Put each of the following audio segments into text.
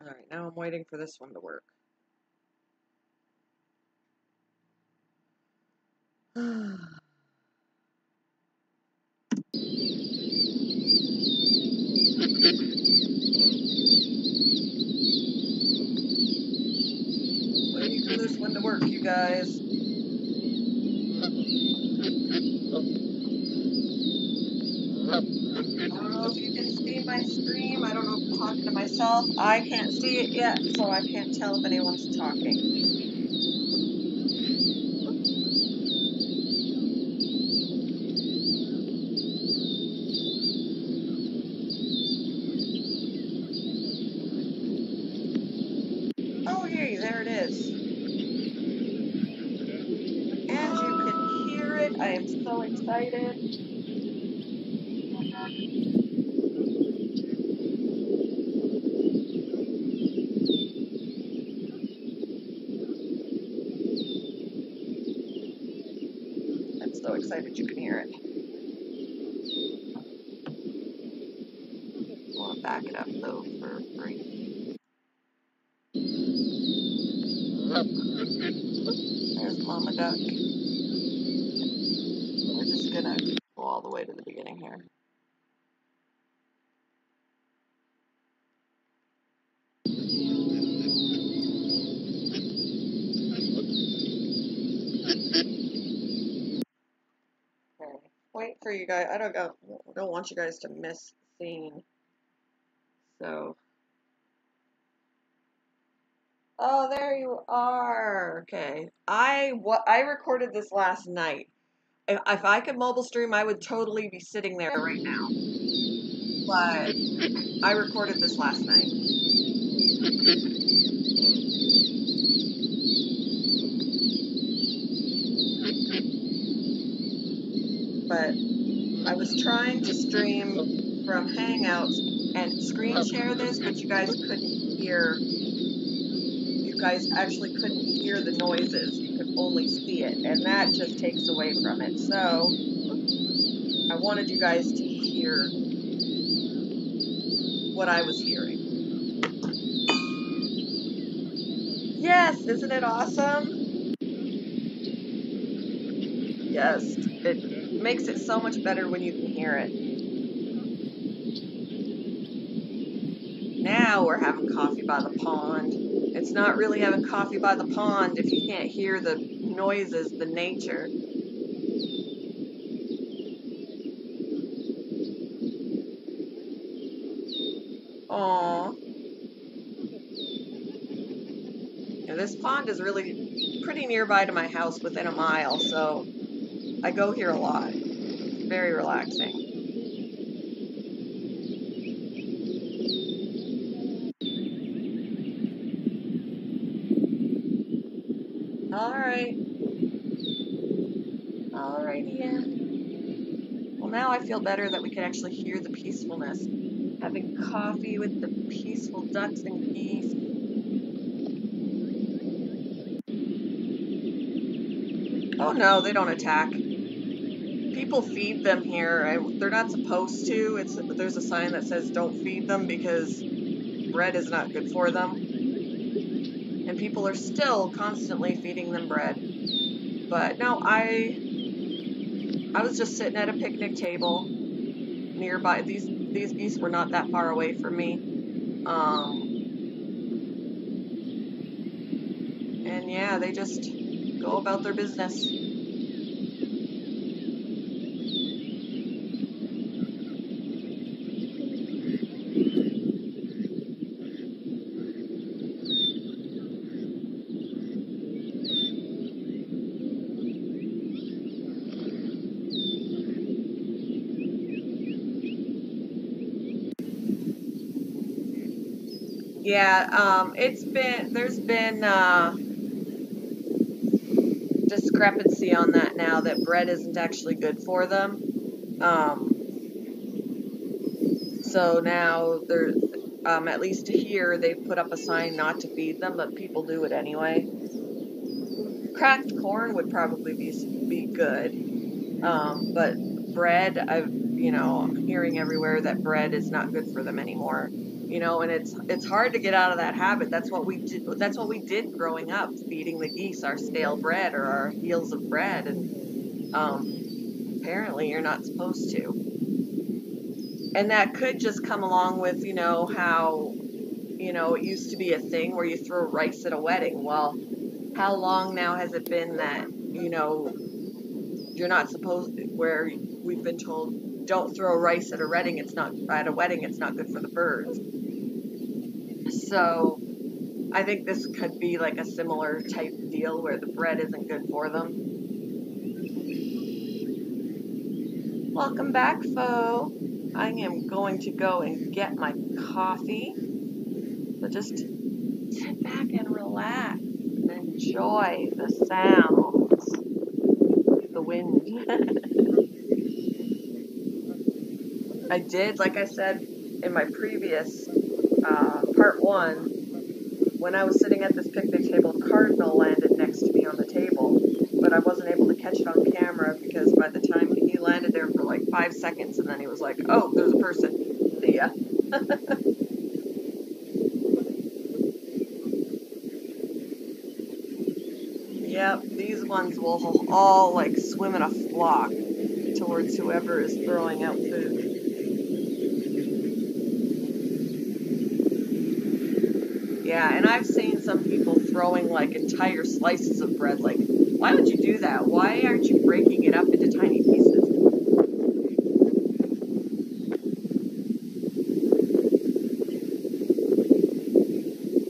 Alright, now I'm waiting for this one to work. Waiting for this one to work, you guys. I don't know if you can see my stream. I don't know if I'm talking to myself. I can't see it yet, so I can't tell if anyone's talking. Oh, hey, there it is. And you can hear it. I am so excited. I'm so excited you can hear it. I want to back it up, though, for free. There's Mama Duck. We're just gonna go all the way to the beginning here. Okay. Wait for you guys. I don't want you guys to miss the scene. So. Oh, there you are. Okay. I recorded this last night. If I could mobile stream, I would totally be sitting there right now. But I recorded this last night. But I was trying to stream from Hangouts and screen share this, but you guys couldn't hear. You guys actually couldn't hear the noises. You could only see it, and that just takes away from it. So I wanted you guys to hear what I was hearing. Yes, isn't it awesome? Yes, it makes it so much better when you can hear it. Now we're having coffee by the pond. It's not really having coffee by the pond if you can't hear the noises, the nature. Aww. Yeah, this pond is really pretty nearby to my house, within a mile, so I go here a lot. It's very relaxing. Alright. Alrighty, yeah. Well, now I feel better that we can actually hear the peacefulness. Having coffee with the peaceful ducks and geese. Oh no, they don't attack. People feed them here. They're not supposed to. There's a sign that says don't feed them because bread is not good for them. And people are still constantly feeding them bread. But no, I was just sitting at a picnic table nearby. These geese were not that far away from me. And yeah, they just go about their business. Yeah, there's been discrepancy on that now, that bread isn't actually good for them. So now they're, at least here, they've put up a sign not to feed them, but people do it anyway. Cracked corn would probably be good, but bread, I'm hearing everywhere that bread is not good for them anymore. You know, and it's hard to get out of that habit. That's what we did. That's what we did growing up, feeding the geese our stale bread or our heels of bread, and apparently you're not supposed to. And that could just come along with, you know, how, you know, it used to be a thing where you throw rice at a wedding. Well, how long now has it been that, you know, you're not supposed, where we've been told, don't throw rice at a wedding, it's not good for the birds. So I think this could be like a similar type deal where the bread isn't good for them. Welcome back, Fo. I am going to go and get my coffee. So just sit back and relax and enjoy the sounds, the wind. I did, like I said in my previous part 1, when I was sitting at this picnic table, a cardinal landed next to me on the table, but I wasn't able to catch it on camera because by the time he landed there for like 5 seconds, and then he was like, oh, there's a person. See ya. Yep, these ones will all like swim in a flock towards whoever is throwing out food. Yeah, and I've seen some people throwing like entire slices of bread. Like, why would you do that? Why aren't you breaking it up into tiny pieces?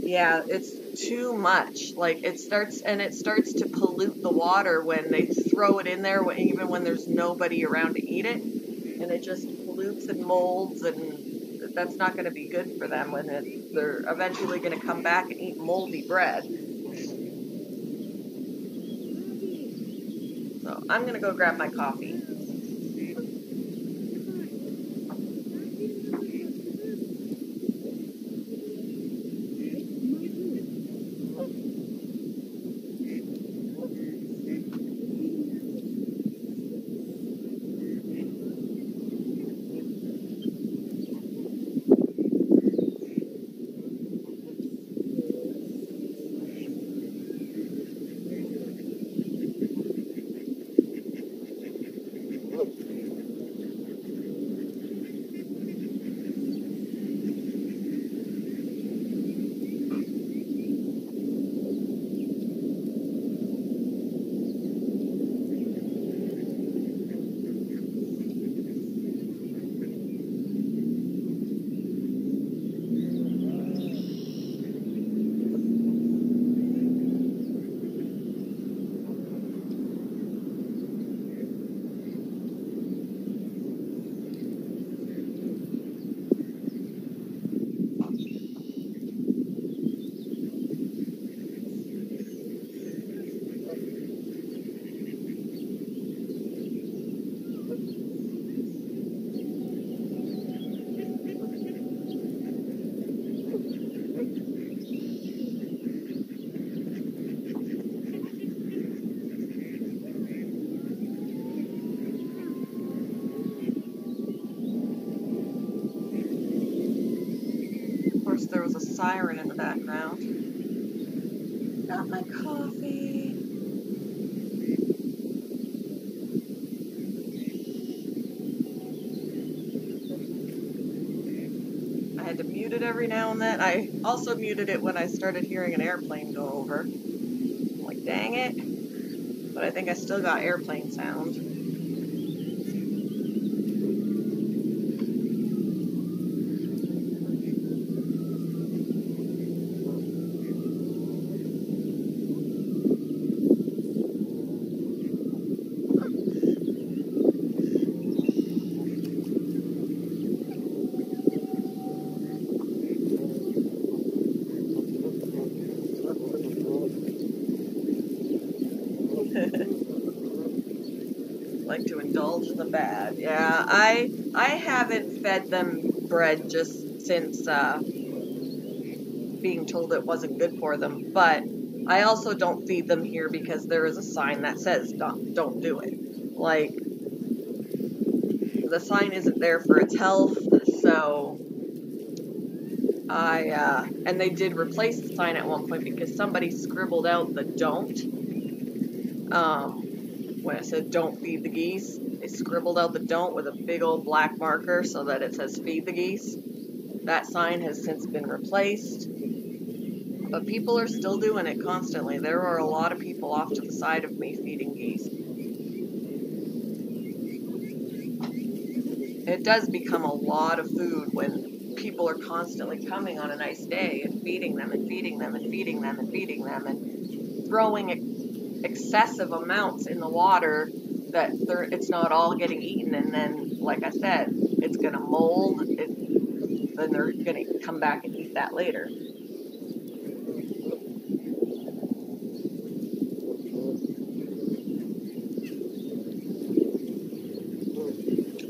Yeah, it's too much. Like, it starts to pollute the water when they throw it in there, even when there's nobody around to eat it. And it just pollutes and molds, and that's not going to be good for them when they're eventually going to come back and eat moldy bread. So I'm going to go grab my coffee. There was a siren in the background. Got my coffee. I had to mute it every now and then. I also muted it when I started hearing an airplane go over. I'm like, dang it. But I think I still got airplane sound. Like to indulge in the bad. Yeah, I haven't fed them bread just since being told it wasn't good for them, but I also don't feed them here because there is a sign that says don't do it. Like, the sign isn't there for its health, so And they did replace the sign at one point because somebody scribbled out the don't. When it said don't feed the geese, they scribbled out the don't with a big old black marker so that it says feed the geese. That sign has since been replaced. But people are still doing it constantly. There are a lot of people off to the side of me feeding geese. It does become a lot of food when people are constantly coming on a nice day and feeding them and feeding them and feeding them and feeding them and throwing excessive amounts in the water that it's not all getting eaten, and then, like I said, it's going to mold, then they're going to come back and eat that later.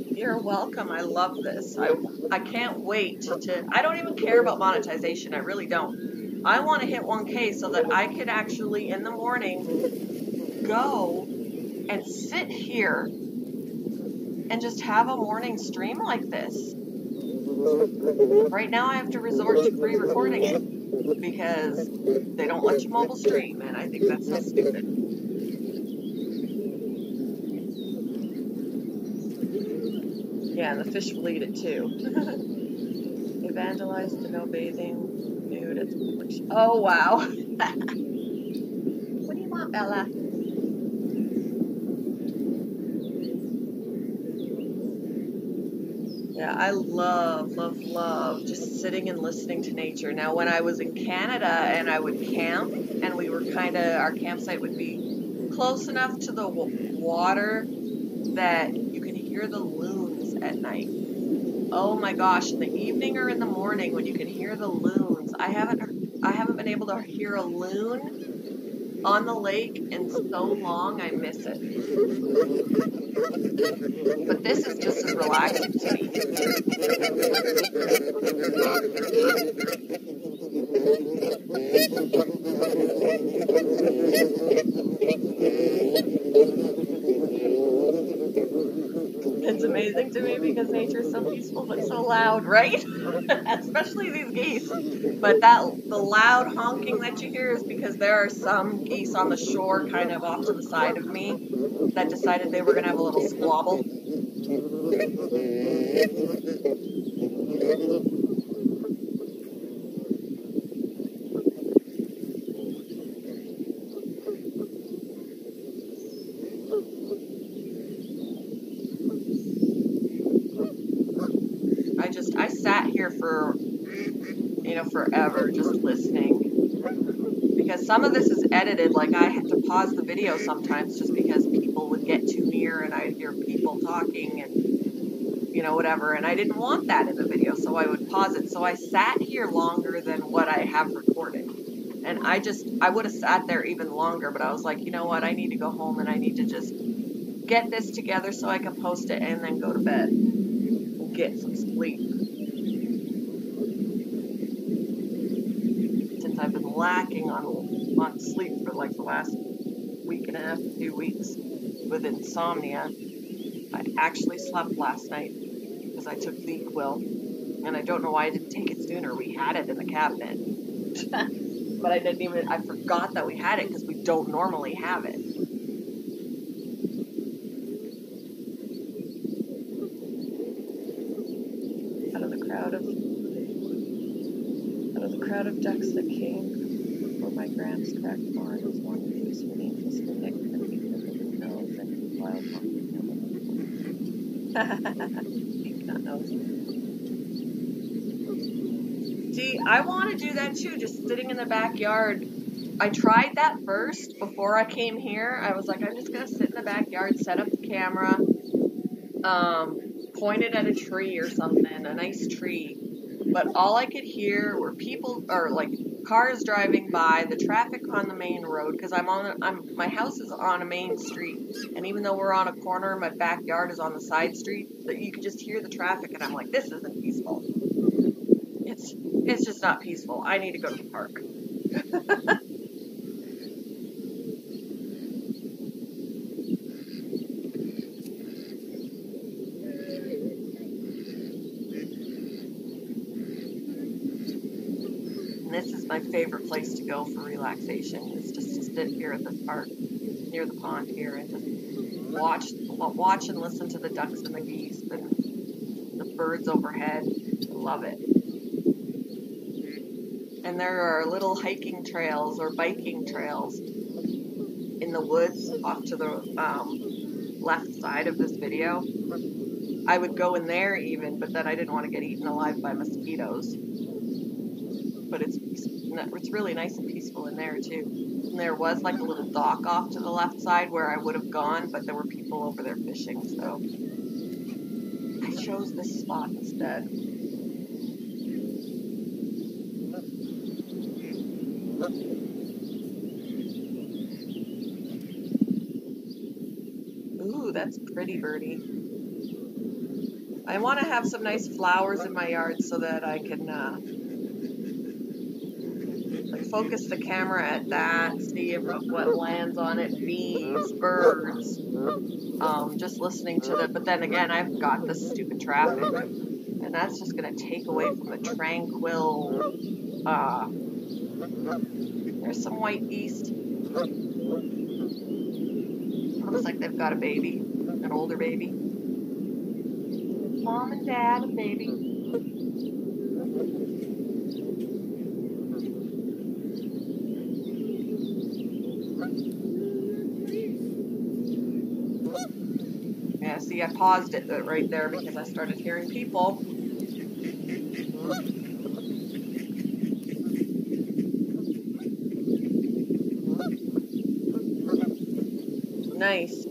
You're welcome. I love this. I can't wait to I don't even care about monetization. I really don't. I want to hit 1K so that I could actually in the morning go and sit here and just have a morning stream like this. Right now I have to resort to pre-recording it because they don't let you mobile stream, and I think that's so stupid. Yeah, and the fish will eat it too. They vandalized the no bathing nude at the public. Oh wow. What do you want, Bella? Yeah, I love just sitting and listening to nature. Now, when I was in Canada and I would camp, and we were our campsite would be close enough to the water that you can hear the loons at night. Oh my gosh, in the evening or in the morning when you can hear the loons. I haven't been able to hear a loon on the lake in so long. I miss it. But this is just as relaxing to me. It's amazing to me because nature is so peaceful but so loud, right? Especially these geese. But the loud honking that you hear is because there are some geese on the shore kind of off to the side of me that decided they were going to have a little squabble. I sat here for, forever just listening. Because some of this is edited, like I had to pause the video sometimes just because people would get too near and I'd hear people talking and, whatever. And I didn't want that in the video, so I would pause it. So I sat here longer than what I have recorded. And I would have sat there even longer, but I was like, you know what, I need to go home and I need to just get this together so I can post it and then go to bed and get some sleep. Since I've been lacking on sleep for like the last week and a half, 2 weeks with insomnia. I actually slept last night because I took ZzzQuil, and I don't know why I didn't take it sooner. We had it in the cabinet. But I forgot that we had it because we don't normally have it. Out of the crowd of ducks that came for my Gramps cracked barn was one goose with angels for Nick and the nose and wild monkey nose. See, I want to do that too, just sitting in the backyard. I tried that first before I came here. I was like, I'm just going to sit in the backyard, set up the camera, point it at a tree or something, a nice tree. But all I could hear were people, or like cars driving by, the traffic on the main road, because my house is on a main street, and even though we're on a corner, my backyard is on the side street, that you could just hear the traffic, and I'm like, this isn't peaceful. It's just not peaceful. I need to go to the park. my favorite place to go for relaxation is just to sit here at the park near the pond here and just watch and listen to the ducks and the geese and the birds overhead. I love it. And there are little hiking trails or biking trails in the woods off to the left side of this video. I would go in there even, but then I didn't want to get eaten alive by mosquitoes. But it's really nice and peaceful in there too. And there was like a little dock off to the left side where I would have gone, but there were people over there fishing, so I chose this spot instead. Ooh, that's pretty, birdie. I want to have some nice flowers in my yard so that I can like focus the camera at that, see what lands on it, bees, birds, just listening to the, but then again, I've got this stupid traffic, and that's just going to take away from the tranquil, there's some white geese. Looks like they've got a baby, an older baby. Mom and Dad and baby. Yeah, see, I paused it right there because I started hearing people. Nice.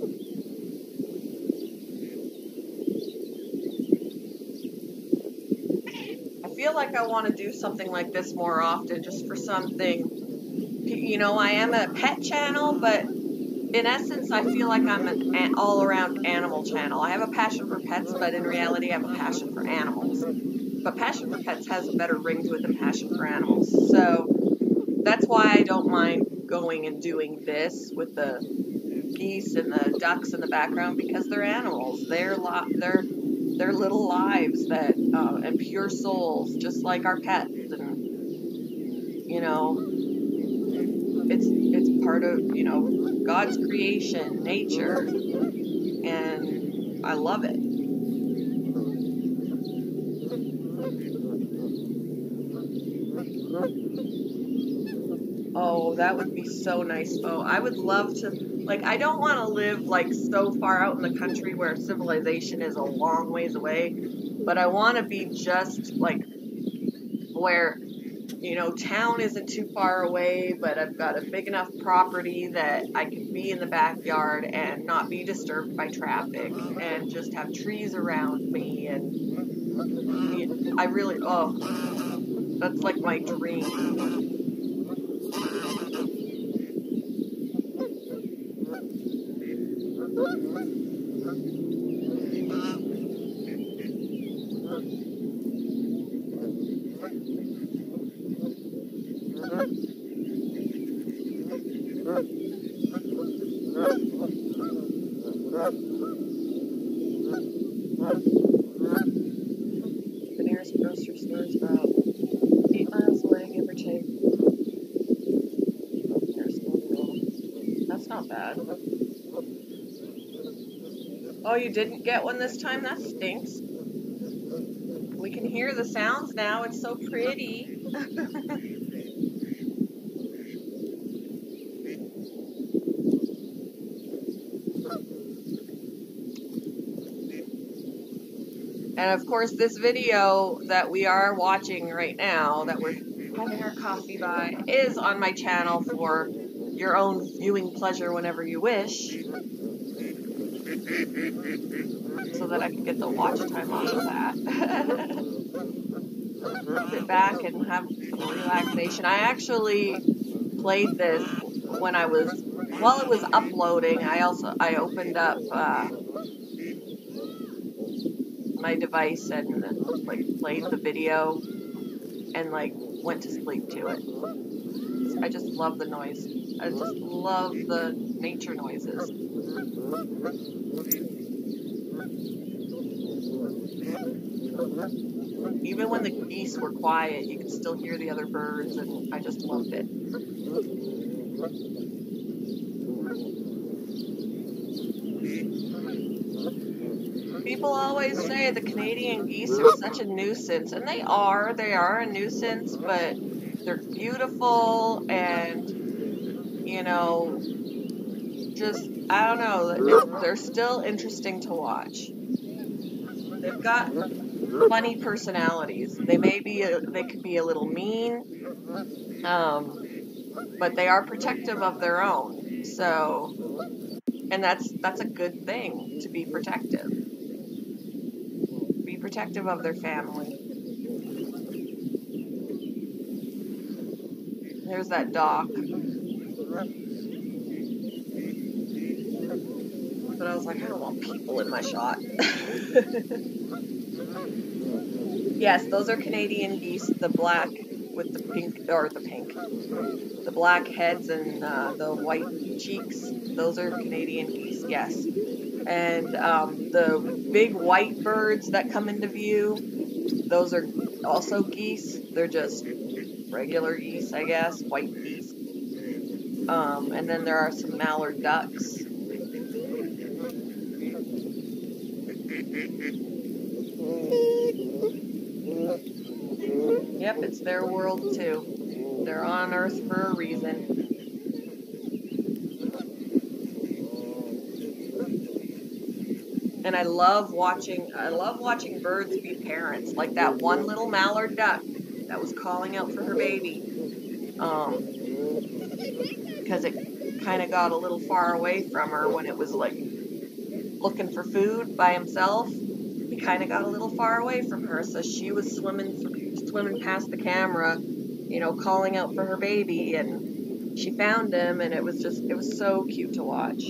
I feel like I want to do something like this more often, just for something. You know, I am a pet channel, but in essence, I feel like I'm an all-around animal channel. I have a passion for pets, but in reality, I have a passion for animals. But passion for pets has a better ring to it than passion for animals. So that's why I don't mind going and doing this with the geese and the ducks in the background, because they're animals. They're little lives that and pure souls, just like our pets. And you know, it's part of, you know, God's creation, nature, and I love it. Oh, that would be so nice. Oh, I would love to, like, I don't want to live, like, so far out in the country where civilization is a long ways away, but I want to be just, like, where, you know, town isn't too far away, but I've got a big enough property that I can be in the backyard and not be disturbed by traffic, and just have trees around me, and I really, oh, that's like my dream. The nearest grocery store is about 8 miles away, give or take. That's not bad. Oh, you didn't get one this time? That stinks. We can hear the sounds now. It's so pretty. And of course, this video that we are watching right now, that we're having our coffee by, is on my channel for your own viewing pleasure whenever you wish, so that I can get the watch time off of that. Sit back and have some relaxation. I actually played this when while it was uploading. I opened up my device and like played the video and like went to sleep to it. I just love the noise. I just love the nature noises. Even when the geese were quiet, you could still hear the other birds, and I just loved it. People always say the Canadian geese are such a nuisance, and they are a nuisance, but they're beautiful and, you know, just, I don't know, they're still interesting to watch. They've got funny personalities. They could be a little mean, but they are protective of their own. So, and that's a good thing, to be protective. Be protective of their family. There's that dock. But I was like, I don't want people in my shot. Yes, those are Canadian geese, the black with the pink, the black heads and the white cheeks. Those are Canadian geese, yes. And the big white birds that come into view, those are also geese. They're just regular geese, I guess, white geese. And then there are some mallard ducks. Yep, it's their world too. They're on Earth for a reason. And I love watching birds be parents, like that one little mallard duck that was calling out for her baby. Because it kind of got a little far away from her when it was like looking for food by himself. He kind of got a little far away from her, so she was swimming past the camera, you know, calling out for her baby, and she found him, and it was so cute to watch.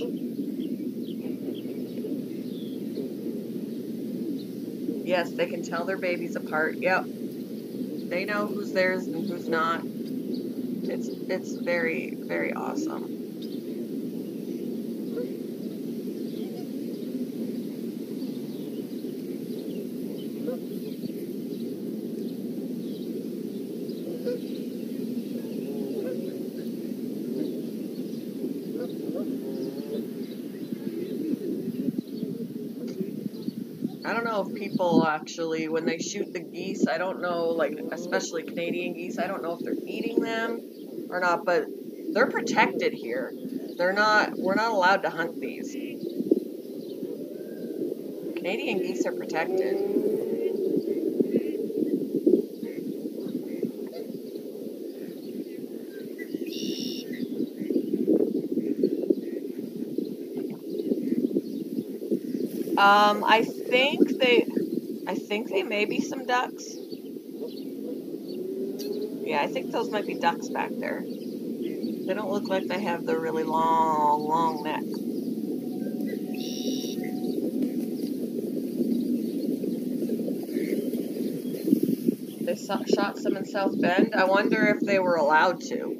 Yes, they can tell their babies apart. Yep. They know who's theirs and who's not. It's very, very awesome. I don't know if people actually, when they shoot the geese, I don't know, like, especially Canadian geese, I don't know if they're eating them or not, but they're protected here. We're not allowed to hunt these. Canadian geese are protected. I think they may be some ducks. Yeah, I think those might be ducks back there. They don't look like they have the really long neck. They shot some in South Bend. I wonder if they were allowed to.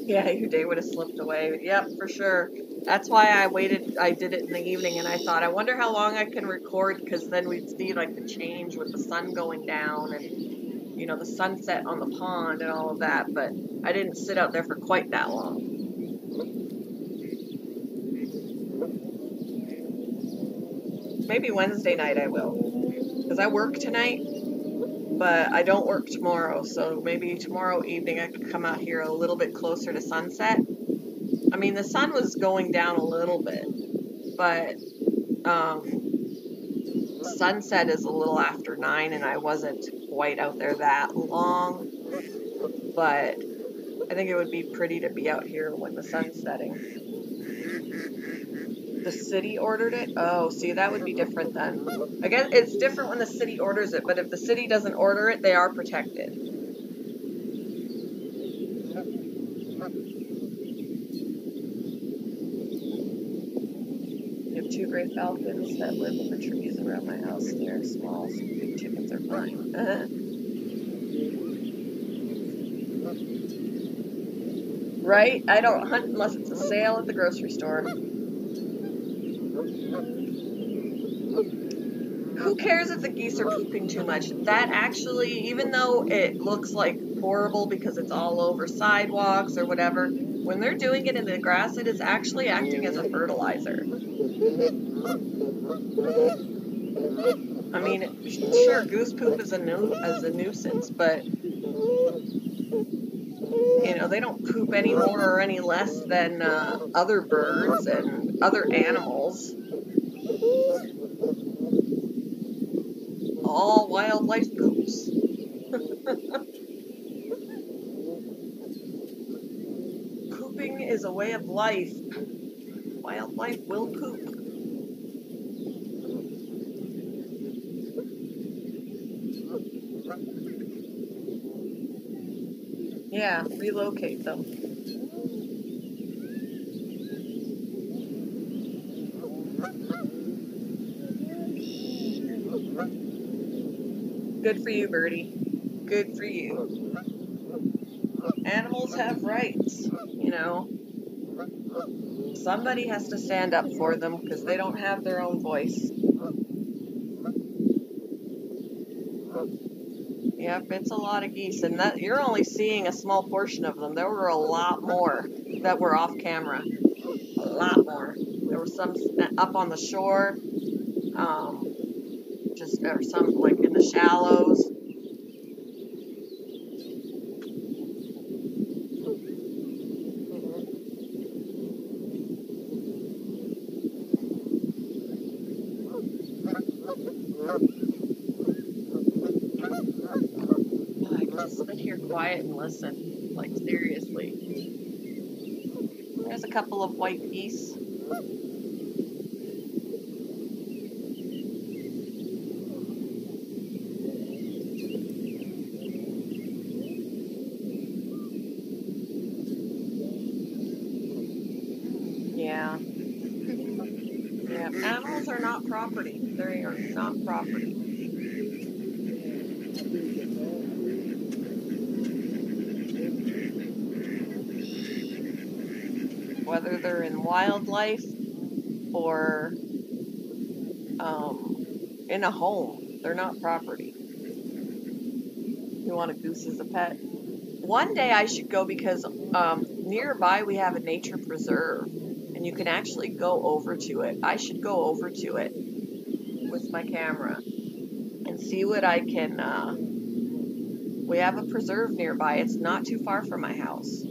Yeah, your day would have slipped away. Yep, for sure. That's why I did it in the evening, and I thought, I wonder how long I can record, because then we'd see, like, the change with the sun going down and, you know, the sunset on the pond and all of that, but I didn't sit out there for quite that long. Maybe Wednesday night I will, because I work tonight, but I don't work tomorrow, so maybe tomorrow evening I could come out here a little bit closer to sunset. I mean, the sun was going down a little bit, but sunset is a little after 9, and I wasn't quite out there that long, but I think it would be pretty to be out here when the sun's setting. The city ordered it? Oh, see, that would be different then. I guess it's different when the city orders it, but if the city doesn't order it, they are protected. We have 2 gray falcons that live in the trees around my house. They're small, so big chickens are fine. Right? I don't hunt unless it's a sale at the grocery store. Who cares if the geese are pooping too much? That actually, even though it looks like horrible because it's all over sidewalks or whatever, when they're doing it in the grass, it is actually acting as a fertilizer. I mean, sure, goose poop is a nuisance, but, you know, they don't poop any more or any less than other birds and other animals. All wildlife poops. Pooping is a way of life. Wildlife will poop. Yeah, relocate them. Good for you, Birdie. Good for you. Animals have rights, you know. Somebody has to stand up for them because they don't have their own voice. Yep, it's a lot of geese, and that you're only seeing a small portion of them. There were a lot more that were off camera. A lot more. There were some up on the shore, or some like in the shallows. I can just sit here quiet and listen. Like, seriously. There's a couple of white geese. Yeah. Yeah. Animals are not property. They are not property. Whether they're in wildlife or in a home, they're not property. You want a goose as a pet? One day I should go because nearby we have a nature preserve, and you can actually go over to it. I should go over to it with my camera and see what I can. We have a preserve nearby. It's not too far from my house.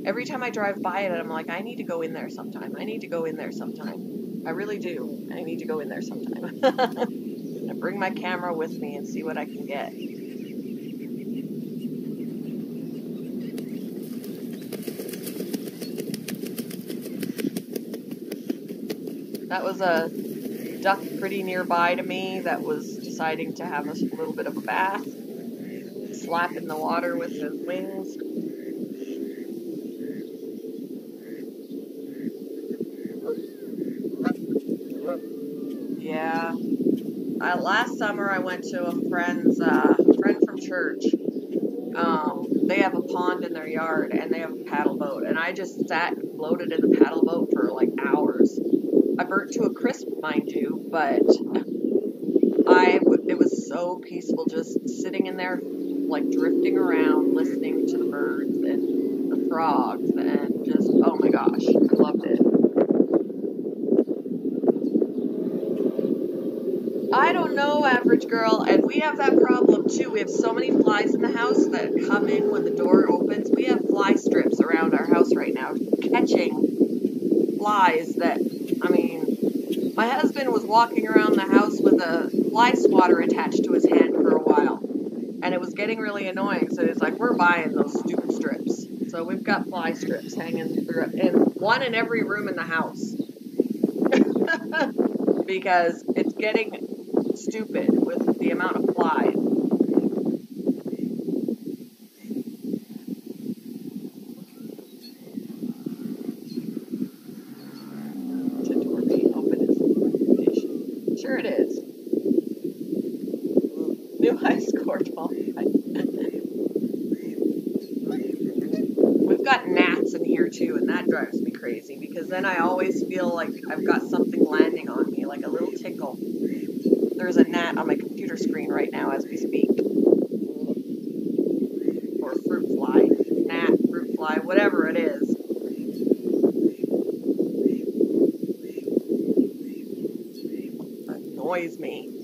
Every time I drive by it, I'm like, I need to go in there sometime. I need to go in there sometime. I really do. I need to go in there sometime. I bring my camera with me and see what I can get. That was a duck pretty nearby to me that was deciding to have a little bit of a bath, slapping the water with his wings. Yeah. Last summer I went to a friend from church. They have a pond in their yard and they have a paddle boat, and I just sat and floated in the paddle boat for like hours. I burnt to a crisp, mind you, but it was so peaceful just sitting in there, like drifting around, listening to the birds and the frogs, and just, oh my gosh, I loved it. I don't know, average girl, and we have that problem too. We have so many flies in the house that come in when the door opens. We have fly strips around our house right now, catching flies that, I mean, my husband was walking around the house with a fly swatter attached to his hand for a while, and it was getting really annoying, so he's like, we're buying those stupid strips. So we've got fly strips hanging through, and one in every room in the house. Because it's getting stupid with the amount of flies. The door being open is an issue. Sure it is. New high score 12. We've crazy because then I always feel like I've got something landing on me, like a little tickle. There's a gnat on my computer screen right now as we speak. Or fruit fly. Gnat, fruit fly, whatever it is. Annoys me.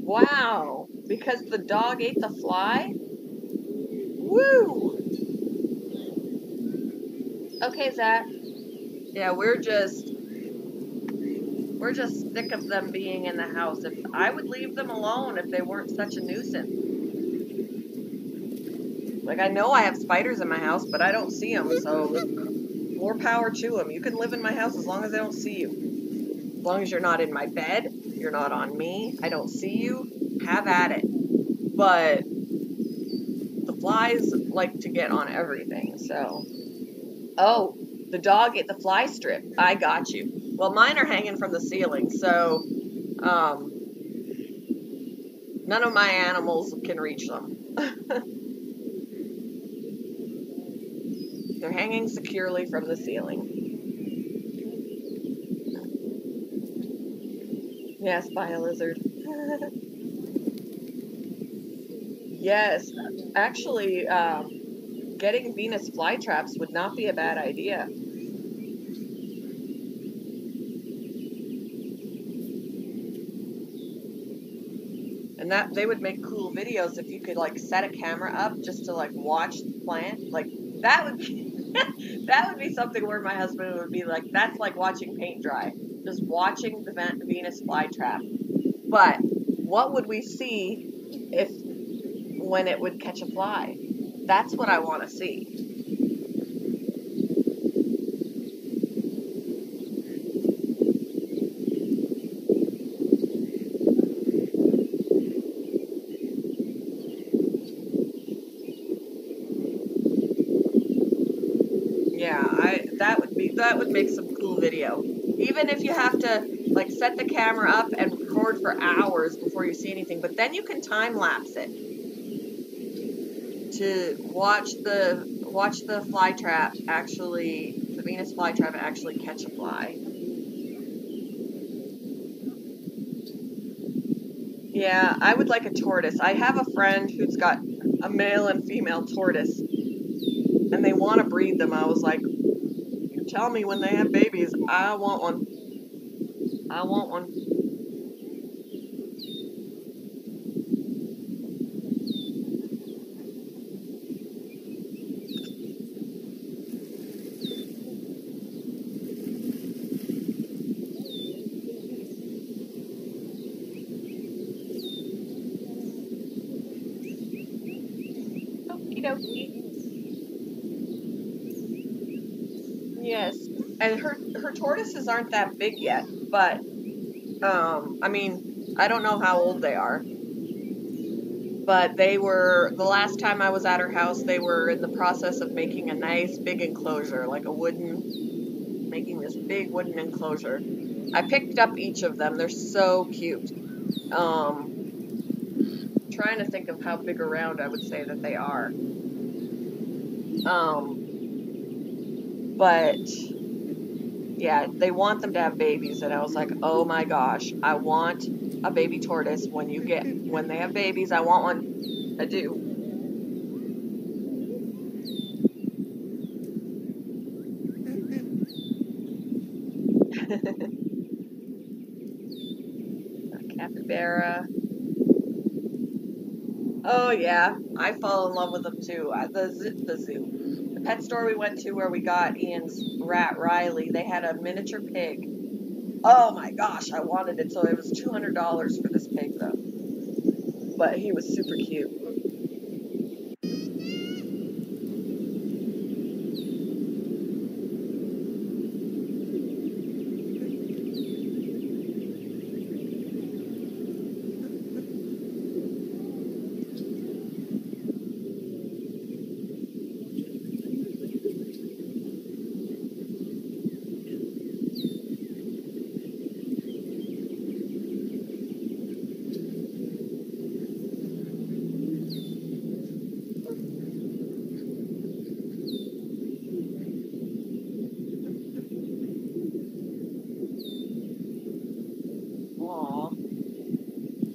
Wow, because the dog ate the fly? Woo! Okay, Zach. Yeah, we're just sick of them being in the house. If I would leave them alone if they weren't such a nuisance. Like, I know I have spiders in my house, but I don't see them, so more power to them. You can live in my house as long as I don't see you. As long as you're not in my bed, you're not on me, I don't see you, have at it. But the flies like to get on everything, so. Oh, the dog ate the fly strip. I got you. Well, mine are hanging from the ceiling, so none of my animals can reach them. They're hanging securely from the ceiling. Yes, by a lizard. Yes, actually, getting Venus flytraps would not be a bad idea. And that they would make cool videos if you could like set a camera up just to like watch the plant. Like that would be that would be something where my husband would be like, that's like watching paint dry. Just watching the Venus flytrap. But what would we see if when it would catch a fly? That's what I want to see. Yeah, that would make some cool video. Even if you have to like set the camera up and record for hours before you see anything, but then you can time lapse it to watch the flytrap actually, the Venus flytrap actually catch a fly. Yeah, I would like a tortoise. I have a friend who's got a male and female tortoise, and they want to breed them. I was like, you tell me when they have babies. I want one. I want one. Okie dokie. Yes, and her tortoises aren't that big yet, but I mean, I don't know how old they are, but they were, the last time I was at her house, they were in the process of making a nice big enclosure, like a wooden, making this big wooden enclosure. I picked up each of them. They're so cute. Trying to think of how big around I would say that they are. But yeah, they want them to have babies, and I was like, oh my gosh, I want a baby tortoise. When they have babies, I want one. I do. Capybara. Oh yeah, I fall in love with them too. At the zoo. The pet store we went to where we got Ian's rat Riley, they had a miniature pig. Oh my gosh, I wanted it, so it was $200 for this pig though. But he was super cute.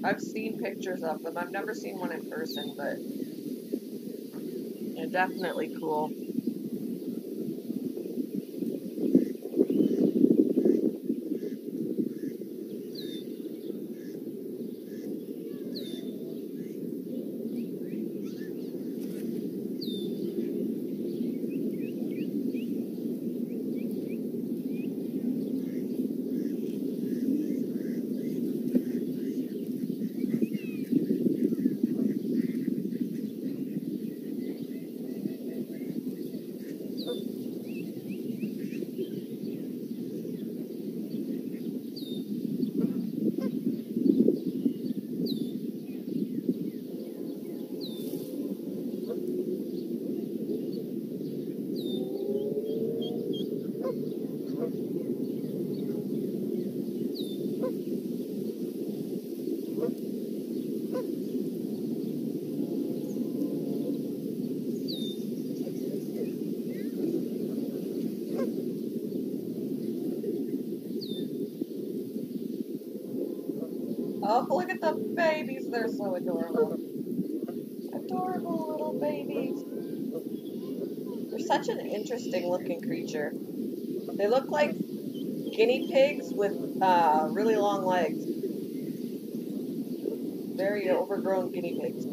I've seen pictures of them. I've never seen one in person, but they're definitely cool. Oh, look at the babies. They're so adorable. Adorable little babies. They're such an interesting looking creature. They look like guinea pigs with really long legs. Very overgrown guinea pigs.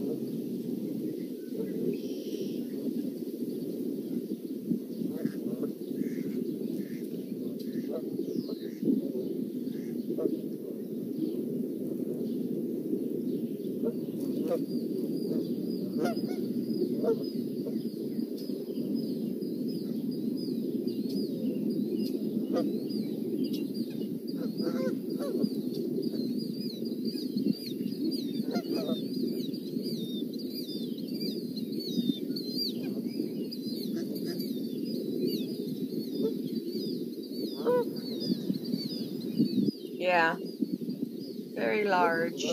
Yeah, very large.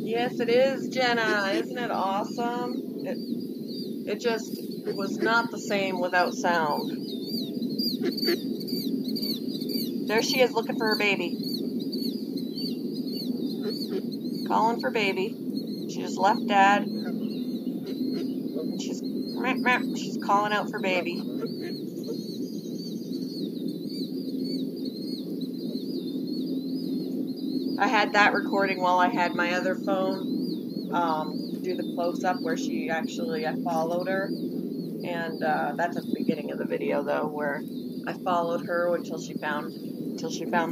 Yes, it is, Jenna. Isn't it awesome? It just was not the same without sound. There she is looking for her baby. Calling for baby. She just left Dad. And she's calling out for baby. I had that recording while I had my other phone do the close-up where I followed her. And that's at the beginning of the video, though, where I followed her until she found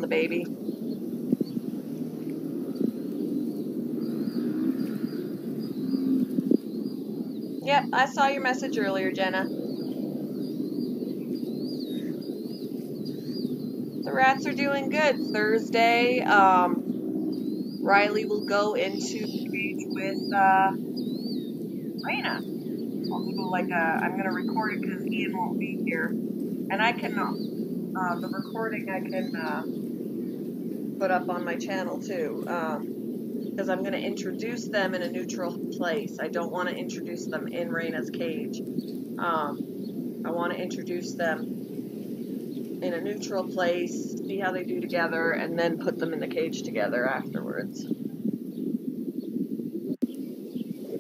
the baby. Yep, I saw your message earlier, Jenna. The rats are doing good. Thursday, Riley will go into the cage with Raina. I'll do I'm going to record it because Ian won't be here. And I can, the recording I can put up on my channel too. Because I'm going to introduce them in a neutral place. I don't want to introduce them in Raina's cage. I want to introduce them in a neutral place, see how they do together, and then put them in the cage together afterwards.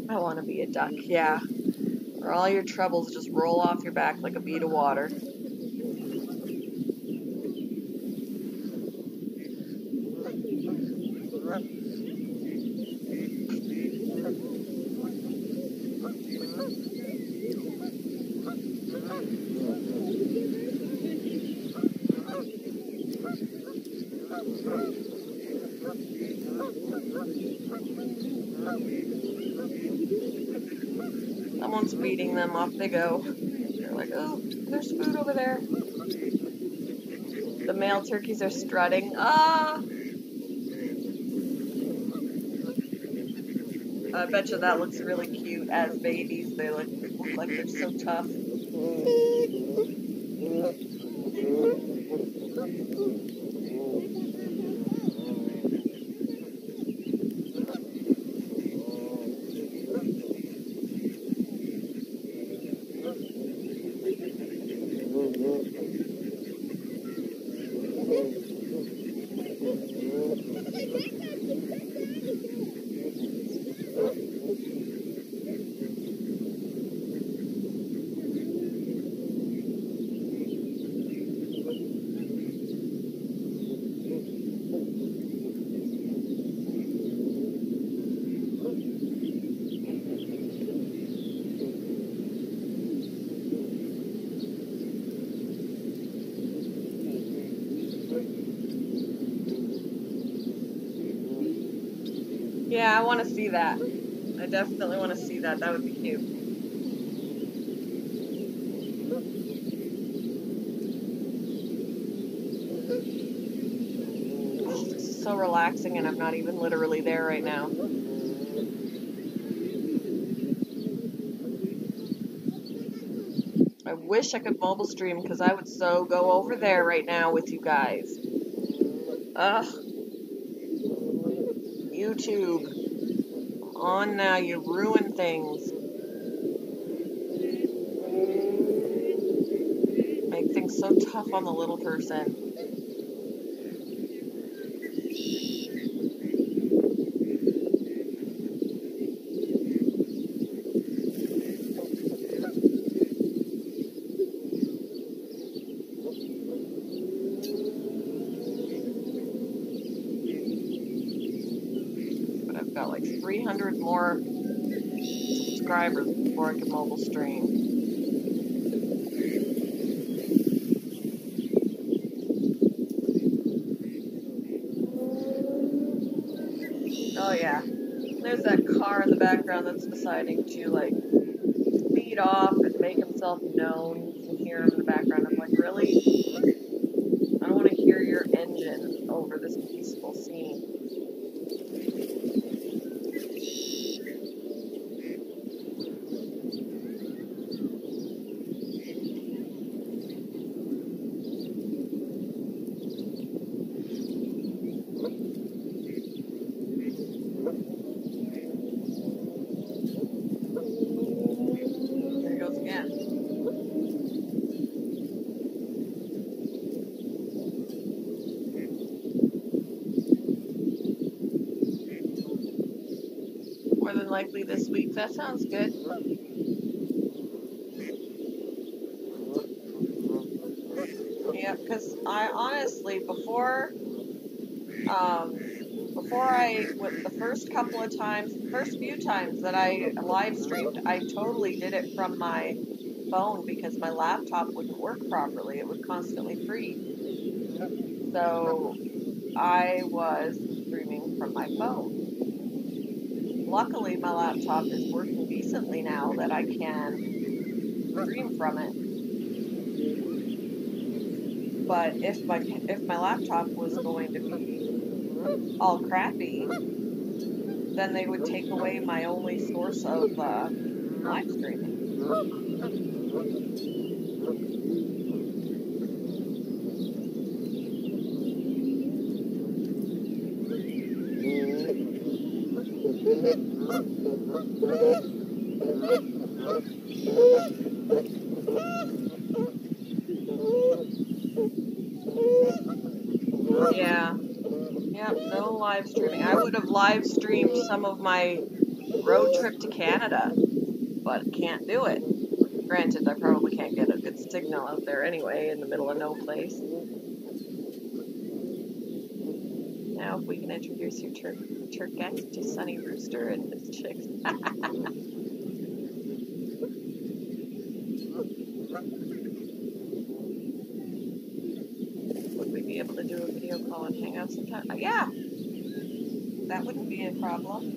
I want to be a duck, yeah. Where all your troubles just roll off your back like a bead of water. Someone's feeding them, off they go. They're like, oh, there's food over there. The male turkeys are strutting. Ah! I bet you that looks really cute as babies. They look like they're so tough. Yeah, I want to see that. I definitely want to see that. That would be cute. This is so relaxing, and I'm not even literally there right now. I wish I could mobile stream because I would so go over there right now with you guys. Ugh. YouTube. Come on now, you ruin things. Make things so tough on the little person. But I've got like 300 more subscribers before I can mobile stream. Oh yeah. There's that car in the background that's deciding to like speed off and make himself known. You can hear him in the background. I'm like, really? I don't want to hear your engine over this peaceful scene. There he goes again. More than likely this week. That sounds good. Yeah, because I honestly, before the first couple of times, the first few times that I live streamed, I totally did it from my phone because my laptop wouldn't work properly. It would constantly freeze. So I was streaming from my phone. Luckily, my laptop is working decently now that I can stream from it. But if my laptop was going to be all crappy, then they would take away my only source of live streaming. Yeah. Yep, no live streaming. I would have live streamed some of my road trip to Canada, but can't do it. Granted, I probably can't get a good signal out there anyway, in the middle of no place. Now, if we can introduce your turkette to Sunny Rooster and his chicks. Would we be able to do a video call and hang out sometime? Yeah, that wouldn't be a problem.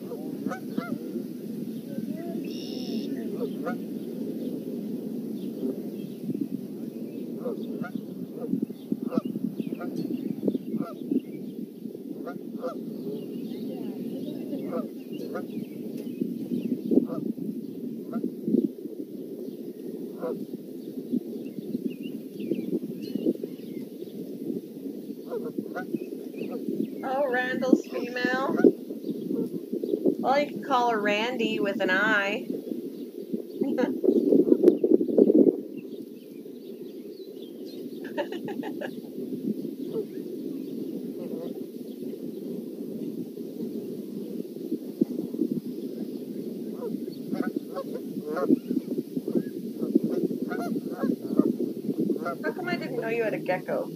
Oh, Randall's female. Well, you can call her Randy with an I. How come I didn't know you had a gecko?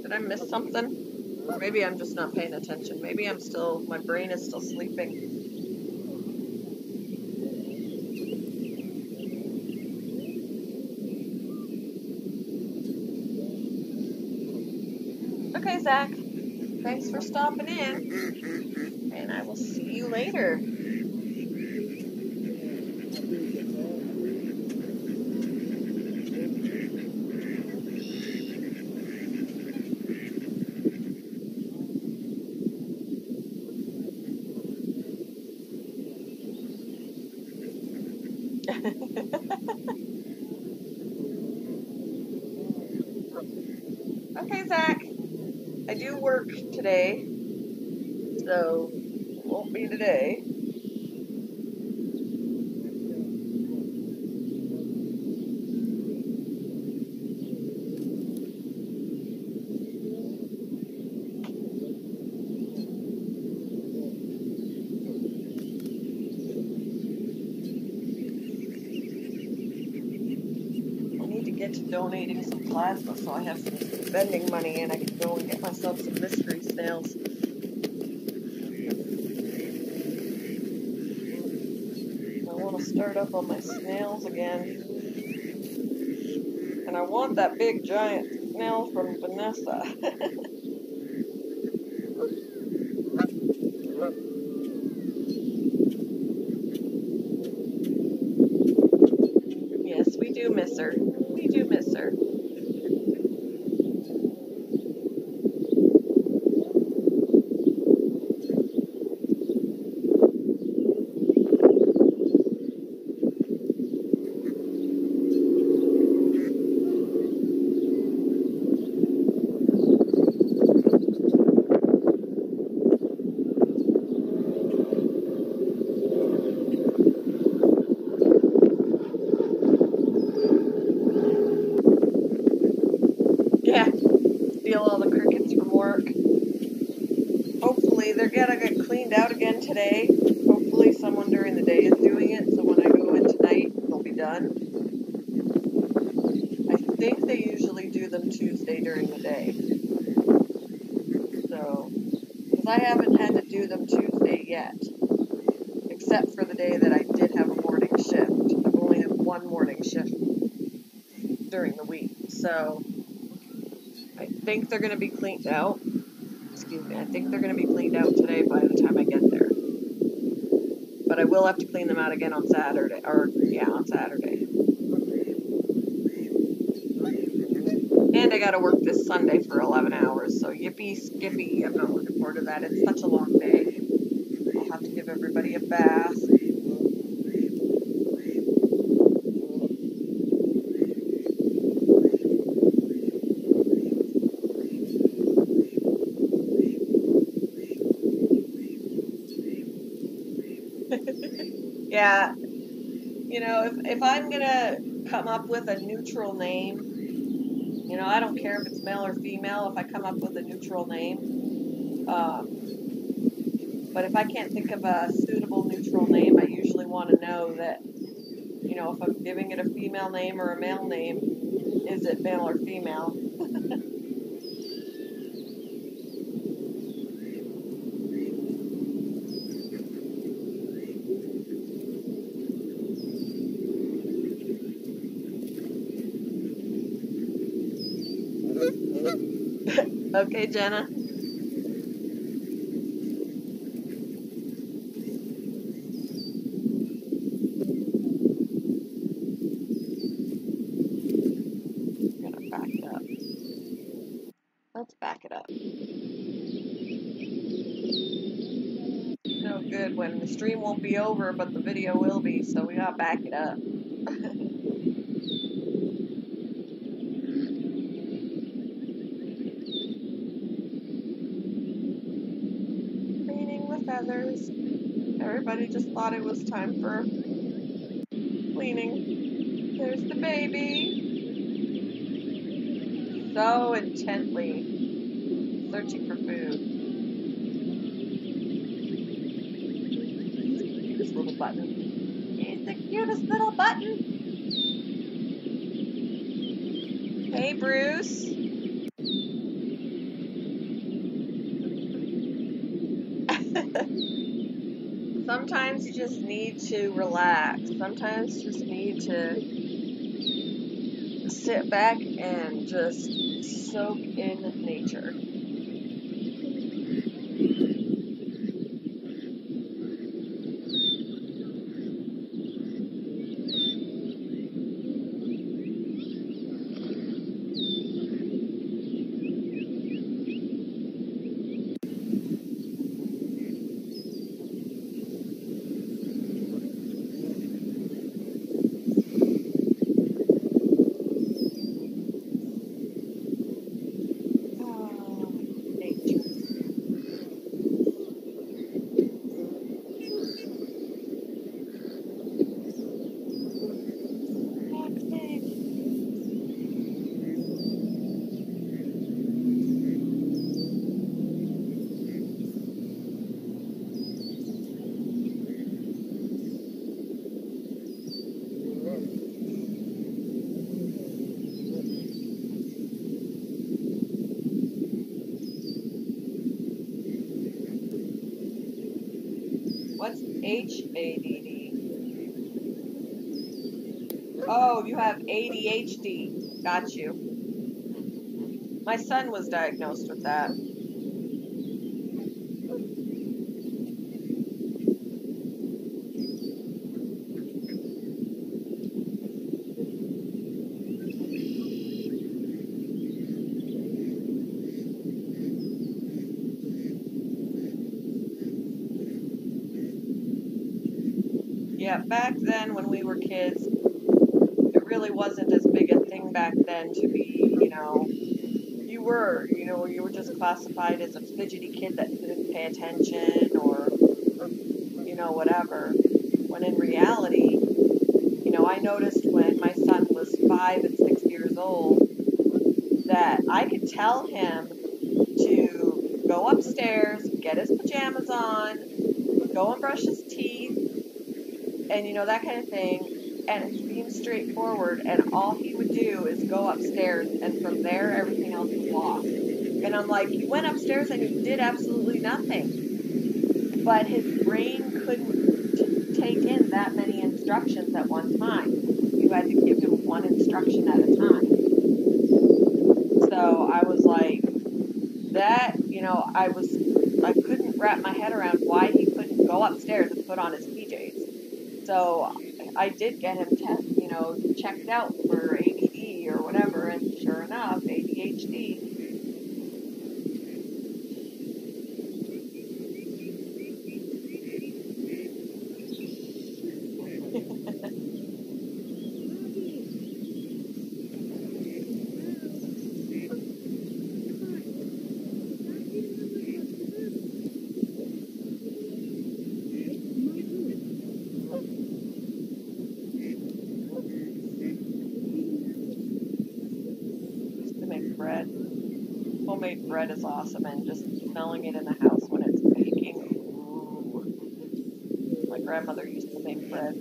Did I miss something? Or maybe I'm just not paying attention. Maybe my brain is still sleeping. Okay, Zach. Thanks for stopping in, and I will see you later. Okay, Zach. I do work today, so it won't be today. I need to get to donating some plasma so I have some vending money and I can go and get myself some mystery snails. I want to start up on my snails again. And I want that big giant snail from Vanessa. Yes, we do miss her. We do miss her. Yeah, steal all the crickets from work. Hopefully they're gonna get cleaned out again today. Hopefully someone during the day is doing it, so when I go in tonight, they'll be done. I think they usually do them Tuesday during the day. So, because I haven't had to do them Tuesday yet, except for the day that I did have a morning shift. I've only had one morning shift during the week, so I think they're going to be cleaned out. Excuse me, I think they're going to be cleaned out today by the time I get there. But I will have to clean them out again on Saturday, on Saturday. And I got to work this Sunday for 11 hours, so yippee skippy, I'm not looking forward to that. It's such a long day. I'll have to give everybody a bath. Yeah, you know, if I'm gonna come up with a neutral name, you know, I don't care if it's male or female, if I come up with a neutral name. But if I can't think of a suitable neutral name, I usually want to know that, you know, if I'm giving it a female name or a male name, is it male or female? Okay, Jenna. I'm gonna back it up. Let's back it up. No good when the stream won't be over, but the video will be, so we gotta back it up. Cleaning the feathers. Everybody just thought it was time for cleaning. There's the baby. So intently searching for food. Cutest little button. He's the cutest little button. Hey, Bruce. Sometimes you just need to relax. Sometimes you just need to sit back and just soak in nature. HADD. Oh, you have ADHD. Got you. My son was diagnosed with that. Yeah, back then when we were kids, it really wasn't as big a thing back then to be, you were just classified as a fidgety kid that didn't pay attention or whatever. When in reality, I noticed when my son was 5 and 6 years old that I could tell him to go upstairs, get his pajamas on, go and brush his teeth, and that kind of thing, and it seemed straightforward, and all he would do is go upstairs, and from there everything else was lost. And I'm like, you went upstairs and you did absolutely nothing. But his brain couldn't take in that many instructions at one time. You had to give him one instruction at a time. So I was like, that, I couldn't wrap my head around why he couldn't go upstairs and put on his PJs. So I did get him checked out for ADD or whatever, and sure enough, ADHD. Bread. Homemade bread is awesome, and just smelling it in the house when it's baking. Ooh. My grandmother used to make bread.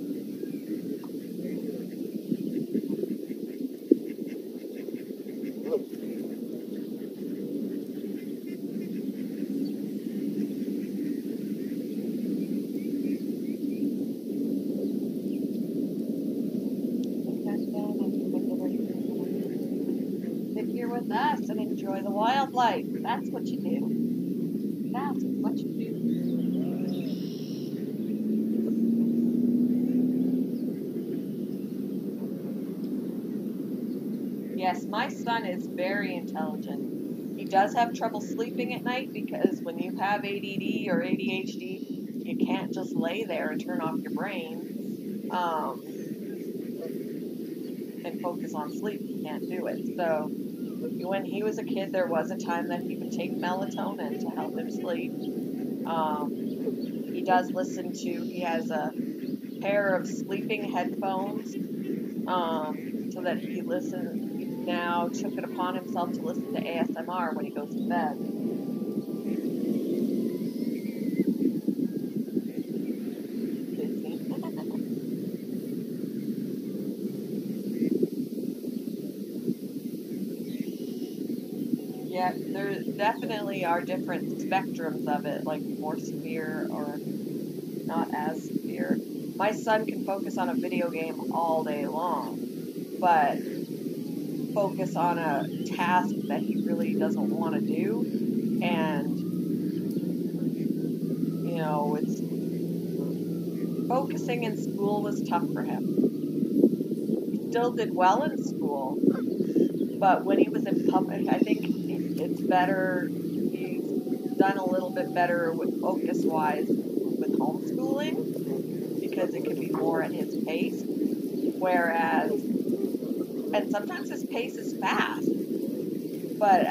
Here with us and enjoy the wildlife. That's what you do. That's what you do. Yes, my son is very intelligent. He does have trouble sleeping at night because when you have ADD or ADHD, you can't just lay there and turn off your brain and focus on sleep. You can't do it. So when he was a kid, there was a time that he would take melatonin to help him sleep. He does he has a pair of sleeping headphones, so that he now took it upon himself to listen to ASMR when he goes to bed. Yeah, there definitely are different spectrums of it, like more severe or not as severe. My son can focus on a video game all day long, but focus on a task that he really doesn't want to do, and it's focusing in school was tough for him. He still did well in school, but when he was in public, I think it's better. He's done a little bit better with focus-wise with homeschooling because it can be more at his pace. Whereas, and sometimes his pace is fast, but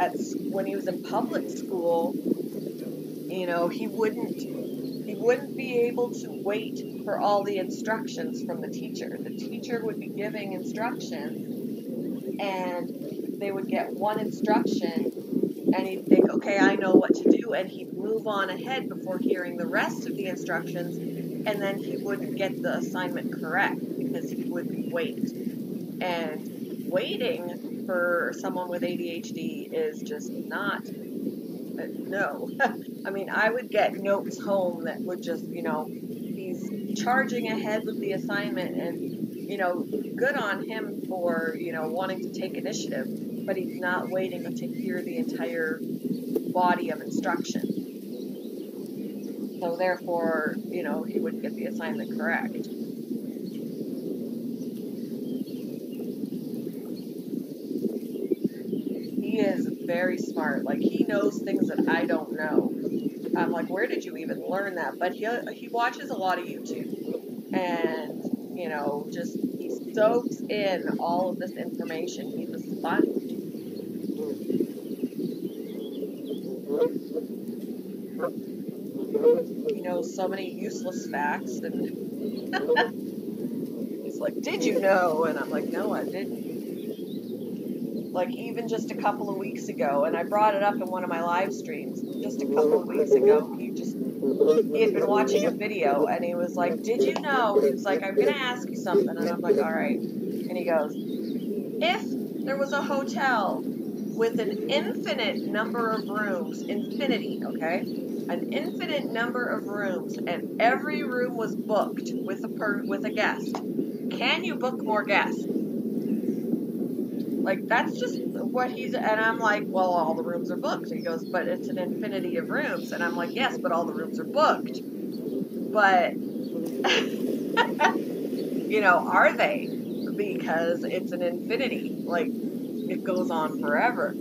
when he was in public school, he wouldn't be able to wait for all the instructions from the teacher. The teacher would be giving instructions, and they would get one instruction, and he'd think, okay, I know what to do, and he'd move on ahead before hearing the rest of the instructions, and then he wouldn't get the assignment correct because he would wait. And waiting for someone with ADHD is just not, no. I mean, I would get notes home that would just, he's charging ahead with the assignment, and, you know, good on him for, you know, wanting to take initiative, but he's not waiting to hear the entire body of instruction. So therefore, you know, he wouldn't get the assignment correct. He is very smart. Like, he knows things that I don't know. I'm like, where did you even learn that? But he watches a lot of YouTube, and, you know, just he soaks in all of this information. He's a sponge. He knows so many useless facts, and he's like, did you know? And I'm like, no, I didn't. Like, even just a couple of weeks ago, and I brought it up in one of my live streams, just a couple of weeks ago, he had been watching a video, and he was like, did you know? He was like, I'm going to ask you something. And I'm like, all right. And he goes, if there was a hotel with an infinite number of rooms, infinity, okay? An infinite number of rooms, and every room was booked with a guest, can you book more guests? Like, that's just what and I'm like, well, all the rooms are booked. He goes, but it's an infinity of rooms. And I'm like, yes, but all the rooms are booked. But, you know, are they? Because it's an infinity. Like, it goes on forever.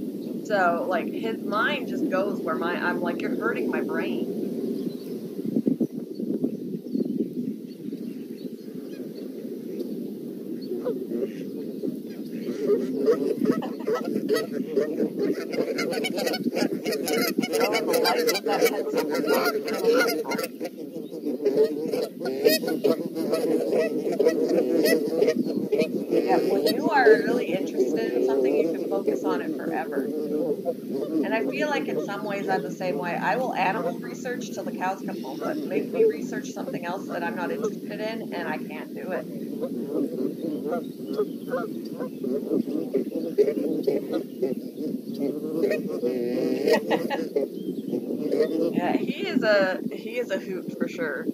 So, like, his mind just goes where I'm like, you're hurting my brain. Yeah, when you are really interested in something, you can focus on it forever. And I feel like in some ways I'm the same way. I will animal research till the cows come home, but make me research something else that I'm not interested in, and I can't do it. Yeah, he is a hoot for sure.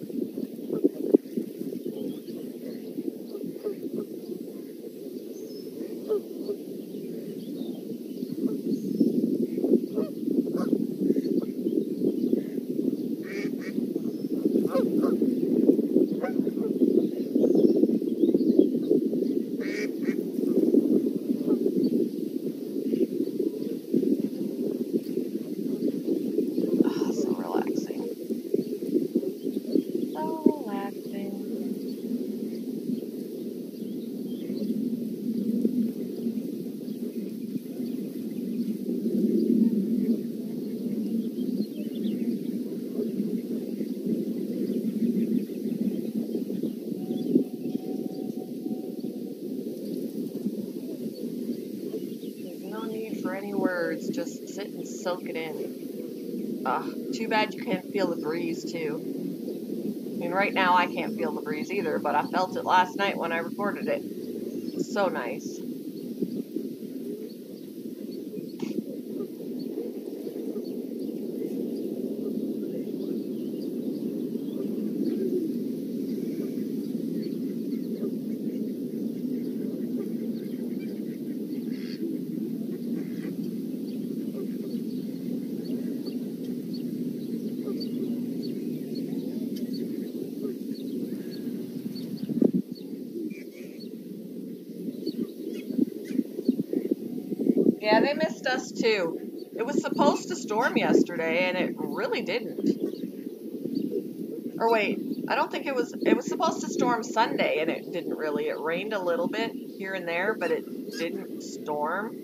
Just sit and soak it in. Too bad you can't feel the breeze, too. I mean, right now I can't feel the breeze either, but I felt it last night when I recorded it. It's so nice. Yeah, they missed us too. It was supposed to storm yesterday, and it really didn't. Or wait, I don't think it was supposed to storm Sunday, and it didn't really. It rained a little bit here and there, but it didn't storm.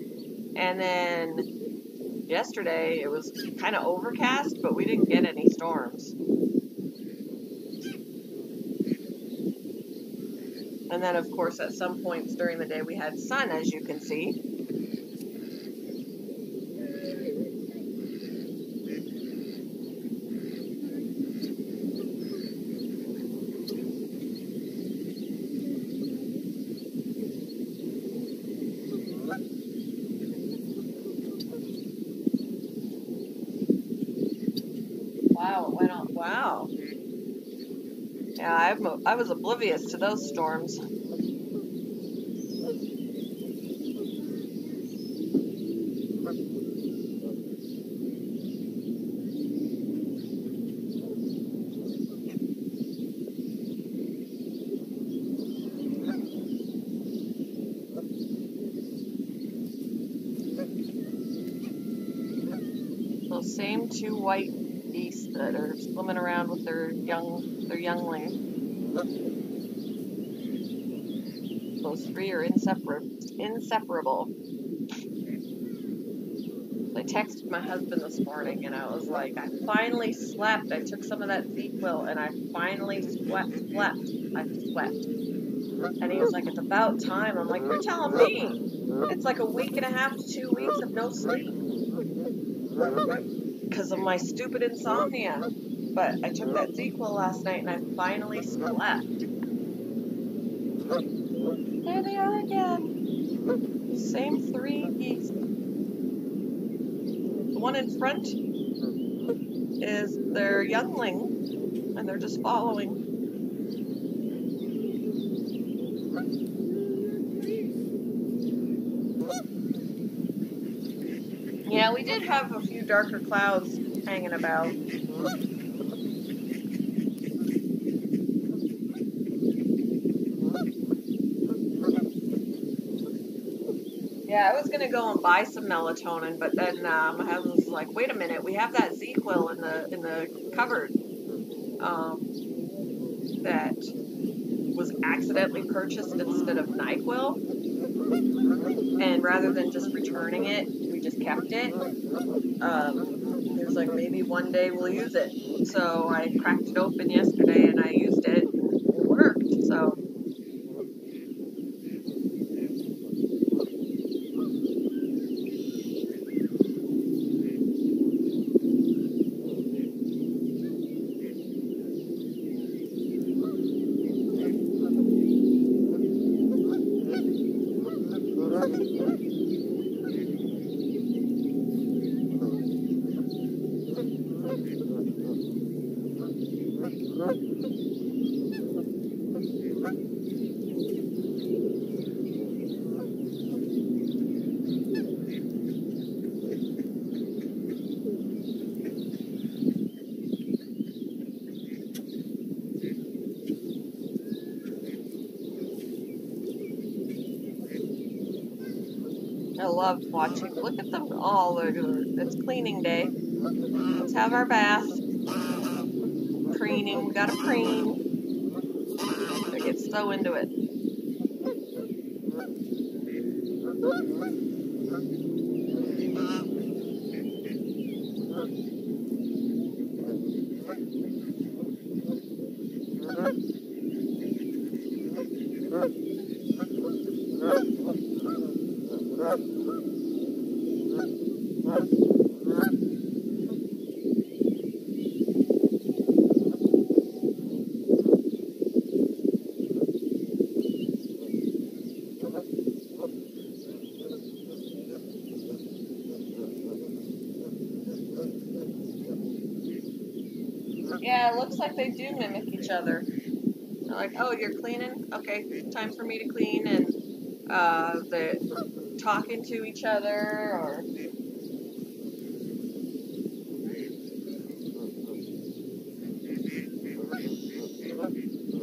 And then yesterday, it was kind of overcast, but we didn't get any storms. And then, of course, at some points during the day, we had sun, as you can see. Wow, it went on. Wow. Yeah, I was oblivious to those storms. Those same two white geese that are swimming around with their youngling. Those three are inseparable. I texted my husband this morning and I was like, I finally slept. I took some of that ZzzQuil and I finally slept. I slept. And he was like, it's about time. I'm like, you're telling me. It's like a week and a half to 2 weeks of no sleep. Because of my stupid insomnia. But I took that ZzzQuil last night and I finally slept. There they are again. Same three geese. The one in front is their youngling, and they're just following. Yeah, we did have a few darker clouds hanging about. Yeah, I was gonna go and buy some melatonin, but then my husband was like, "Wait a minute, we have that ZzzQuil in the cupboard that was accidentally purchased instead of NyQuil, and rather than just returning it, we just kept it." He was like, "Maybe one day we'll use it." So I cracked it open yesterday and I used it. It worked. So. I love watching. Look at them all. It's cleaning day. Let's have our bath. Preening. We gotta preen. I get so into it. Yeah, it looks like they do mimic each other. They're like, oh, you're cleaning? Okay, time for me to clean. And they're talking to each other, or...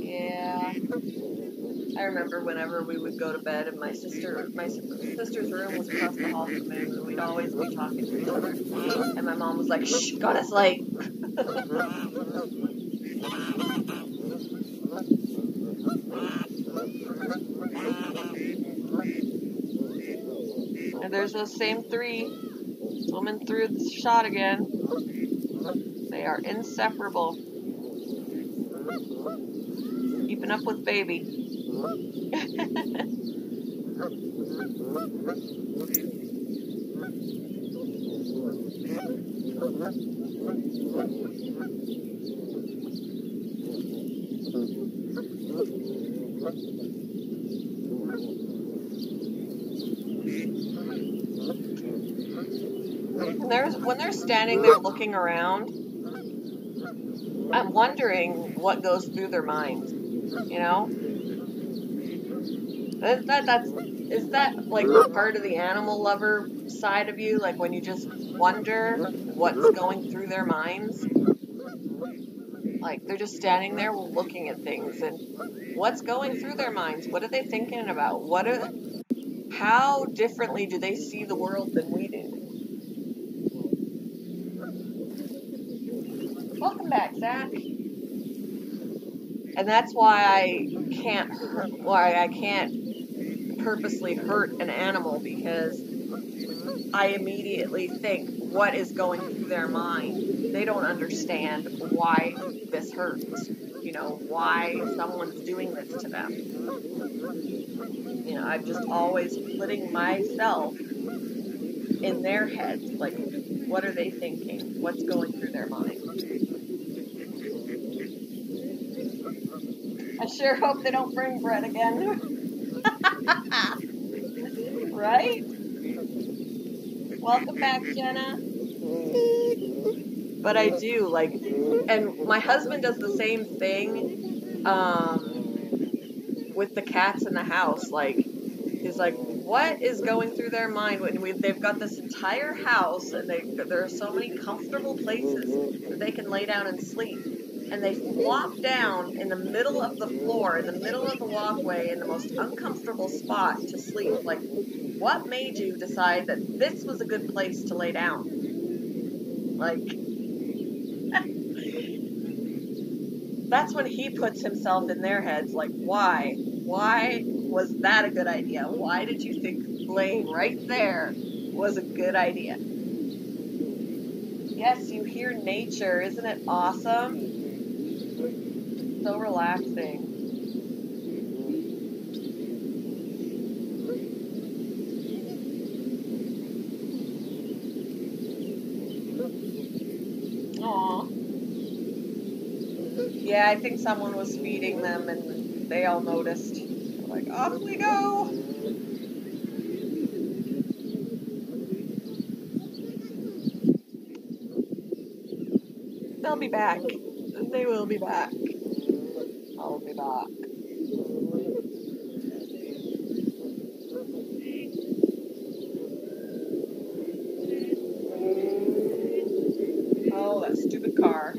Yeah. I remember whenever we would go to bed and my sister's room was across the hall from me, and we'd always be talking to each other. And my mom was like, shh, go to sleep. And there's those same three swimming through the shot again. They are inseparable. Keeping up with baby. And when they're standing there looking around, I'm wondering what goes through their minds, you know? Is that like part of the animal lover side of you? Like when you just wonder what's going through their minds? Like they're just standing there looking at things and what's going through their minds? What are they thinking about? How differently do they see the world than we do? Welcome back, Zach. And that's why I can't purposely hurt an animal, because I immediately think what is going through their mind. They don't understand why this hurts. You know, why someone's doing this to them. You know, I'm just always putting myself in their heads. Like, what are they thinking? What's going through their mind? I sure hope they don't bring bread again. Right? Welcome back, Jenna. But I do, like, and my husband does the same thing with the cats in the house. Like, he's like, what is going through their mind when they've got this entire house and there are so many comfortable places that they can lay down and sleep. And they flop down in the middle of the floor, in the middle of the walkway, in the most uncomfortable spot to sleep. Like, what made you decide that this was a good place to lay down? Like, that's when he puts himself in their heads. Like, why? Why was that a good idea? Why did you think laying right there was a good idea? Yes, you hear nature. Isn't it awesome? So relaxing. Aw. Yeah, I think someone was feeding them and they all noticed. They're like, off we go! They'll be back. They will be back. I'll be back. Oh, that stupid car.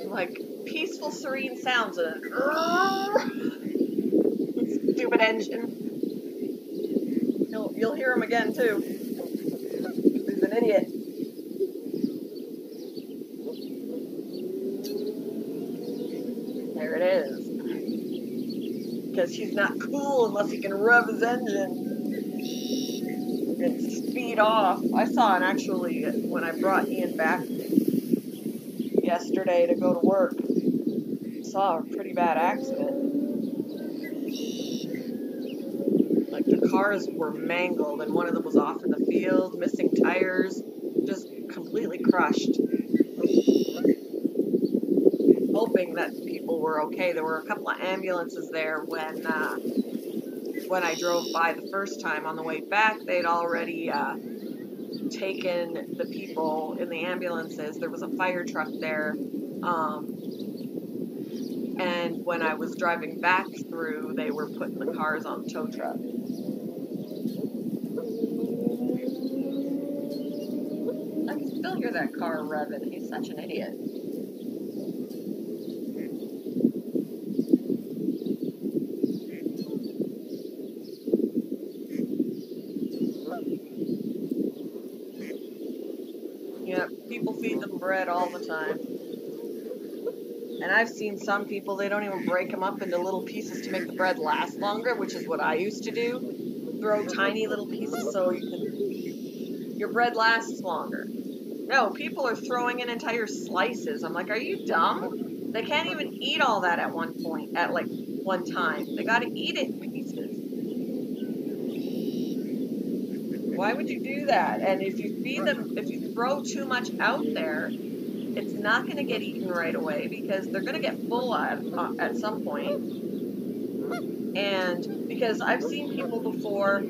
Like, peaceful, serene sounds and stupid engine. You'll hear him again, too. He's an idiot. There it is. Because he's not cool unless he can rev his engine and speed off. I saw it actually when I brought Ian back yesterday to go to work. I saw a pretty bad accident. Like, the cars were mangled and one of them was off in the field, missing tires, just completely crushed. Hoping that people were okay. There were a couple of ambulances there when I drove by the first time. On the way back, they'd already taken the people in the ambulances. There was a fire truck there. And when I was driving back through, they were putting the cars on the tow truck. I can still hear that car revving. He's such an idiot. Yeah, people feed them bread all the time. And I've seen some people, they don't even break them up into little pieces to make the bread last longer, which is what I used to do. Throw tiny little pieces so your bread lasts longer. No, people are throwing in entire slices. I'm like, are you dumb? They can't even eat all that at one time. They gotta eat it in pieces. Why would you do that? And if you throw too much out there, it's not going to get eaten right away because they're going to get full at some point. And because I've seen people before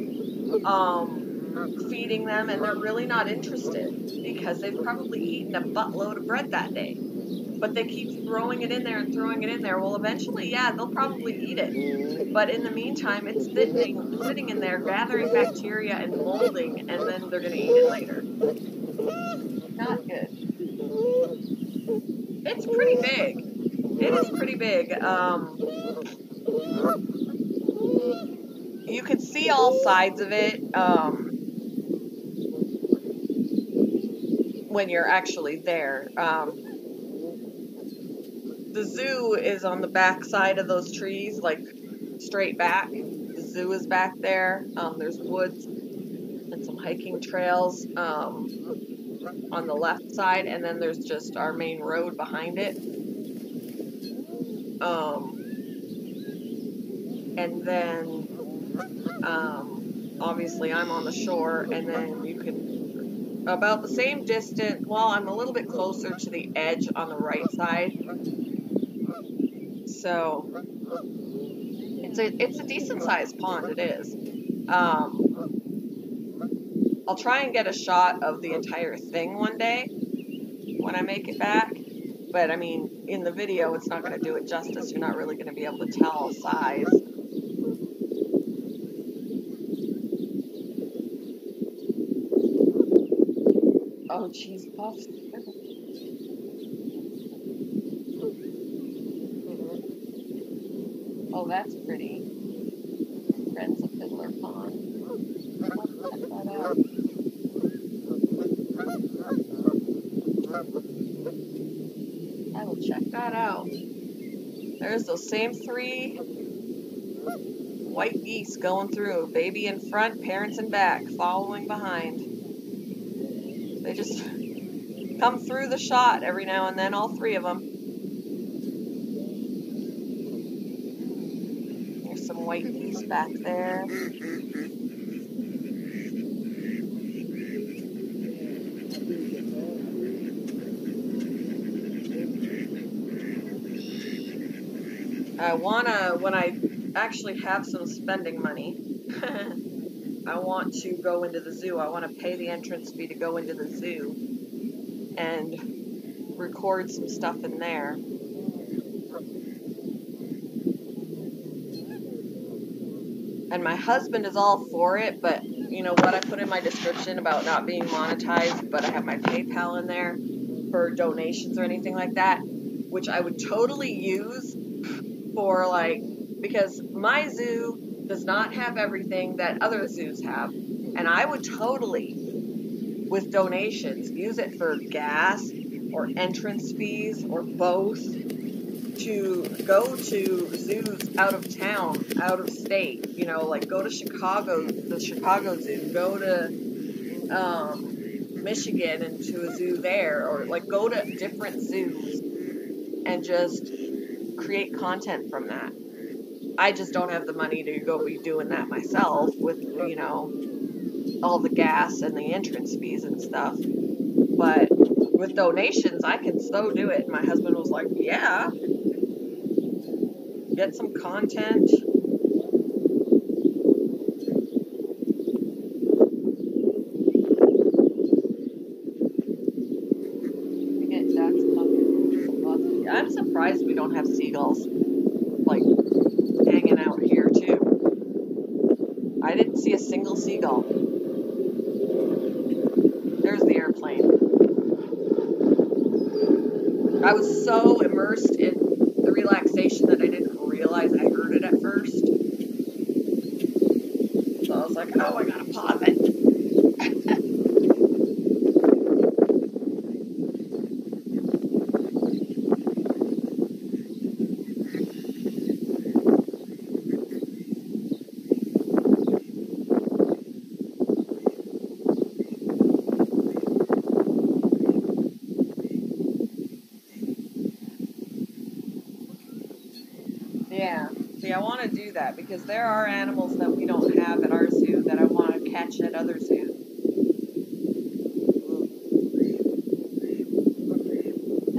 feeding them and they're really not interested because they've probably eaten a buttload of bread that day. but they keep throwing it in there and throwing it in there. Well, eventually, yeah, they'll probably eat it. But in the meantime, it's sitting in there, gathering bacteria and molding, and then they're going to eat it later. Not good. It's pretty big. It is pretty big. You can see all sides of it when you're actually there. The zoo is on the back side of those trees, like straight back. The zoo is back there. There's woods and some hiking trails on the left side, and then there's just our main road behind it. And then obviously I'm on the shore, and then you can, about the same distance, well, I'm a little bit closer to the edge on the right side. So it's a decent sized pond, it is. I'll try and get a shot of the entire thing one day when I make it back. But I mean, in the video, it's not going to do it justice. You're not really going to be able to tell size. Oh, cheese puffs. Oh, that's pretty. Friends of Fiddler Pond. Let's check that out. I will check that out. There's those same 3 white geese going through. Baby in front, parents in back, following behind. They just come through the shot every now and then, all 3 of them. There's some white geese back there. When I actually have some spending money, I want to go into the zoo. I want to pay the entrance fee to go into the zoo and record some stuff in there. And my husband is all for it, but you know what I put in my description about not being monetized, but I have my PayPal in there for donations or anything like that, which I would totally use for, like, because my zoo does not have everything that other zoos have, and I would totally, with donations, use it for gas or entrance fees or both, to go to zoos out of town, out of state, you know, like go to Chicago, the Chicago Zoo, go to Michigan and to a zoo there, or like go to different zoos and just create content from that. I just don't have the money to go be doing that myself with, you know, all the gas and the entrance fees and stuff. But with donations, I can so do it. And my husband was like, yeah, get some content. Get ducks, pumpkins. I'm surprised we don't have seagulls, like, hanging out here, too. I didn't see a single seagull. There's the airplane. I was so immersed in the relaxation that I didn't realize I heard it at first. So I was like, oh, I gotta pause it. Yeah, see, I want to do that because there are animals that we don't have at our zoo that I want to catch at other zoos.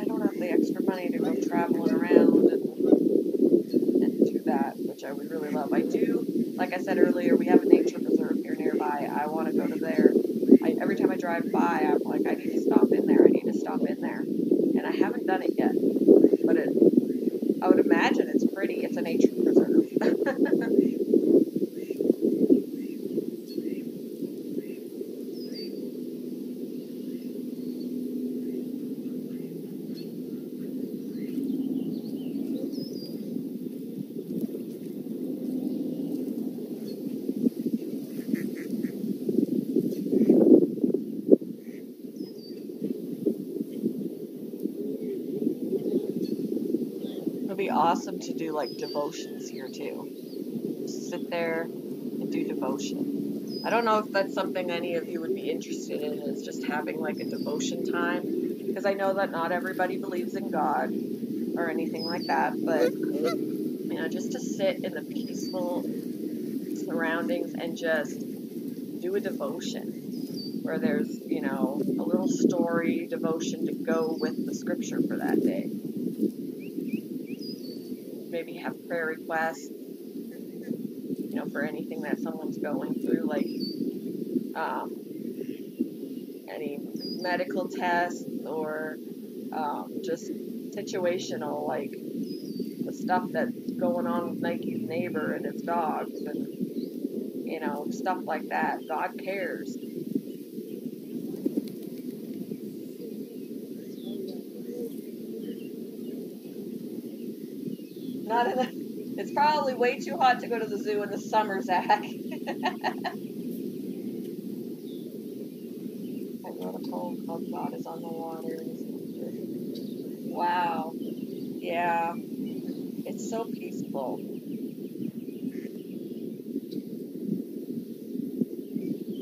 I don't have the extra money to go traveling around and do that, which I would really love. I do, like I said earlier, we have a nature preserve here nearby. I want to go to there. Every time I drive by, I'm like, I need to stop in there. I need to stop in there. and I haven't done it yet, but I would imagine it's pretty. It's a nature preserve. It'll be awesome to do like devotions here too. Just sit there and do devotion. I don't know if that's something any of you would be interested in, is just having like a devotion time, because I know that not everybody believes in God or anything like that, but just to sit in the peaceful surroundings and just do a devotion where there's, a little story devotion to go with the scripture for that day. Maybe have prayer requests, for anything that someone's going through, like any medical tests or just situational, like the stuff that's going on with Nike's neighbor and his dogs and, stuff like that. God cares. It's probably way too hot to go to the zoo in the summer, Zach. I wrote a poem called God is on the Water. Wow. Yeah. It's so peaceful.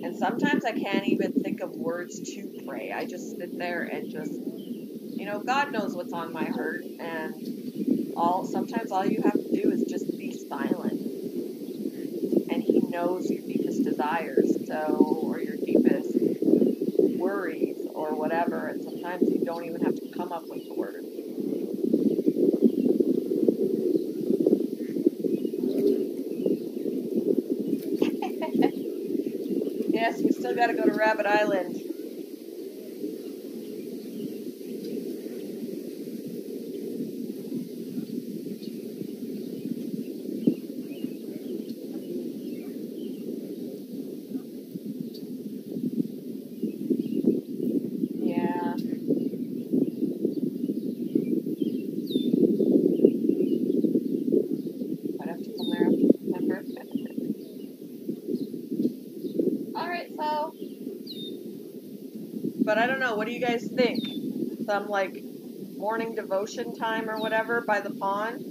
And sometimes I can't even think of words to pray. I just sit there and just, God knows what's on my heart, and sometimes all you have to do is just be silent. And He knows your deepest desires, or your deepest worries or whatever, and sometimes you don't even have to come up with the words. Yes, we still got to go to Rabbit Island. Yeah. I'd have to come there after September. Alright, so. But I don't know, what do you guys think? Some, like, morning devotion time or whatever by the pond?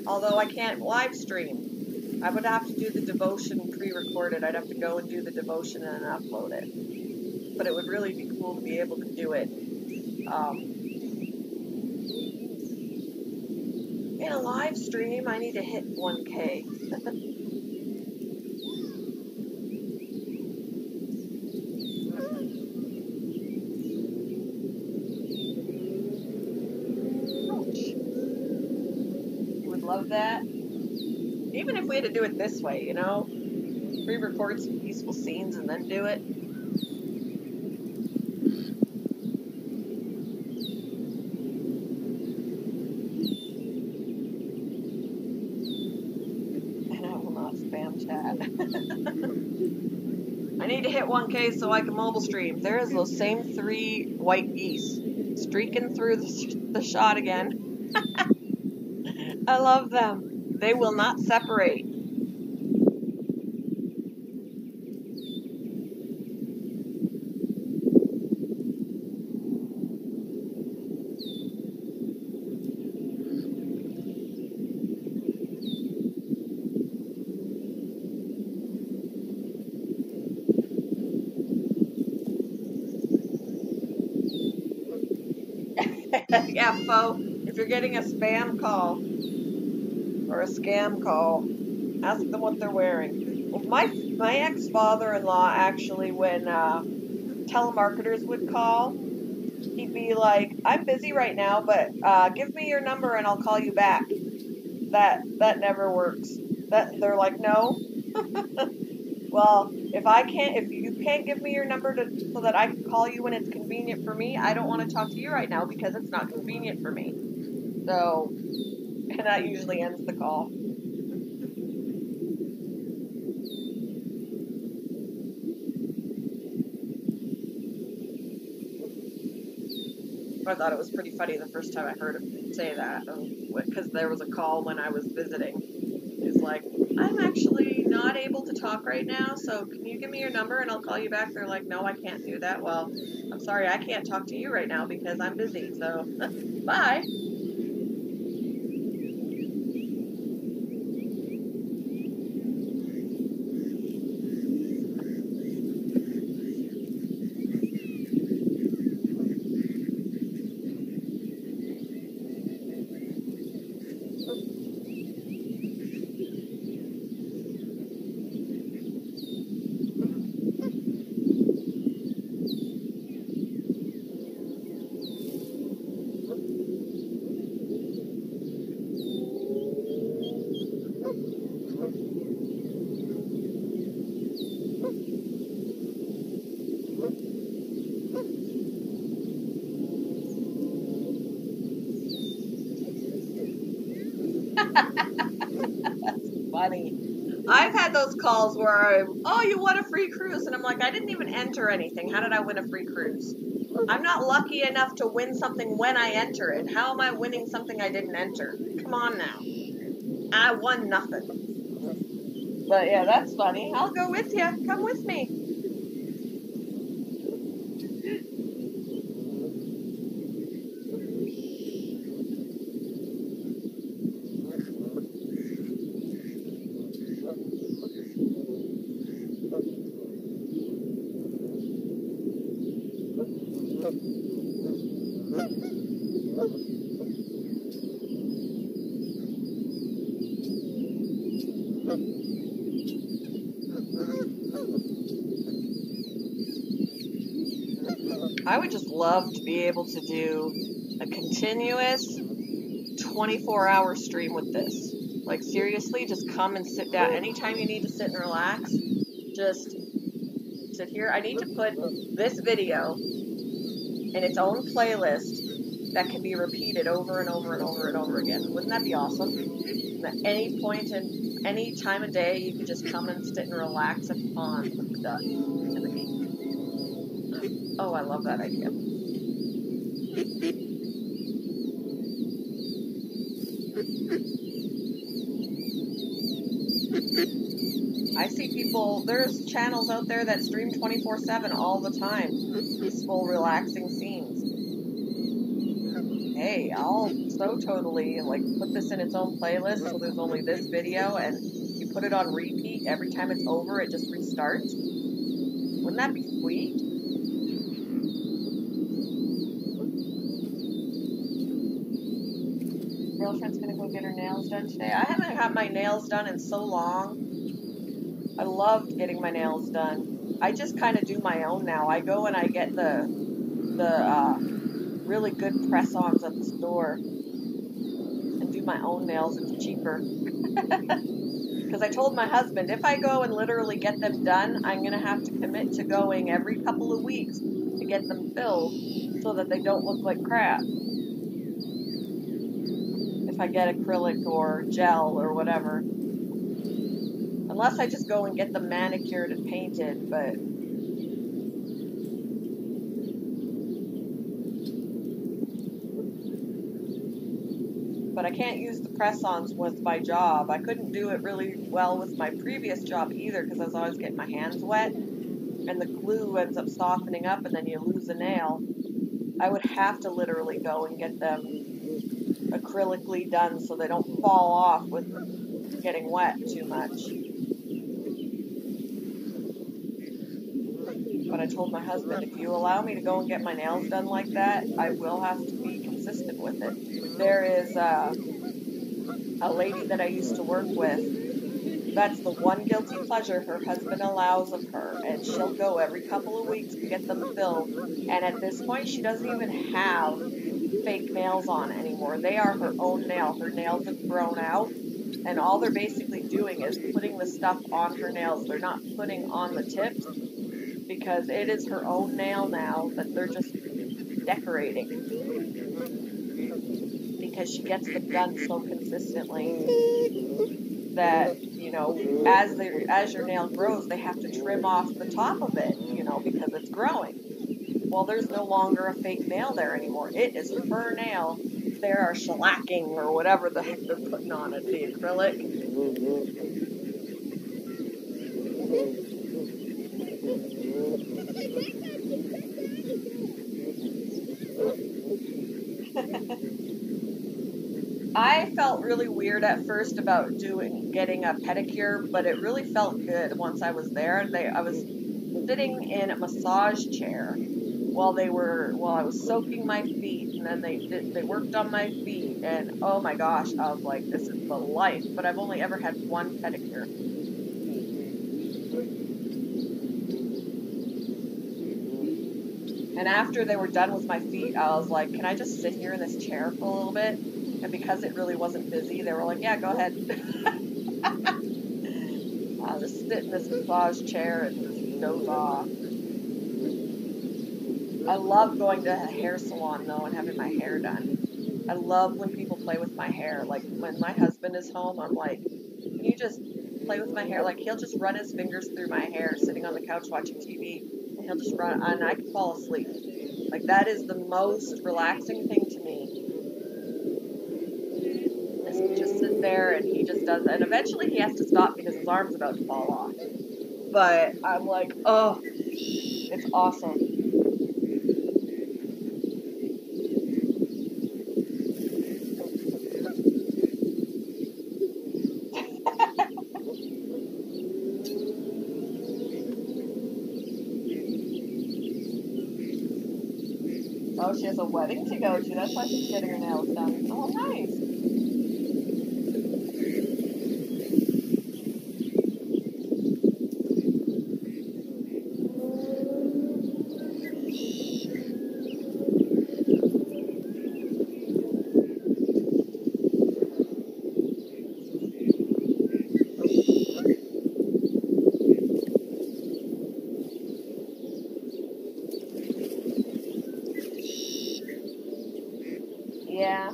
Although I can't live stream. I would have to do the devotion pre-recorded. I'd have to go and do the devotion and then upload it. But it would really be cool to be able to do it in a live stream. I need to hit 1K. You would love that. Even if we had to do it this way, pre-record some peaceful scenes and then do it. And I will not spam chat. I need to hit 1K so I can mobile stream. There's those same 3 white geese streaking through the shot again. I love them. They will not separate. Yeah, Fo, if you're getting a spam call or a scam call, ask them what they're wearing. Well, my ex-father-in-law, actually, when telemarketers would call, he'd be like, I'm busy right now, but give me your number and I'll call you back. That never works. They're like, no. Well, if you can't give me your number so that I can call you when it's convenient for me, I don't want to talk to you right now because it's not convenient for me. So, and that usually ends the call. I thought it was pretty funny the first time I heard him say that, because there was a call when I was visiting. He's like, I'm actually not able to talk right now, so can you give me your number and I'll call you back? They're like, no, I can't do that. Well, I'm sorry, I can't talk to you right now because I'm busy, so bye. Funny. I've had those calls where, oh, you won a free cruise, and I'm like, I didn't even enter anything. How did I win a free cruise? I'm not lucky enough to win something when I enter it. How am I winning something I didn't enter? Come on now. I won nothing. But yeah, that's funny. I'll go with you. Come with me. I would just love to be able to do a continuous 24-hour stream with this. Like, seriously, just come and sit down. Anytime you need to sit and relax, just sit here. I need to put this video in its own playlist that can be repeated over and over and over and over again. Wouldn't that be awesome? And at any point in any time of day, you could just come and sit and relax upon the beach. Oh, I love that idea. I see people, there's channels out there that stream 24/7 all the time. Peaceful, relaxing scenes. Hey, I'll so totally, like, put this in its own playlist so there's only this video, and you put it on repeat. Every time it's over, it just restarts. Wouldn't that be sweet? Girlfriend's gonna go get her nails done today. I haven't had my nails done in so long. I loved getting my nails done. I just kind of do my own now. I go and I get the really good press-ons at the store and do my own nails. It's cheaper. Because I told my husband, if I go and literally get them done, I'm going to have to commit to going every couple of weeks to get them filled so that they don't look like crap. If I get acrylic or gel or whatever. Unless I just go and get them manicured and painted, but I can't use the press-ons with my job. I couldn't do it really well with my previous job either because I was always getting my hands wet and the glue ends up softening up and then you lose a nail. I would have to literally go and get them acrylically done so they don't fall off with getting wet too much. But I told my husband, if you allow me to go and get my nails done like that, I will have to be consistent with it. There is a lady that I used to work with. That's the one guilty pleasure her husband allows of her, and she'll go every couple of weeks to get them filled. And at this point, she doesn't even have fake nails on anymore. They are her own nail. Her nails have grown out, and all they're basically doing is putting the stuff on her nails. They're not putting on the tips. because it is her own nail now that they're just decorating. Because she gets them done so consistently that, you know, as your nail grows, they have to trim off the top of it, you know, because it's growing. Well, there's no longer a fake nail there anymore. It is her nail. They are shellacking or whatever the heck they're putting on it, the acrylic. I felt really weird at first about getting a pedicure, but it really felt good once I was there. I was sitting in a massage chair while I was soaking my feet, and then they worked on my feet, and oh my gosh, I was like, this is the life. But I've only ever had one pedicure. And after they were done with my feet, I was like, can I just sit here in this chair for a little bit? And because it really wasn't busy, they were like, yeah, go ahead. I'll just sit in this massage chair and just doze off. I love going to a hair salon, though, and having my hair done. I love when people play with my hair. Like, when my husband is home, I'm like, can you just play with my hair? Like, he'll just run his fingers through my hair sitting on the couch watching TV, and he'll just run, and I can fall asleep. Like, that is the most relaxing thing to me. Is to just sit there, and he just does it. And eventually he has to stop because his arm's about to fall off. But I'm like, oh, it's awesome. Oh, she has a wedding to go to. That's why she's getting her nails done. Oh, nice. Yeah.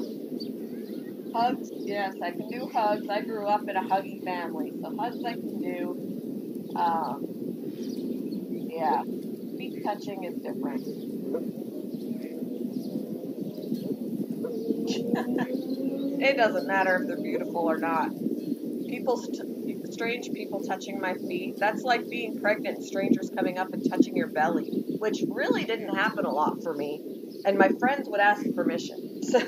Hugs, yes, I can do hugs. I grew up in a huggy family, so hugs I can do. Yeah, feet touching is different. It doesn't matter if they're beautiful or not. Strange people touching my feet, that's like being pregnant and strangers coming up and touching your belly, which really didn't happen a lot for me. And my friends would ask permission. So,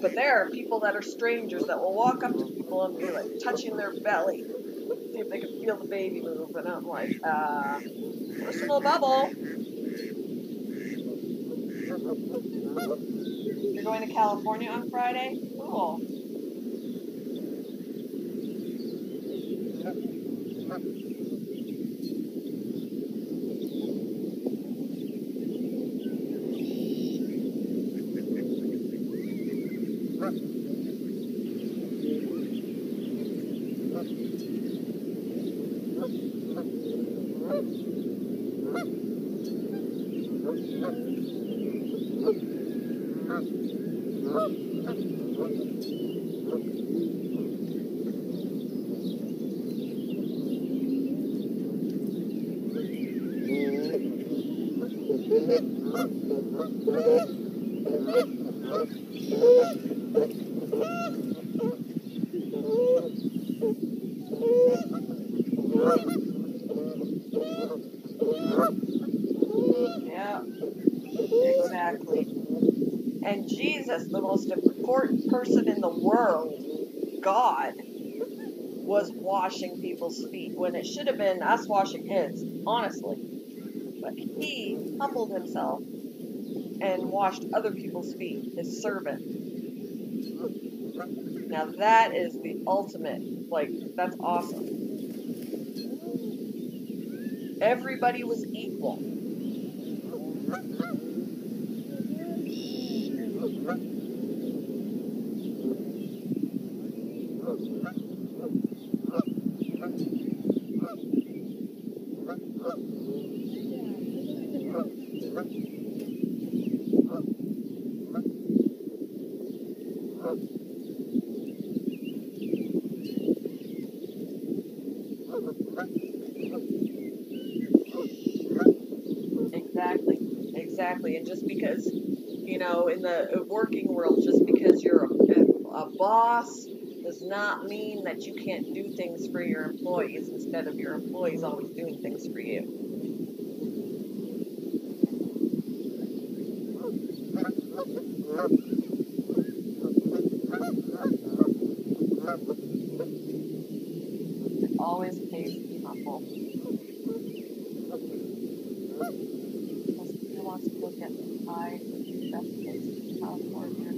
but there are people that are strangers that will walk up to people and be like touching their belly, see if they can feel the baby move. And I'm like, personal bubble. You're going to California on Friday? Cool. Yeah, exactly. And Jesus, the most important person in the world, God, was washing people's feet when it should have been us washing his, honestly. But he humbled himself and washed other people's feet, his servant. Now that is the ultimate, like, that's awesome. Everybody was equal. Exactly. Exactly. And just because, you know, in the working world, just because you're a boss does not mean that you can't do things for your employees instead of your employees always doing things for you. It always pays to be humble. Who wants to go get some pie? Best place in California.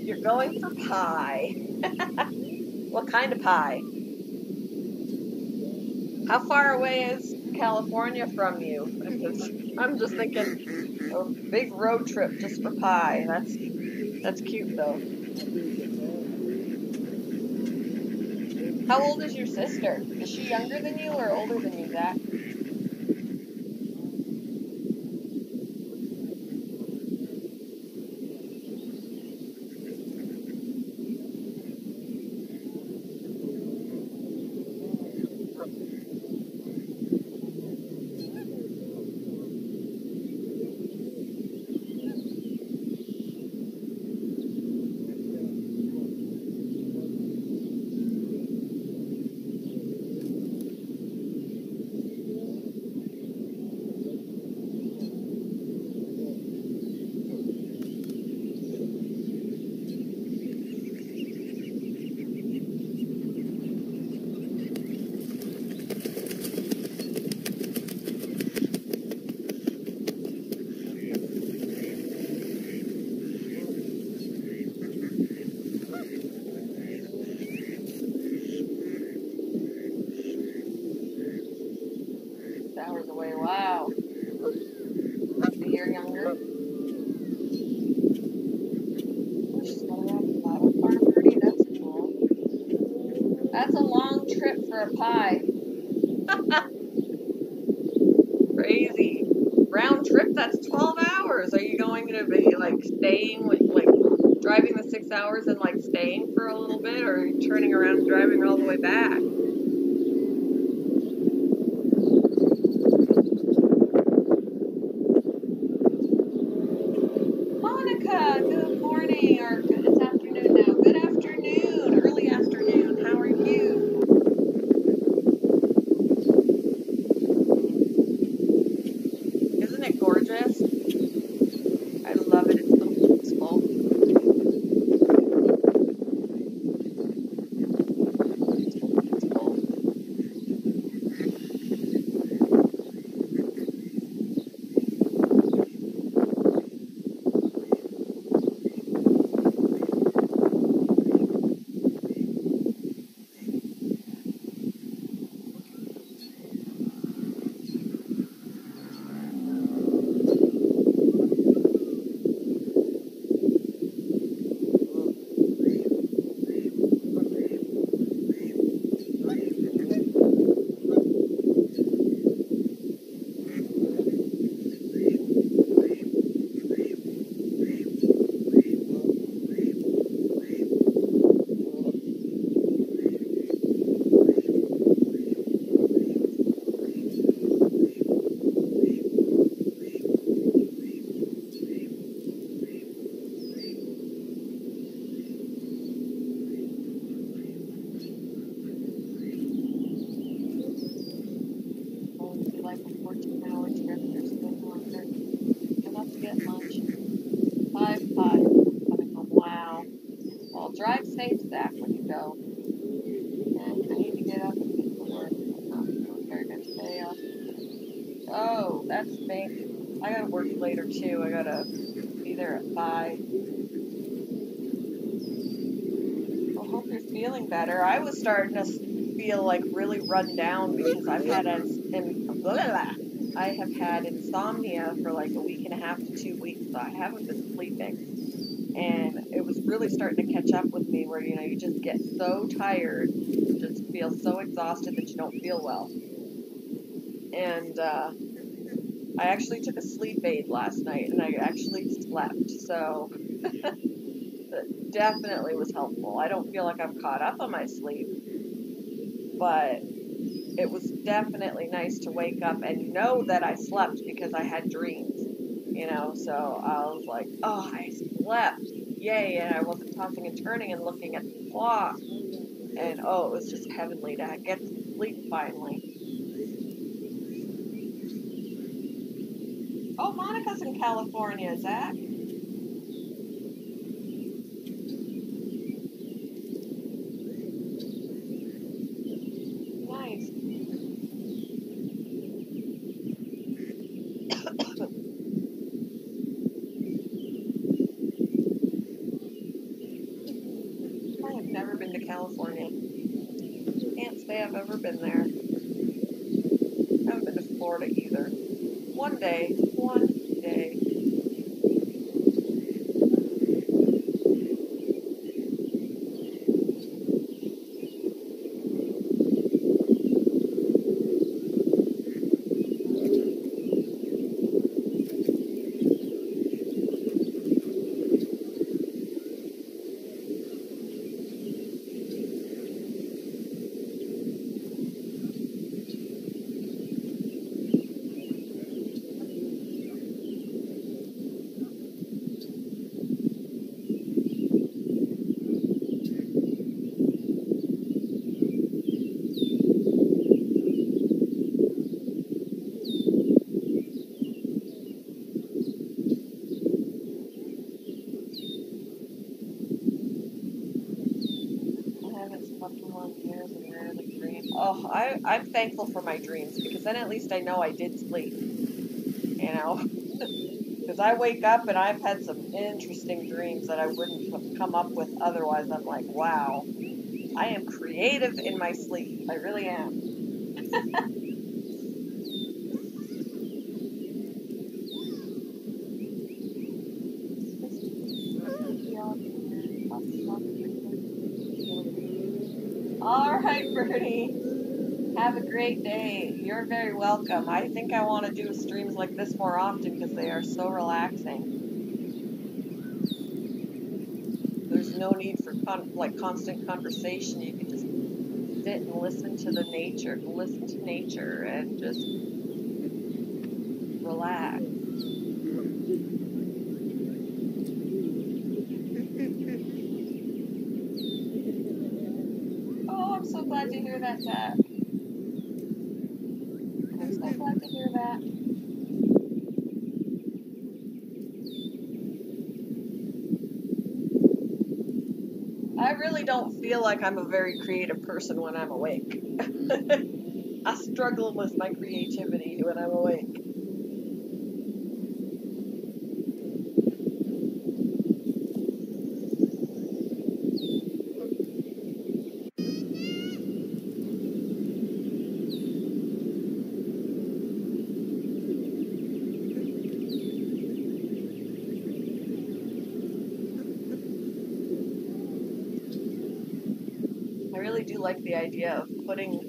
You're going for pie. What kind of pie? How far away is California from you? Because I'm just thinking a big road trip just for pie. That's cute though. How old is your sister? Is she younger than you or older than you, Zach? Hours away. Wow. A year younger. She's going to have a bottle farm party. That's cool. That's a long trip for a pie. Crazy. Round trip, that's 12 hours. Are you going to be like staying, like driving the 6 hours and like staying for a little bit, or are you turning around and driving all the way back? Monica, good morning, or it's afternoon now. Good afternoon, early afternoon. How are you? Isn't it gorgeous? I love it. It's so peaceful. Like a 14-hour trip or something longer. Enough to get lunch. 5-5 coming home. Wow. Well, drive safe, Zach, when you go. And I need to get up and get to work. I'm not feeling very good today. Oh, that's me. I gotta work later too. I gotta be there at 5. I hope you're feeling better. I was starting to feel like really run down because I have had insomnia for like a week and a half to 2 weeks, so I haven't been sleeping. And it was really starting to catch up with me where, you know, you just get so tired, just feel so exhausted that you don't feel well. And I actually took a sleep aid last night, and I actually slept, so that definitely was helpful. I don't feel like I'm caught up on my sleep, but it was definitely nice to wake up and know that I slept because I had dreams, you know, so I was like, oh, I slept, yay, and I wasn't tossing and turning and looking at the clock, and oh, it was just heavenly to get to sleep finally. Oh, Monica's in California, Zach. Nice. I have never been to California. Can't say I've ever been there. Haven't been to Florida either. One day. One day. Oh, I'm thankful for my dreams because then at least I know I did sleep, you know? Because I wake up and I've had some interesting dreams that I wouldn't have come up with otherwise. I'm like, wow, I am creative in my sleep. I really am. All right, Bernie. Have a great day. You're very welcome. I think I want to do streams like this more often because they are so relaxing. There's no need for constant conversation. You can just sit and listen to the nature, and just relax. Oh, I'm so glad to hear that, Zach. I'm so glad to hear that. I really don't feel like I'm a very creative person when I'm awake. I struggle with my creativity when I'm awake. I really do like the idea of putting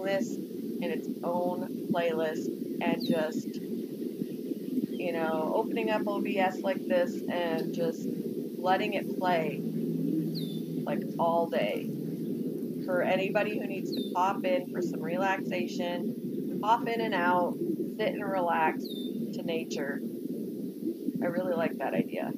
this in its own playlist and just, you know, opening up OBS like this and just letting it play like all day for anybody who needs to pop in for some relaxation, pop in and out, sit and relax to nature. I really like that idea.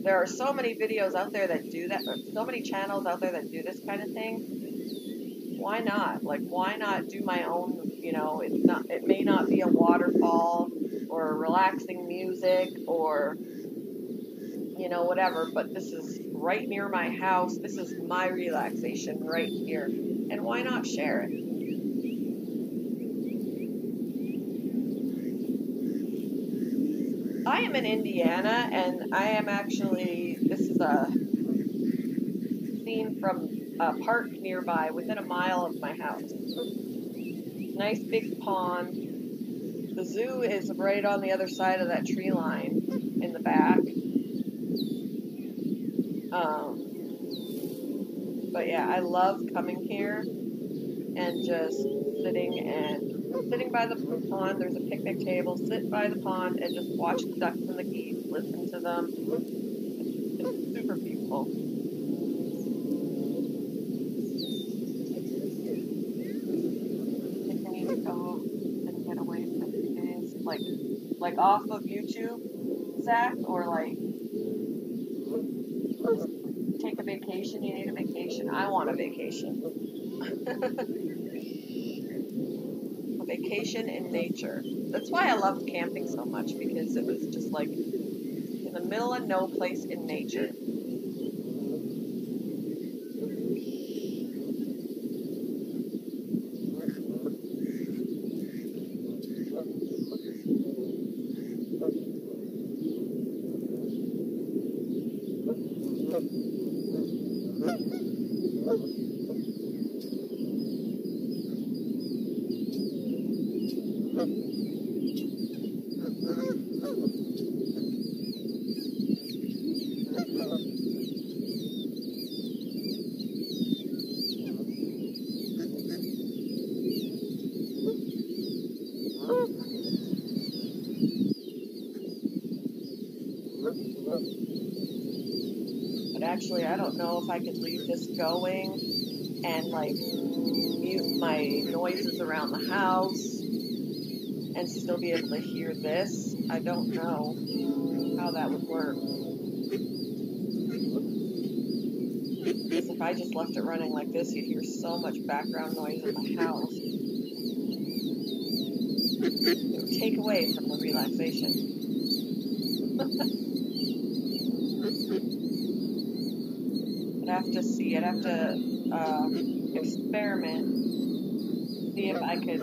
There are so many videos out there that do that, so many channels out there that do this kind of thing. Why not? Like, why not do my own, you know, it may not be a waterfall or relaxing music or, you know, whatever, but this is right near my house. This is my relaxation right here. And why not share it? I am in Indiana, and I am actually, this is a scene from a park nearby, within a mile of my house. Nice big pond. The zoo is right on the other side of that tree line in the back. But yeah, I love coming here and just sitting and by the pond. There's a picnic table. Sit by the pond and just watch the ducks and the geese. Listen to them. It's super peaceful. I need to go and get away for a few days. Like off of YouTube, Zach, or like take a vacation. You need a vacation. I want a vacation. A vacation in nature. That's why I loved camping so much, because it was just like in the middle of no place in nature. But actually, I don't know if I could leave this going and like mute my noises around the house and still be able to hear this. I don't know how that would work. Because if I just left it running like this, you'd hear so much background noise in my house. It would take away from the relaxation. I'd have to see. I'd have to experiment, see if I could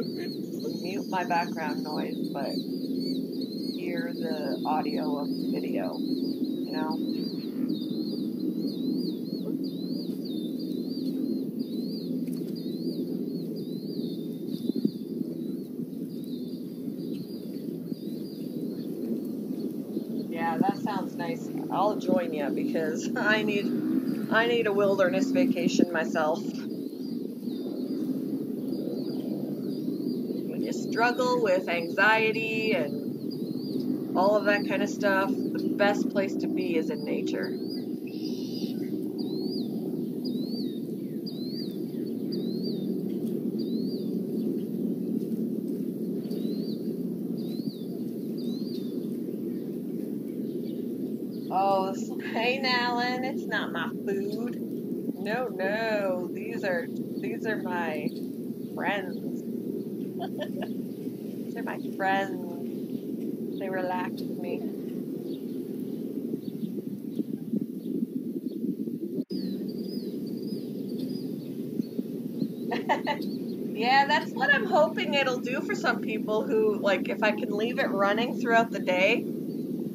mute my background noise, but hear the audio of the video, you know? Yeah, that sounds nice. I'll join you because I need a wilderness vacation myself. When you struggle with anxiety and all of that kind of stuff, the best place to be is in nature. Oh, hey, Alan, it's not my food. No, these are my friends. These are my friends. They relax me. Yeah, that's what I'm hoping it'll do for some people who, like, if I can leave it running throughout the day,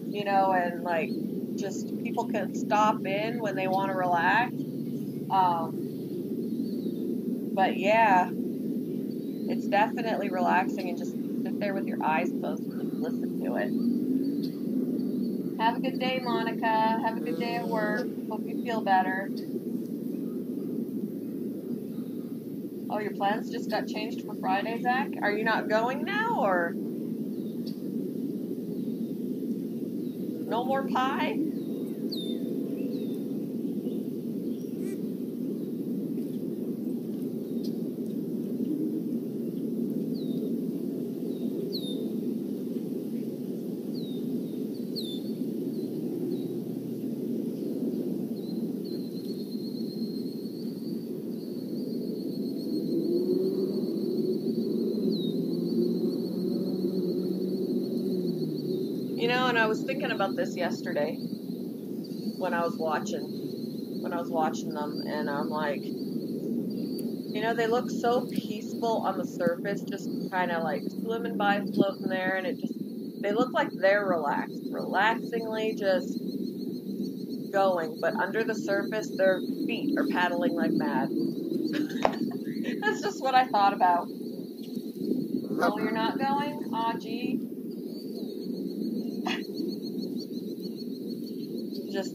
you know, and like just people can stop in when they want to relax. But yeah, it's definitely relaxing, and just sit there with your eyes closed and just listen to it. Have a good day, Monica. Have a good day at work. Hope you feel better. Oh, your plans just got changed for Friday, Zach? Are you not going now, or no more pie? You know, and I was thinking about this yesterday when I was watching them, and I'm like, you know, they look so peaceful on the surface, just kind of like swimming by, floating there, and they look like they're relaxingly just going, but under the surface, their feet are paddling like mad. That's just what I thought about. Oh, you're not going? Aw, gee.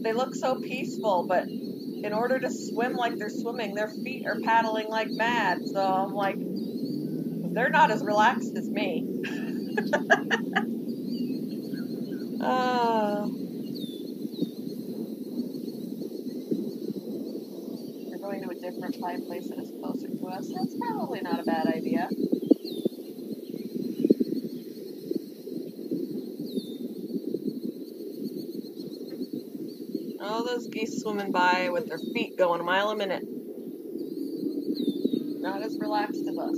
They look so peaceful, but in order to swim like they're swimming, their feet are paddling like mad. So I'm like, They're not as relaxed as me. We're going to a different place that is closer to us. That's probably not a bad idea. Oh, those geese swimming by with their feet going a mile a minute. Not as relaxed as us.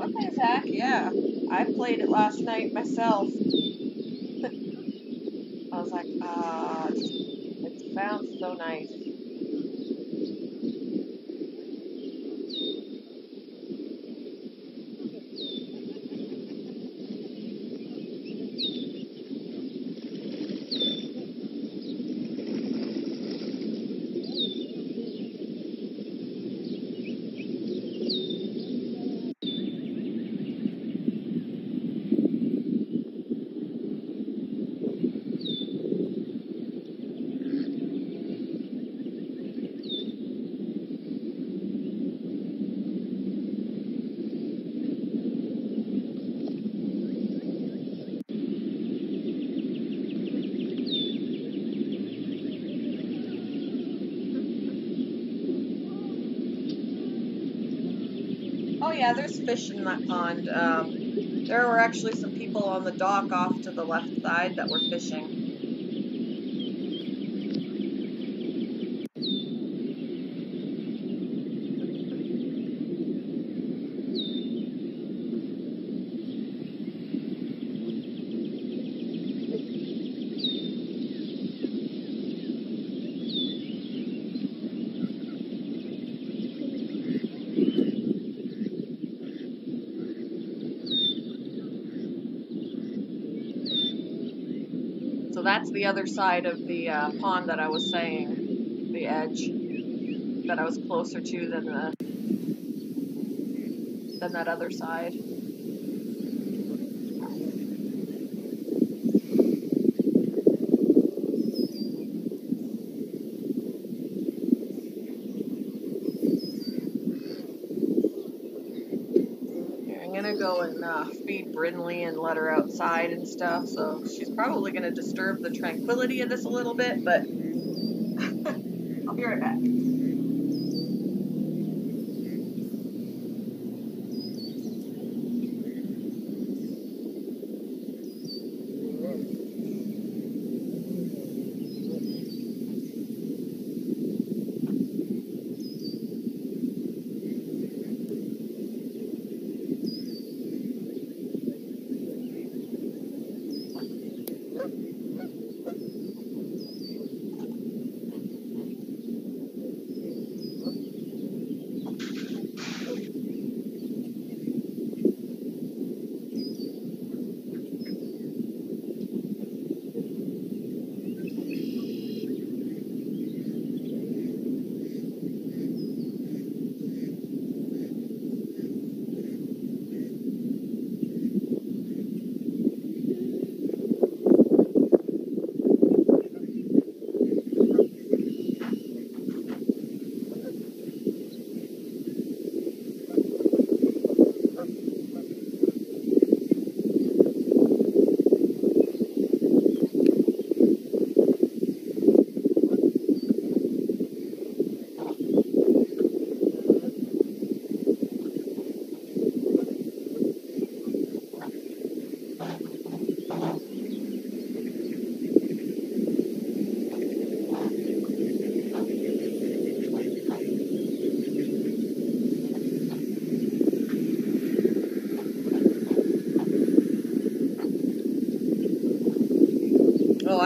Okay, Zach, yeah. I played it last night myself. I was like, it sounds so nice. Oh yeah, there's fish in that pond. There were actually some people on the dock off to the left side that were fishing. So that's the other side of the pond that I was saying, the edge that I was closer to than that other side. Here, I'm gonna go and feed Brinley and let her outside and stuff. So she's probably gonna disturb the tranquility of this a little bit, but I'll be right back.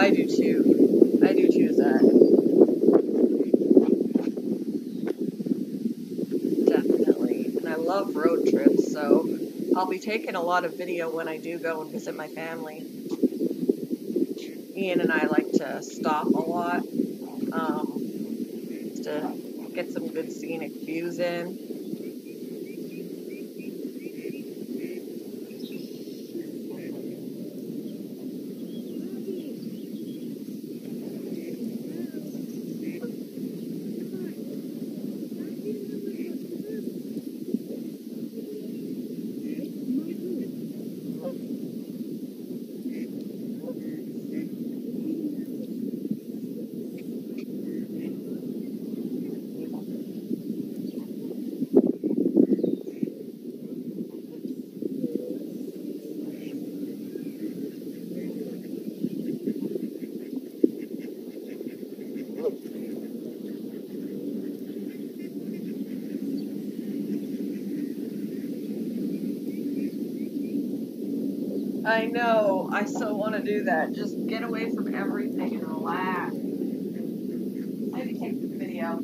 I do too. I do too, Zach. Definitely. And I love road trips, so I'll be taking a lot of video when I do go and visit my family. Ian and I like to stop a lot to get some good scenic views in. I know, I so want to do that. Just get away from everything and relax. Maybe take the video.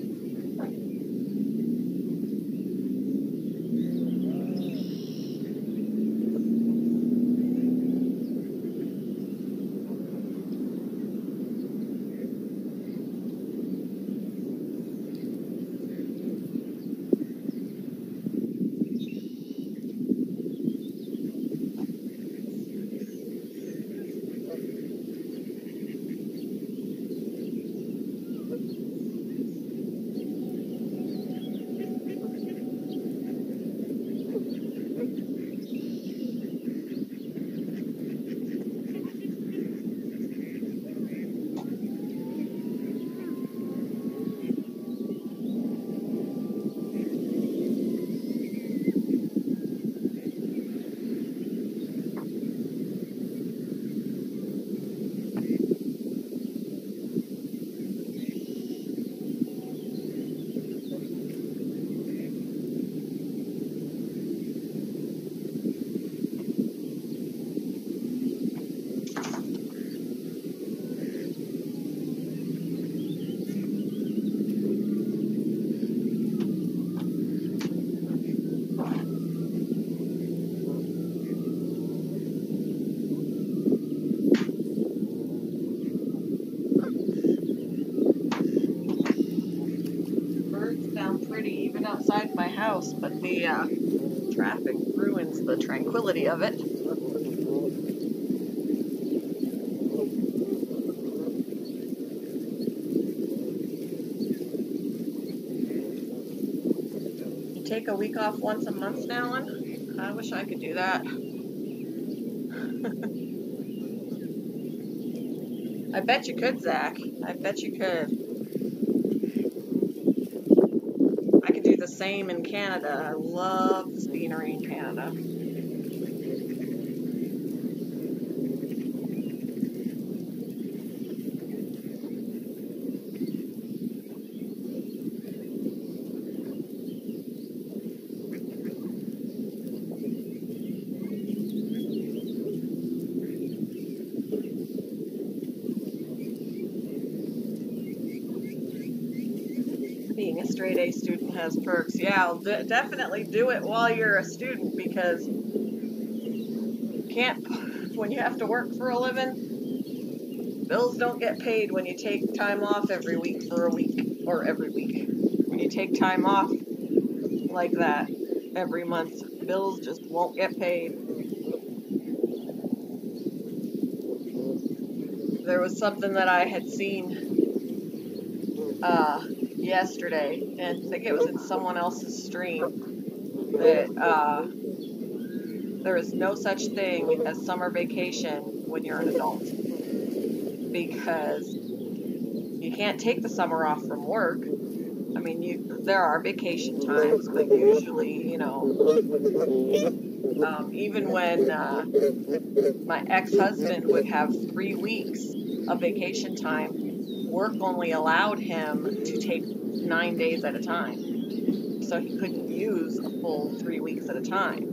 Pretty even outside my house, but the traffic ruins the tranquility of it. You take a week off once a month now, and I wish I could do that. I bet you could, Zach. I bet you could. The same in Canada. I love the scenery in Canada. Being a straight A student has perks. Yeah, I'll definitely do it while you're a student, because you can't, when you have to work for a living, bills don't get paid when you take time off every week for a week, or every week. When you take time off like that every month, bills just won't get paid. There was something that I had seen yesterday, and I think it was in someone else's stream, that there is no such thing as summer vacation when you're an adult, because you can't take the summer off from work. I mean, there are vacation times, but usually, you know, even when my ex-husband would have 3 weeks of vacation time, work only allowed him to take 9 days at a time, so he couldn't use a full 3 weeks at a time.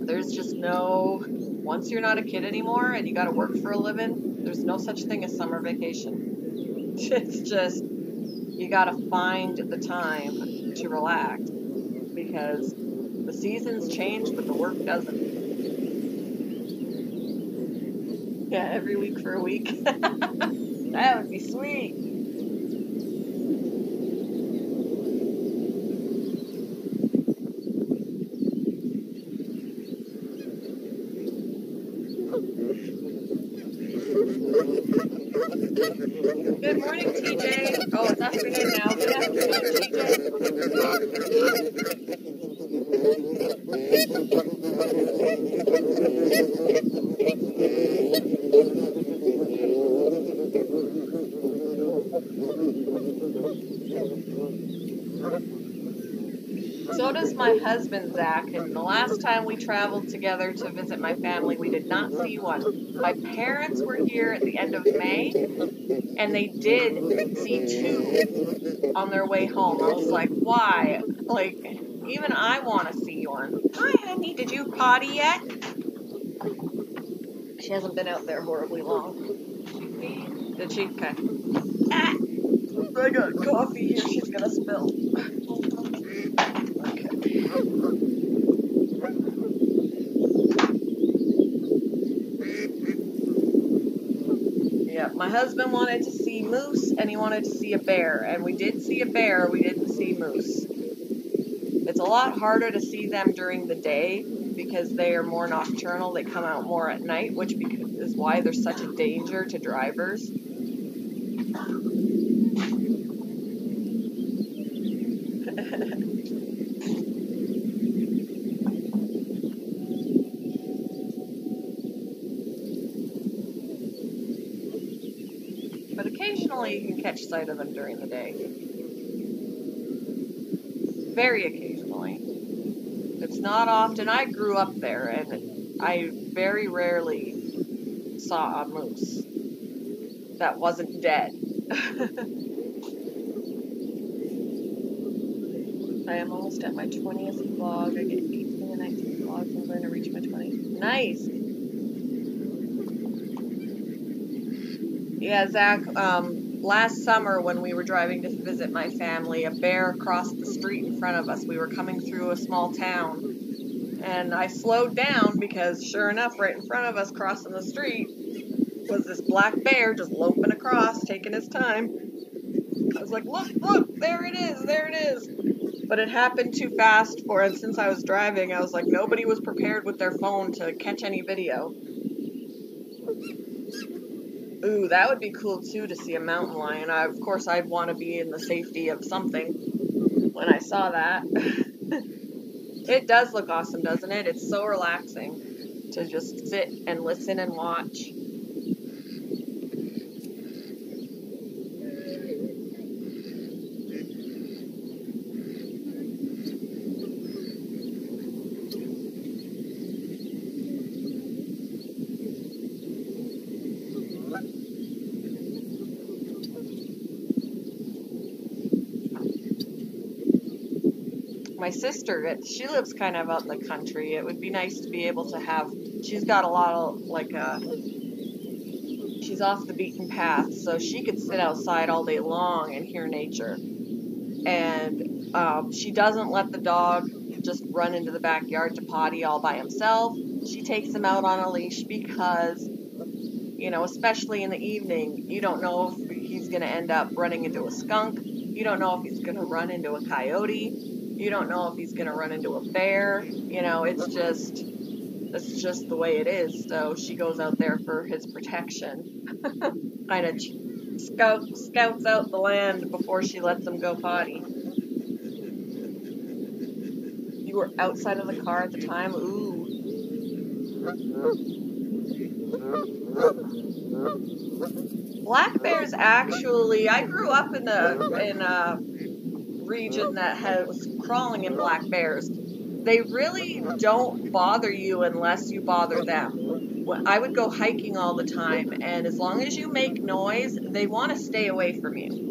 There's just no once you're not a kid anymore and you got to work for a living, there's no such thing as summer vacation. It's just, you got to find the time to relax because the seasons change, but the work doesn't. Yeah, every week for a week. That would be sweet. Good morning, TJ. Oh, it's afternoon now. Good afternoon, So does my husband, Zach, and the last time we traveled together to visit my family, we did not see one. My parents were here at the end of May, and they did see two on their way home. I was like, why? Like, even I want to see one. Hi, honey, did you potty yet? She hasn't been out there horribly long. Did she? Okay. Ah! I got coffee here she's gonna spill. Yeah, my husband wanted to see moose and he wanted to see a bear. And we did see a bear, we didn't see moose. It's a lot harder to see them during the day because they are more nocturnal. They come out more at night, which is why they're such a danger to drivers. But occasionally you can catch sight of them during the day. Very occasionally. It's not often. I grew up there and I very rarely saw a moose that wasn't dead. I am almost at my 20th vlog. I get 18 and 19 vlogs. I'm going to reach my 20th. Nice! Yeah, Zach, last summer when we were driving to visit my family, a bear crossed the street in front of us. We were coming through a small town, and I slowed down because, sure enough, right in front of us crossing the street was this black bear just loping across, taking his time. I was like, look, there it is. But it happened too fast for it. Since I was driving, I was like, nobody was prepared with their phone to catch any video. Ooh, that would be cool, too, to see a mountain lion. Of course, I'd want to be in the safety of something when I saw that. It does look awesome, doesn't it? It's so relaxing to just sit and listen and watch. My sister, she lives kind of out in the country. It would be nice to be able to have, she's got a lot of, she's off the beaten path, so she could sit outside all day long and hear nature. And she doesn't let the dog just run into the backyard to potty all by himself. She takes him out on a leash because, you know, especially in the evening, you don't know if he's going to end up running into a skunk. You don't know if he's going to run into a coyote. You don't know if he's going to run into a bear. You know, it's just the way it is. So she goes out there for his protection. Kind of scouts out the land before she lets him go potty. You were outside of the car at the time? Ooh. Black bears actually, I grew up in a region that was crawling in black bears. They really don't bother you unless you bother them. I would go hiking all the time, and as long as you make noise, they want to stay away from you.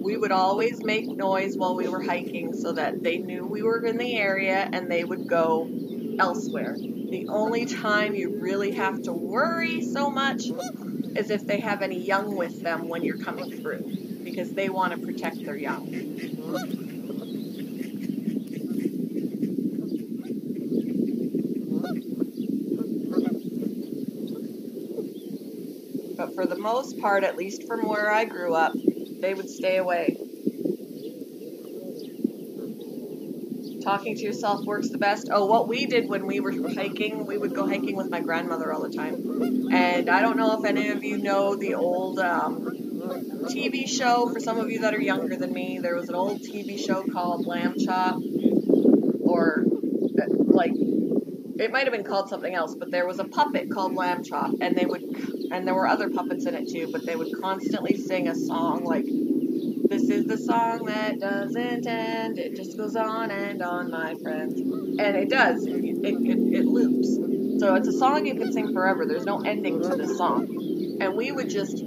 We would always make noise while we were hiking so that they knew we were in the area and they would go elsewhere. The only time you really have to worry so much is if they have any young with them when you're coming through, because they want to protect their young. But for the most part, at least from where I grew up, they would stay away. Talking to yourself works the best. Oh, what we did when we were hiking, we would go hiking with my grandmother all the time. And I don't know if any of you know the old TV show. For some of you that are younger than me, there was an old TV show called Lamb Chop. Or, like, it might have been called something else, but there was a puppet called Lamb Chop. And there were other puppets in it too, but they would constantly sing a song like, "This is the song that doesn't end, it just goes on and on, my friends." And it does, it loops. So it's a song you can sing forever, there's no ending to this song. And we would just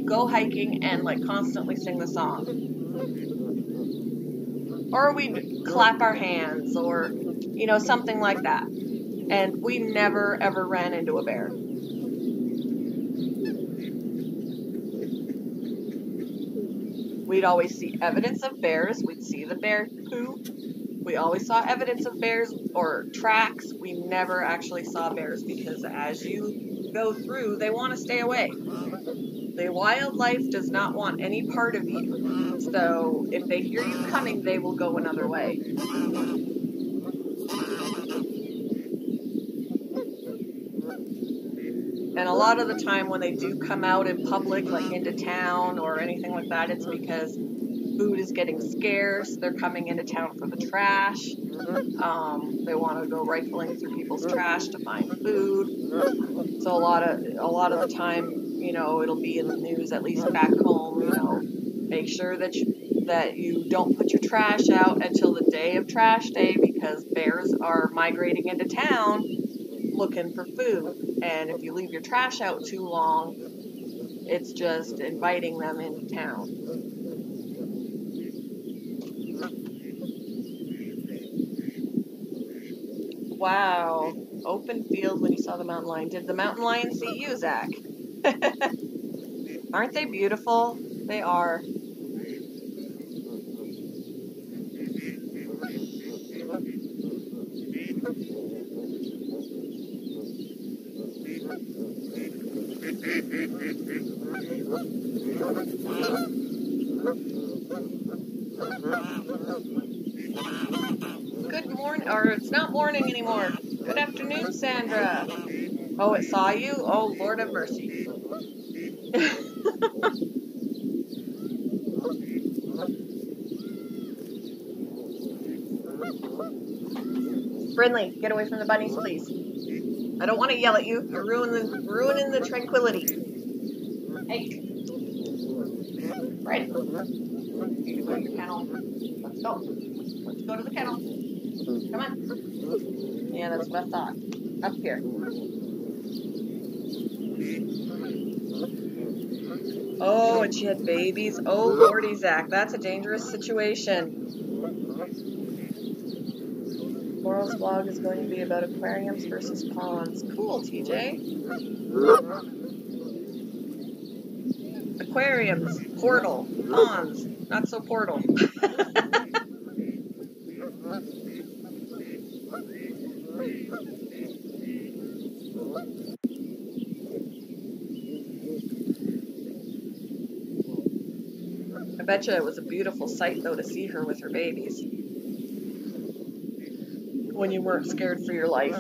go hiking and like constantly sing the song. Or we'd clap our hands or, you know, something like that. And we never ever ran into a bear. We'd always see evidence of bears. We'd see the bear poo. We always saw evidence of bears or tracks. We never actually saw bears because as you go through, they want to stay away. The wildlife does not want any part of you. So if they hear you coming, they will go another way. And a lot of the time when they do come out in public, like into town or anything like that, it's because food is getting scarce. They're coming into town for the trash. They want to go rifling through people's trash to find food. So a lot of the time, you know, it'll be in the news, at least back home, you know, make sure that you don't put your trash out until the day of trash day because bears are migrating into town looking for food. And if you leave your trash out too long, it's just inviting them into town. Wow. Open field when you saw the mountain lion. Did the mountain lion see you, Zach? Aren't they beautiful? They are. Good morning, or it's not morning anymore. Good afternoon, Sandra. Oh, it saw you? Oh, Lord have mercy. Brindley, get away from the bunnies, please. I don't want to yell at you. You're ruining the tranquility. Hey. Right. You can go to your kennel. Let's go. Let's go to the kennel. Come on. Yeah, that's what I thought. Up here. Oh, and she had babies. Oh, Lordy, Zach. That's a dangerous situation. Laurel's vlog is going to be about aquariums versus ponds. Cool, TJ. Aquariums, portal, ponds, not so portal. I bet you it was a beautiful sight, though, to see her with her babies. When you weren't scared for your life.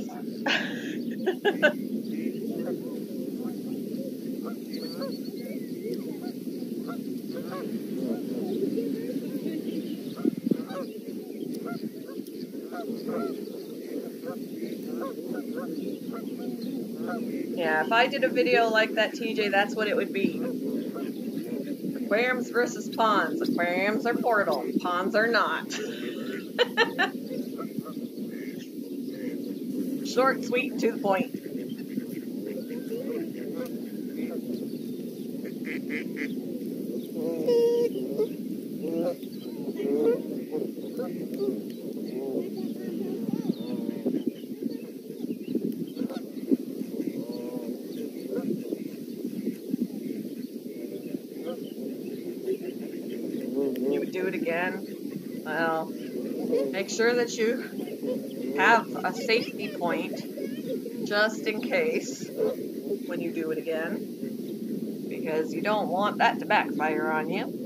Yeah, if I did a video like that, TJ, that's what it would be. Aquariums versus ponds. Aquariums are portal. Ponds are not. Short, sweet, to the point. again, well, make sure that you have a safety point just in case when you do it again, because you don't want that to backfire on you.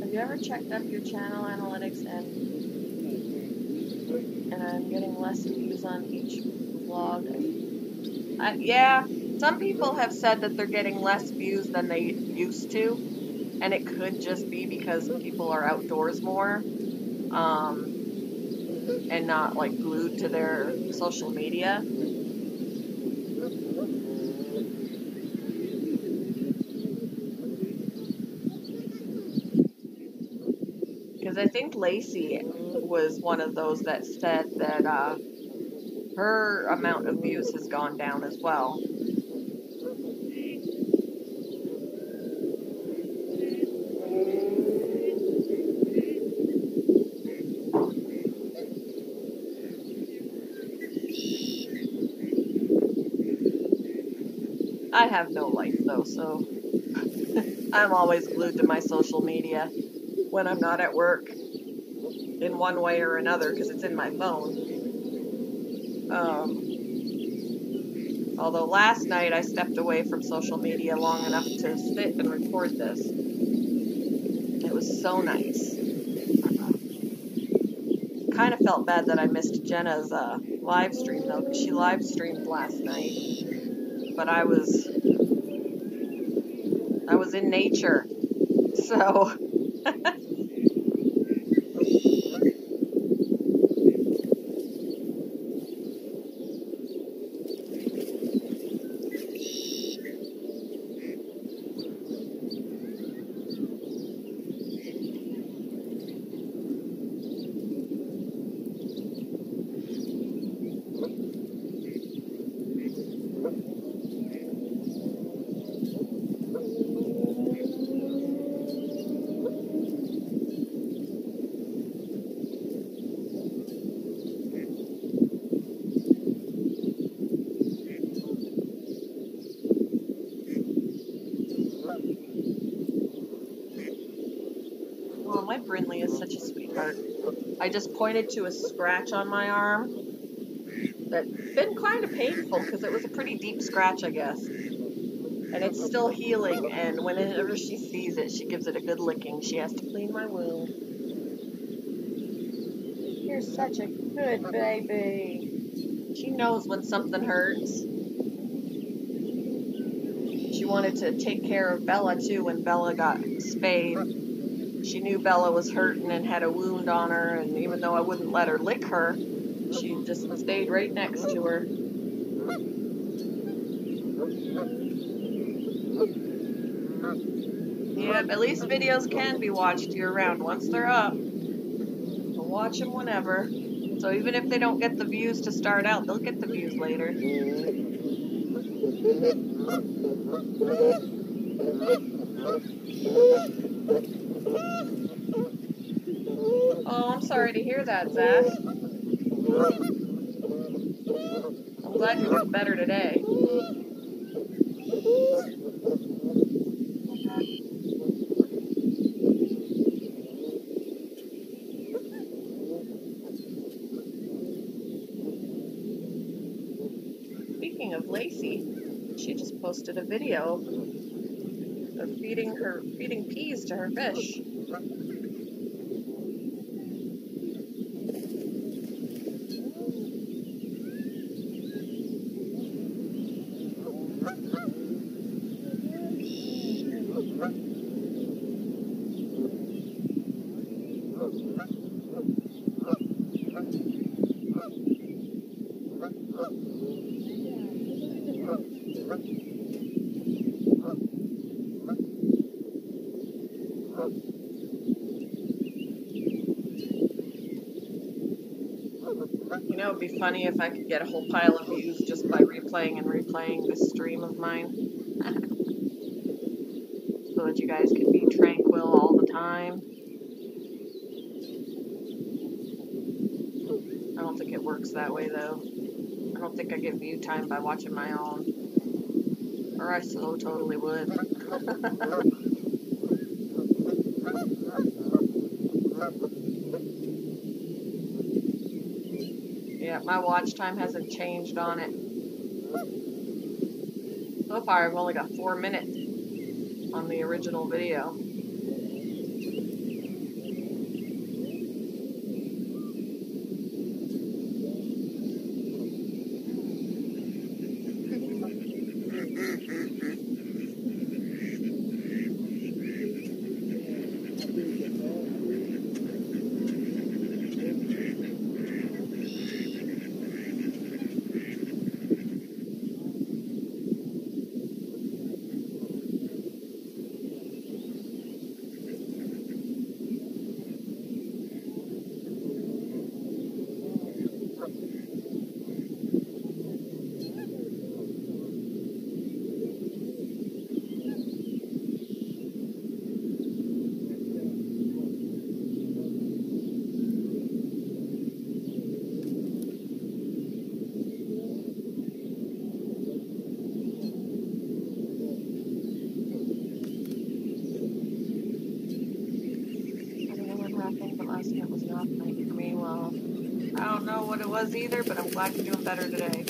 Have you ever checked up your channel analytics and I'm getting less views on each vlog? Yeah, some people have said that they're getting less views than they used to, and it could just be because people are outdoors more, and not like glued to their social media. Because I think Lacey was one of those that said that her amount of views has gone down as well. I have no life though, so I'm always glued to my social media when I'm not at work in one way or another because it's in my phone. Although last night I stepped away from social media long enough to sit and record this. It was so nice. Kind of felt bad that I missed Jenna's live stream though, because she live streamed last night. But I was in nature, so my Brinley is such a sweetheart. I just pointed to a scratch on my arm that's been kind of painful because it was a pretty deep scratch, I guess. And it's still healing, and whenever she sees it, she gives it a good licking. She has to clean my wound. You're such a good baby. She knows when something hurts. She wanted to take care of Bella, too, when Bella got spayed. She knew Bella was hurting and had a wound on her, and even though I wouldn't let her lick her, she just stayed right next to her. Yeah, at least videos can be watched year-round. Once they're up, we'll watch them whenever. So even if they don't get the views to start out, they'll get the views later. Oh, I'm sorry to hear that, Zach. I'm glad you're doing better today. Speaking of Lacey, she just posted a video of feeding peas to her fish. You know, it'd be funny if I could get a whole pile of views just by replaying and replaying this stream of mine. So that you guys can be tranquil all the time. don't think it works that way, though. I don't think I get view time by watching my own. Or I so totally would. Yeah, my watch time hasn't changed on it. So far, I've only got 4 minutes on the original video. But last night was an off night for me. Well, I don't know what it was either, but I'm glad you're doing better today.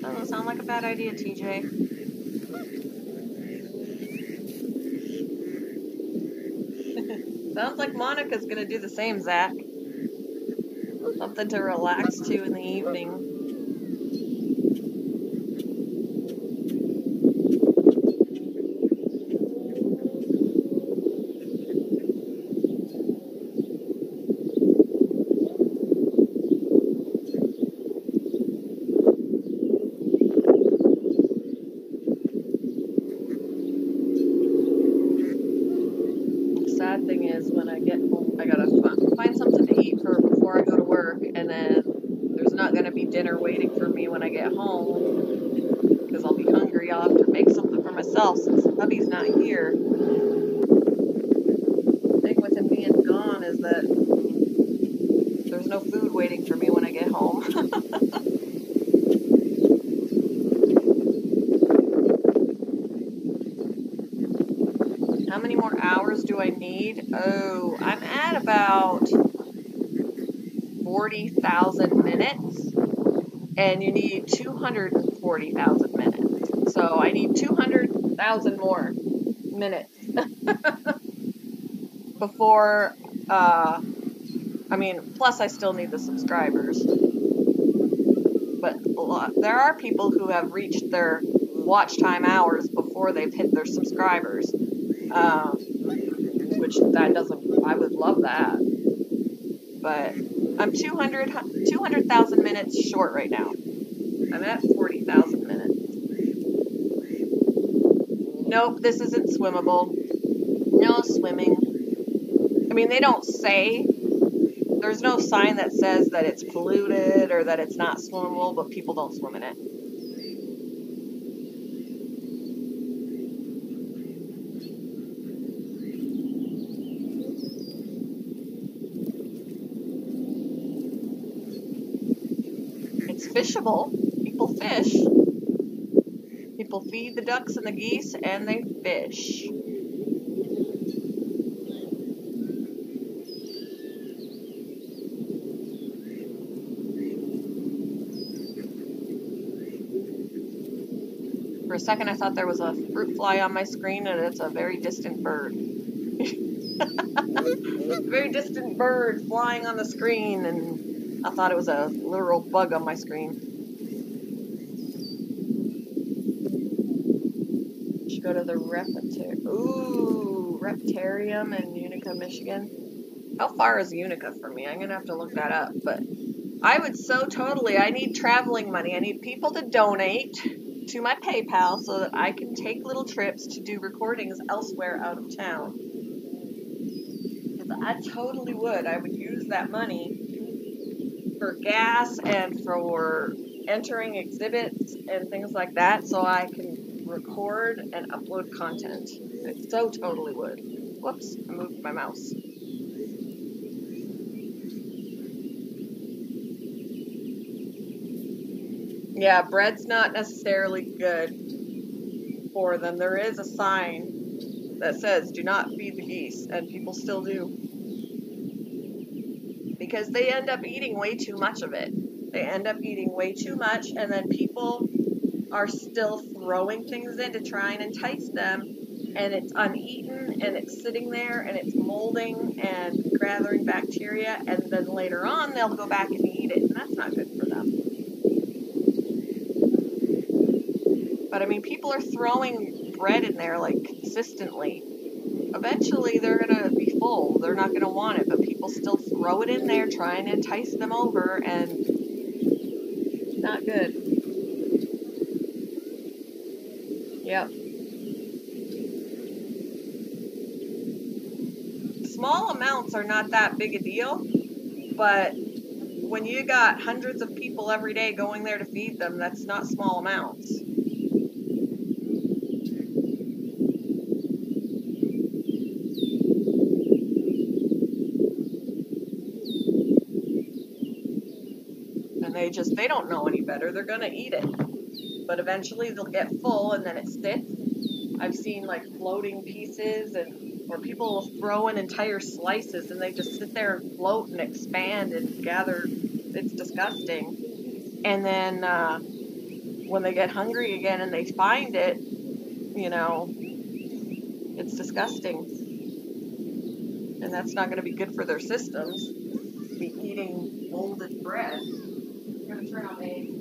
Doesn't sound like a bad idea, TJ. Sounds like Monica's gonna do the same, Zach. Something to relax to in the evening. Sad thing is when I get home, I gotta find something to eat before I go to work, and then there's not gonna be dinner waiting for me when I get home because I'll be hungry. I'll have to make something for myself since hubby's not here. The thing with him being gone is that there's no food waiting for me when I get home. How many more hours do I need? Oh, I'm at about 40,000 minutes, and you need 240,000 minutes. So I need 200,000 more minutes before, plus I still need the subscribers. But there are people who have reached their watch time hours before they've hit their subscribers. Which I would love that. But I'm 200,000 minutes short right now. I'm at 40,000 minutes. Nope, this isn't swimmable. No swimming. I mean, they don't say, there's no sign that says that it's polluted or that it's not swimmable, but people don't swim in it. Fishable. People fish. People feed the ducks and the geese, and they fish. For a second, I thought there was a fruit fly on my screen, and it's a very distant bird. Very distant bird flying on the screen, and I thought it was a literal bug on my screen. Should go to the Reptarium in Utica, Michigan. How far is Unica from me? I'm going to have to look that up. But I would I need traveling money. I need people to donate to my PayPal so that I can take little trips to do recordings elsewhere out of town. Because I totally would. I would use that money for gas and for entering exhibits and things like that so I can record and upload content. I so totally would. Whoops, I moved my mouse. Yeah, bread's not necessarily good for them. There is a sign that says, do not feed the geese, and people still do. Because they end up eating way too much of it. They end up eating way too much, and then people are still throwing things in to try and entice them, and it's uneaten, and it's sitting there, and it's molding and gathering bacteria, and then later on they'll go back and eat it, and that's not good for them. But I mean, people are throwing bread in there like consistently. Eventually they're gonna be full, they're not gonna want it, but people still throw it in there trying to entice them over, and not good. Yep. Small amounts are not that big a deal, but when you got hundreds of people every day going there to feed them, that's not small amounts. And they don't know any better. They're gonna eat it. But eventually they'll get full, and then it sits. I've seen like floating pieces, and where people will throw in entire slices, and they just sit there and float and expand and gather. It's disgusting. And then when they get hungry again and they find it, it's disgusting. And that's not going to be good for their systems, to be eating molded bread. I'm going to turn on the AC.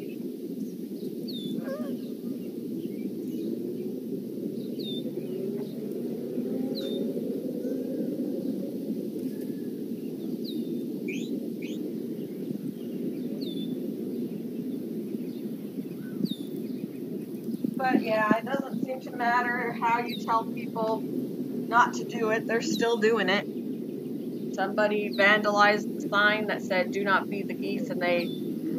But yeah, it doesn't seem to matter how you tell people not to do it, they're still doing it. Somebody vandalized the sign that said, do not feed the geese, and they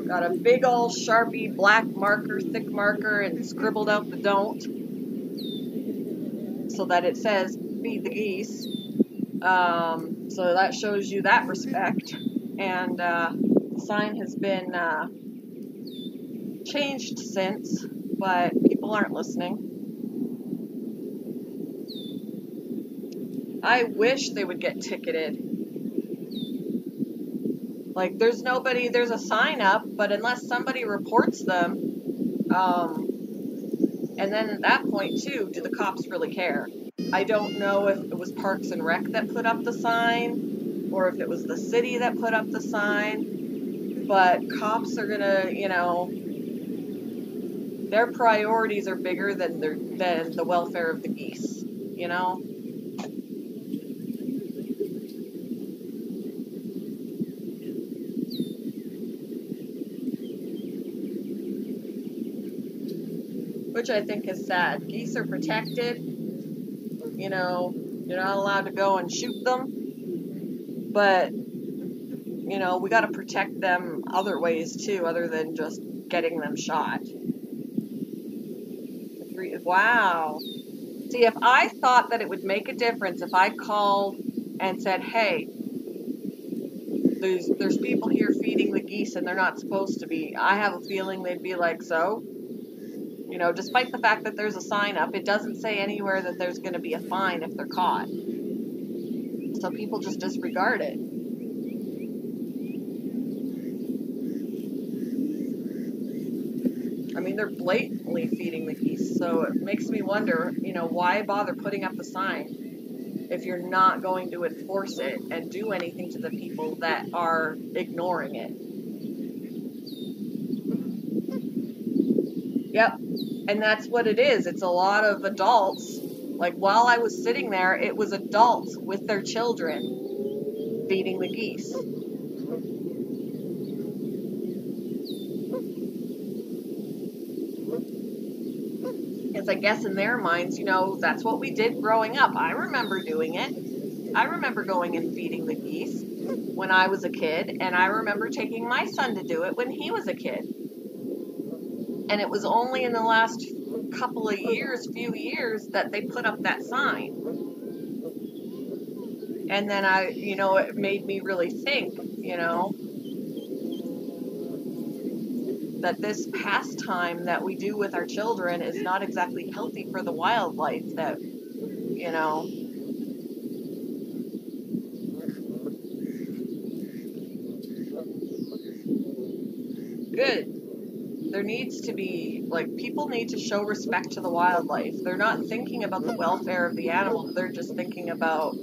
got a big old Sharpie black marker, thick marker, and scribbled out the don't, so that it says, feed the geese. So that shows you that respect. And the sign has been changed since, but people aren't listening. I wish they would get ticketed. Like, there's a sign up, but unless somebody reports them, and then at that point, too, do the cops really care? I don't know if it was Parks and Rec that put up the sign, or if it was the city that put up the sign, but cops are gonna, their priorities are bigger than the welfare of the geese, Which I think is sad. Geese are protected. You're not allowed to go and shoot them. But, we got to protect them other ways too, other than just getting them shot. Wow. See, if I thought that it would make a difference if I called and said, hey, there's people here feeding the geese and they're not supposed to be, I have a feeling they'd be like, so? Despite the fact that there's a sign up, it doesn't say anywhere that there's going to be a fine if they're caught. So people just disregard it. I mean, they're blatantly feeding the geese, so it makes me wonder, why bother putting up the sign if you're not going to enforce it and do anything to the people that are ignoring it? Yep. And that's what it is. It's a lot of adults. Like, while I was sitting there, it was adults with their children feeding the geese. Because I guess in their minds, that's what we did growing up. I remember doing it. I remember going and feeding the geese when I was a kid, and I remember taking my son to do it when he was a kid. And it was only in the last few years, that they put up that sign. And then it made me really think, that this pastime that we do with our children is not exactly healthy for the wildlife. That, good. There needs to be, people need to show respect to the wildlife. They're not thinking about the welfare of the animal. They're just thinking about,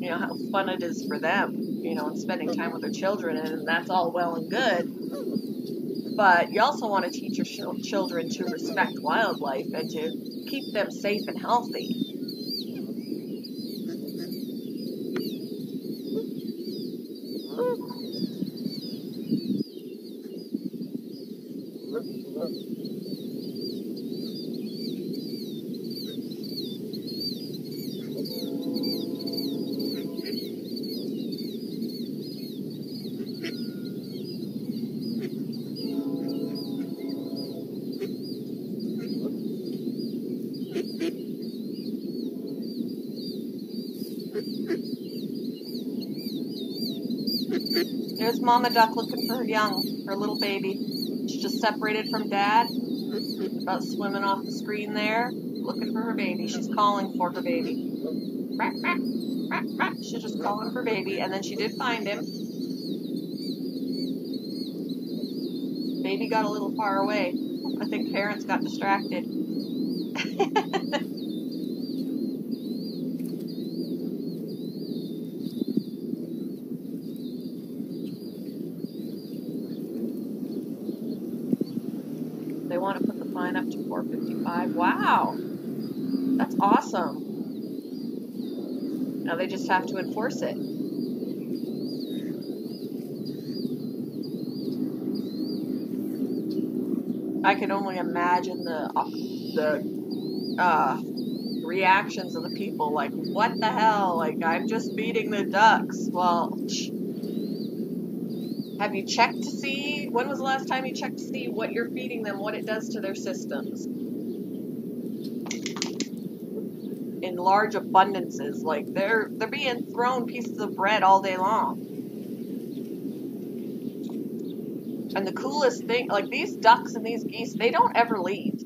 how fun it is for them, and spending time with their children, and that's all well and good. But you also want to teach your children to respect wildlife and to keep them safe and healthy. There's Mama Duck looking for her young, her little baby. She's just separated from Dad, about swimming off the screen there, looking for her baby. She's calling for her baby. She's just calling for baby, and then she did find him. Baby got a little far away. I think parents got distracted. They want to put the fine up to $4.55. Wow, that's awesome. Now they just have to enforce it. I can only imagine the reactions of the people. Like, what the hell? Like, I'm just feeding the ducks. Well, have you checked to see, when was the last time you checked to see what you're feeding them, what it does to their systems? In large abundances, like they're being thrown pieces of bread all day long. And the coolest thing, like these ducks and these geese, they don't ever leave.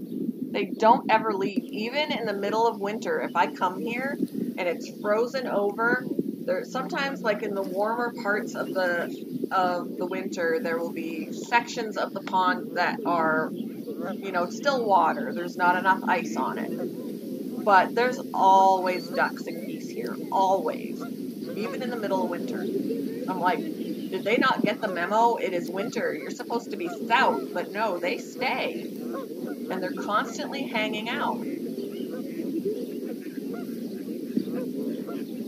They don't ever leave. Even in the middle of winter, if I come here and it's frozen over, there sometimes, like in the warmer parts of the winter, there will be sections of the pond that are, still water. There's not enough ice on it. But there's always ducks and geese here. Always. Even in the middle of winter. I'm like, did they not get the memo? It is winter. You're supposed to be south. But no, they stay. And they're constantly hanging out.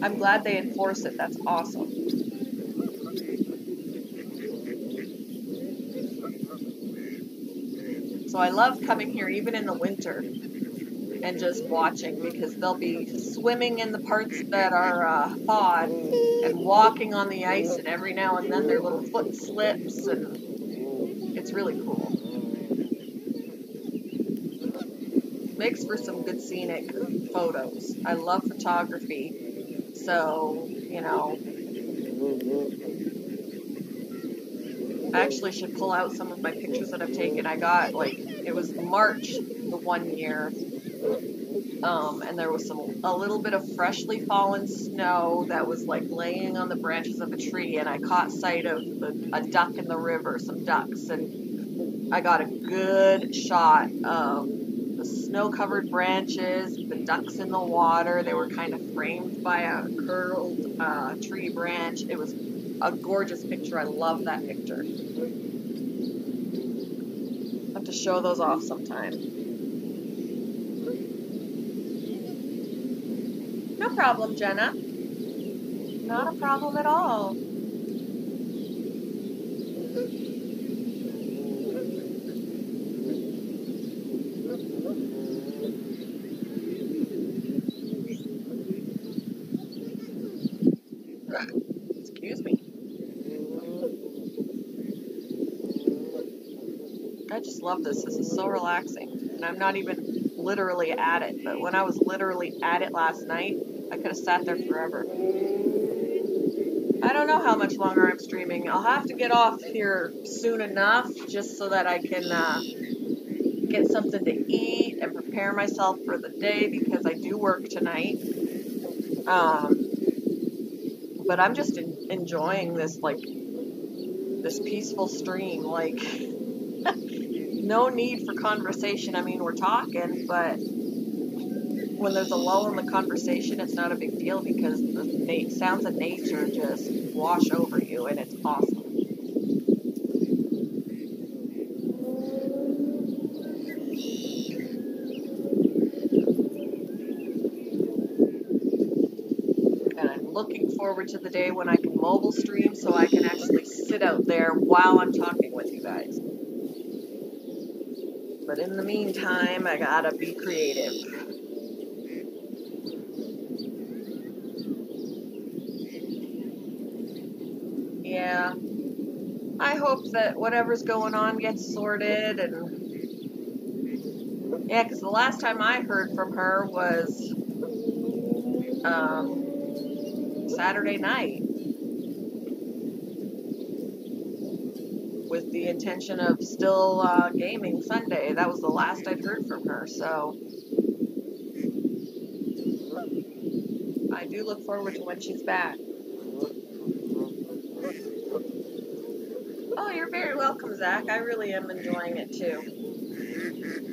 I'm glad they enforce it. That's awesome. So I love coming here even in the winter and just watching, because they'll be swimming in the parts that are thawed and walking on the ice, and every now and then their little foot slips, and it's really cool. Makes for some good scenic photos. I love photography, so, I actually should pull out some of my pictures that I've taken. I got, it was March the one year, and there was a little bit of freshly fallen snow that was laying on the branches of a tree, and I caught sight of a duck in the river, some ducks, and I got a good shot of the snow-covered branches, the ducks in the water. They were kind of framed by a curled tree branch. It was a gorgeous picture. I love that picture. I have to show those off sometime. No problem, Jenna. Not a problem at all. Excuse me. I just love this. This is so relaxing. And I'm not even literally at it. But when I was literally at it last night, I could have sat there forever. I don't know how much longer I'm streaming. I'll have to get off here soon enough just so that I can get something to eat and prepare myself for the day because I do work tonight. But I'm just enjoying this, like, this peaceful stream. Like, no need for conversation. I mean, we're talking, but when there's a lull in the conversation, it's not a big deal because the sounds of nature just wash over you, and it's awesome. And I'm looking forward to the day when I can mobile stream so I can actually sit out there while I'm talking with you guys. But in the meantime, I gotta be creative. Yeah. I hope that whatever's going on gets sorted, and yeah, because the last time I heard from her was Saturday night with the intention of still gaming Sunday. That was the last I'd heard from her, so I do look forward to when she's back. Oh, you're very welcome, Zach. I really am enjoying it too.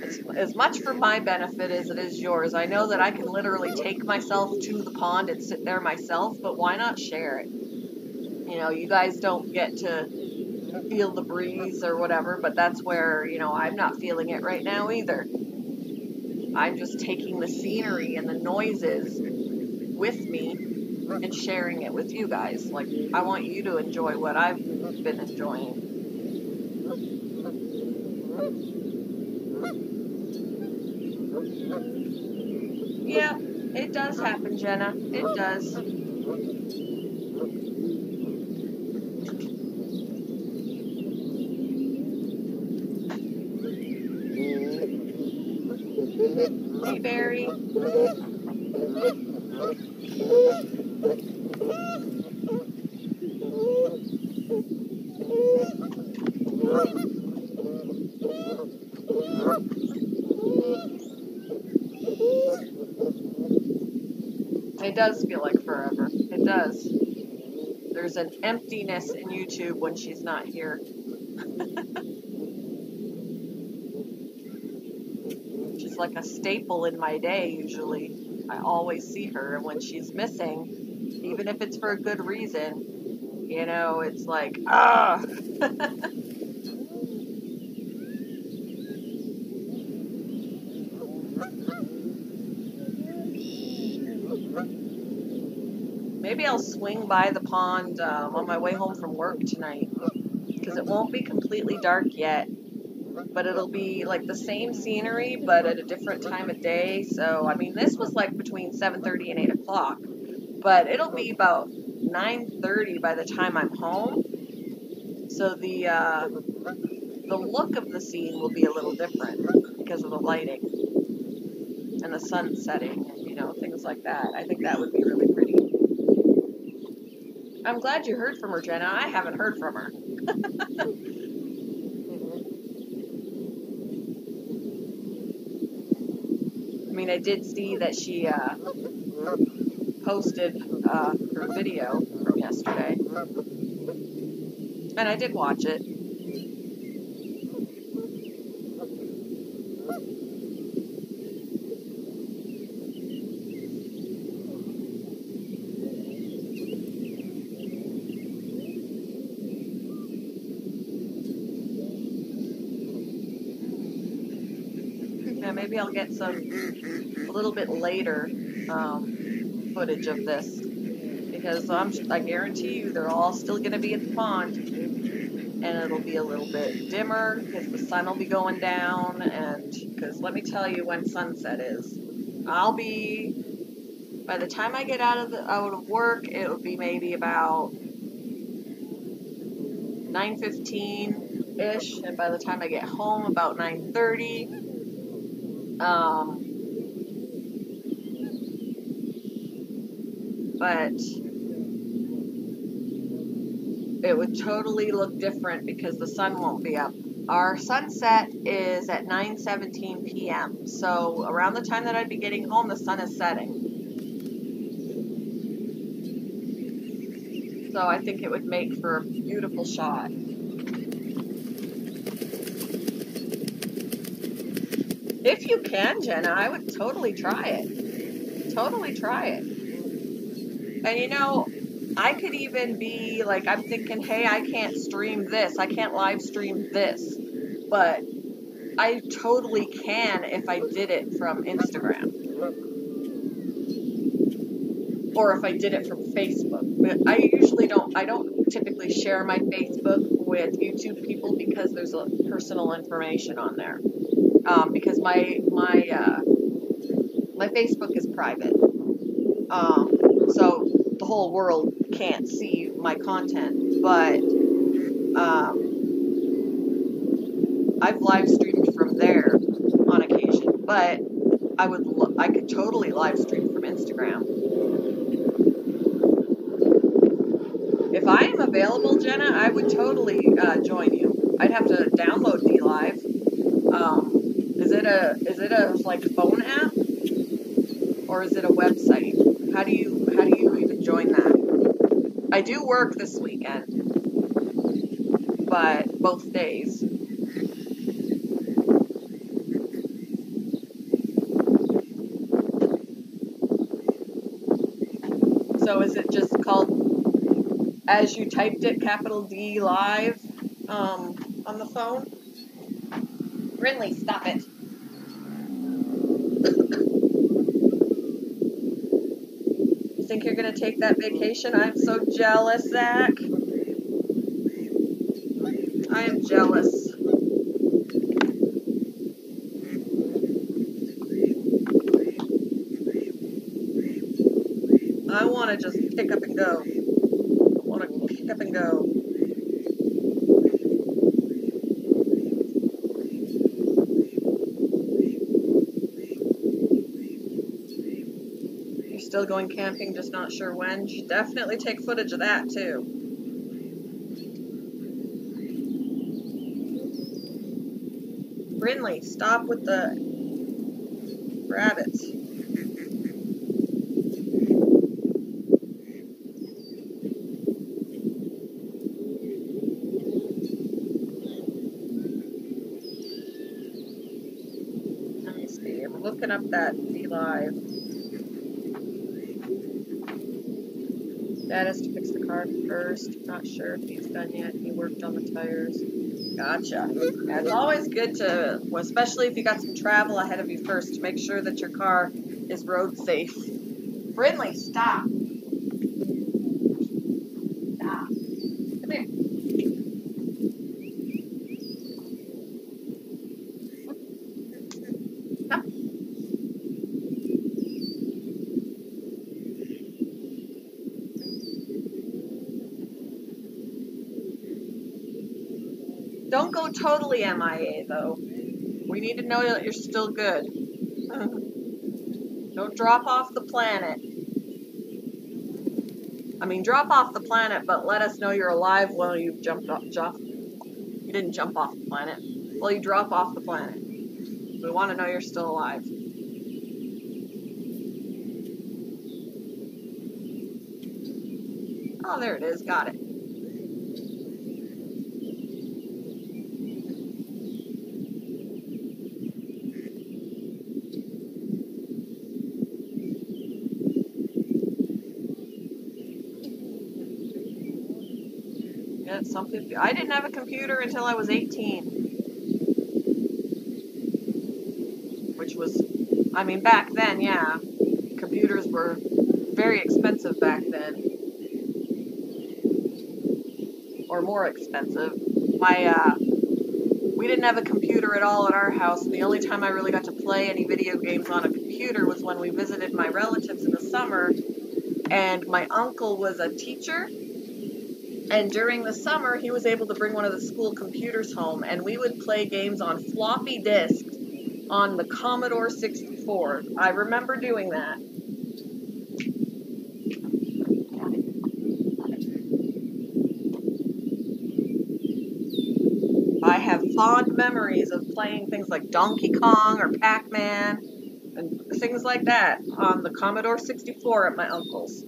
It's as much for my benefit as it is yours. I know that I can literally take myself to the pond and sit there myself, but why not share it? You know, you guys don't get to feel the breeze or whatever, but that's where, you know, I'm not feeling it right now either. I'm just taking the scenery and the noises with me and sharing it with you guys. Like, I want you to enjoy what I've been enjoying. Yeah, it does happen, Jenna. It does. Hey, Barry. It does feel like forever. It does. There's an emptiness in YouTube when she's not here. She's like a staple in my day, usually. I always see her, and when she's missing, even if it's for a good reason, you know, it's like, ah! Maybe I'll swing by the pond on my way home from work tonight, because it won't be completely dark yet, but it'll be like the same scenery, but at a different time of day. So, I mean, this was like between 7:30 and 8 o'clock, but it'll be about 9:30 by the time I'm home. So the look of the scene will be a little different because of the lighting and the sun setting and, you know, things like that. I think that would be really pretty. I'm glad you heard from her, Jenna. I haven't heard from her. I mean, I did see that she posted her video from yesterday, and I did watch it. Yeah, maybe I'll get a little bit later footage of this, because I guarantee you they're all still going to be at the pond, and it'll be a little bit dimmer because the sun will be going down, and because let me tell you when sunset is. I'll be, by the time I get out of work, it'll be maybe about 9:15-ish, and by the time I get home, about 9:30. but it would totally look different because the sun won't be up. Our sunset is at 9:17 p.m. So around the time that I'd be getting home, the sun is setting. So I think it would make for a beautiful shot. If you can, Jenna, I would totally try it. Totally try it. And you know, I could even be like, I'm thinking, hey, I can't stream this. I can't live stream this. But I totally can if I did it from Instagram. Or if I did it from Facebook. But I don't typically share my Facebook with YouTube people because there's a personal information on there. Because my Facebook is private. So the whole world can't see my content, but I've live streamed from there on occasion, but I could totally live stream from Instagram. If I am available, Jenna, I would totally join you. I'd have to download DLive. Is it a like phone app, or is it a website? How do you even join that? I do work this weekend, but both days. So is it just called, as you typed it, capital D live on the phone? Brinley, stop it. You think you're going to take that vacation? I'm so jealous, Zach. I am jealous. I want to just pick up and go. I want to pick up and go. You're still going camping, just not sure when? You should definitely take footage of that, too. Brinley, stop with the rabbits. Let me see. I'm looking up that DLive. Dad has to fix the car first. Not sure if he's done yet. He worked on the tires. Gotcha. Yeah, it's always good to, especially if you got some travel ahead of you first, to make sure that your car is road safe. Brinley, stop. Stop. Come here. Stop. Don't go totally MIA, though. We need to know that you're still good. Don't drop off the planet. I mean, drop off the planet, but let us know you're alive while you jumped off. You didn't jump off the planet. Well, you drop off the planet. We want to know you're still alive. Oh, there it is. Got it. Yeah, some people. I didn't have a computer until I was 18. Which was, I mean, back then, yeah. Computers were very expensive back then. Or more expensive. We didn't have a computer at all at our house. The only time I really got to play any video games on a computer was when we visited my relatives in the summer, and my uncle was a teacher, and during the summer he was able to bring one of the school computers home, and we would play games on floppy disks on the Commodore 64. I remember doing that. fond memories of playing things like Donkey Kong or Pac-Man and things like that on the Commodore 64 at my uncle's.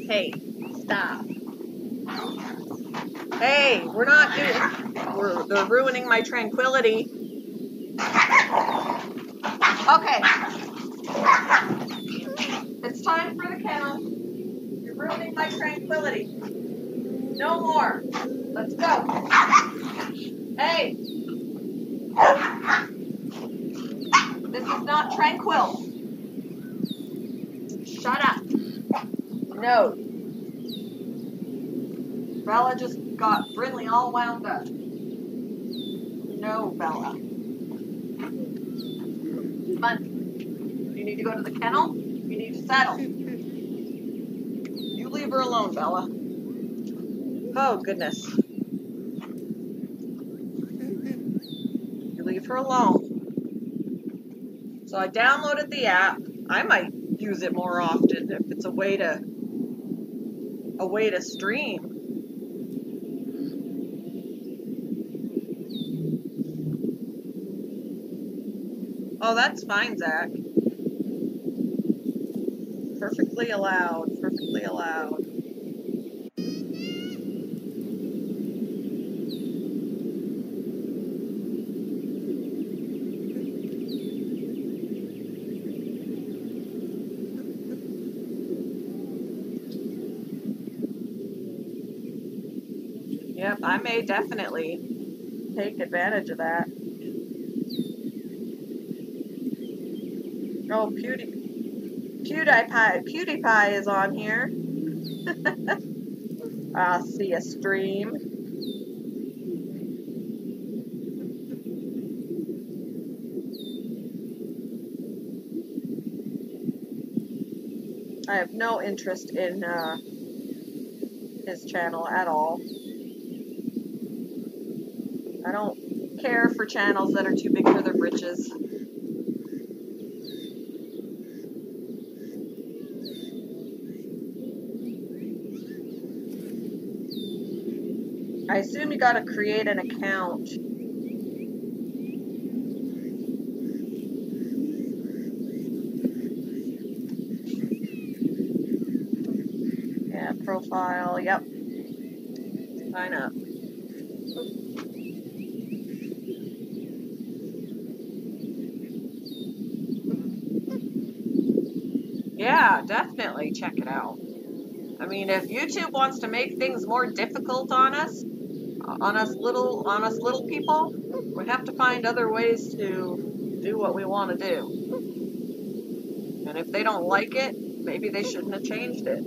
Hey, stop. Hey, we're not doing... They're ruining my tranquility. Okay. It's time for the kennel. You're ruining my tranquility. No more. Let's go. Hey. This is not tranquil. Shut up. No. Bella just got Brinley all wound up. No, Bella. Come on. You need to go to the kennel. You need to settle. You leave her alone, Bella. Oh, goodness. You leave her alone. So I downloaded the app. I might use it more often if it's a way to stream. Oh, that's fine, Zach. Perfectly allowed. Perfectly allowed. Yep, I may definitely take advantage of that. Oh, PewDiePie is on here. I'll see a stream. I have no interest in his channel at all. I don't care for channels that are too big for their britches. I assume you gotta create an account. Yeah, profile, yep. Sign up. Yeah, definitely check it out. I mean, if YouTube wants to make things more difficult on us little people, we have to find other ways to do what we want to do. And if they don't like it, maybe they shouldn't have changed it.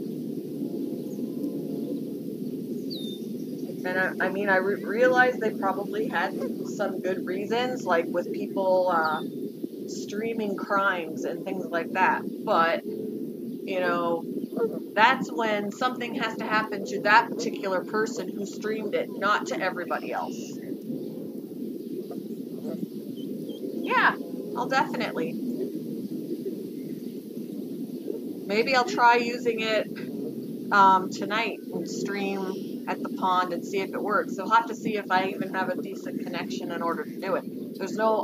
And I mean, I realize they probably had some good reasons, like with people streaming crimes and things like that. But, you know, that's when something has to happen to that particular person who streamed it, not to everybody else. Yeah, I'll definitely. Maybe I'll try using it tonight and stream at the pond and see if it works. So I'll have to see if I even have a decent connection in order to do it.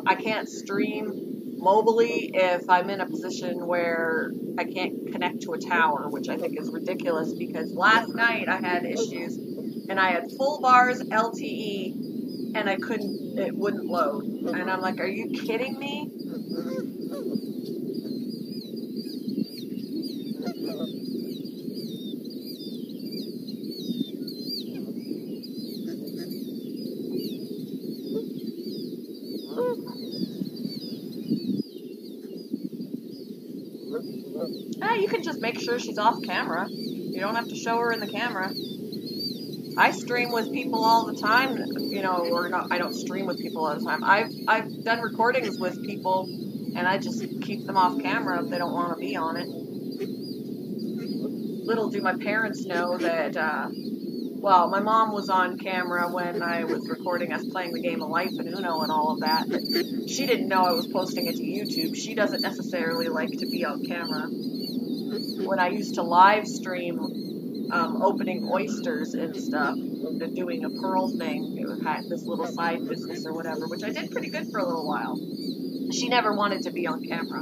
I can't stream mobily if I'm in a position where I can't connect to a tower, which I think is ridiculous because last night I had issues and I had full bars LTE and it wouldn't load. And I'm like, are you kidding me? You can just make sure she's off camera. You don't have to show her in the camera. I stream with people all the time, you know, or not. I don't stream with people all the time. I've done recordings with people, and I just keep them off camera if they don't want to be on it. Little do my parents know that Well, my mom was on camera when I was recording us playing the game of Life and Uno and all of that, but she didn't know I was posting it to YouTube. She doesn't necessarily like to be on camera. When I used to live stream opening oysters and stuff, and doing a pearl thing, it had this little side business or whatever, which I did pretty good for a little while. She never wanted to be on camera.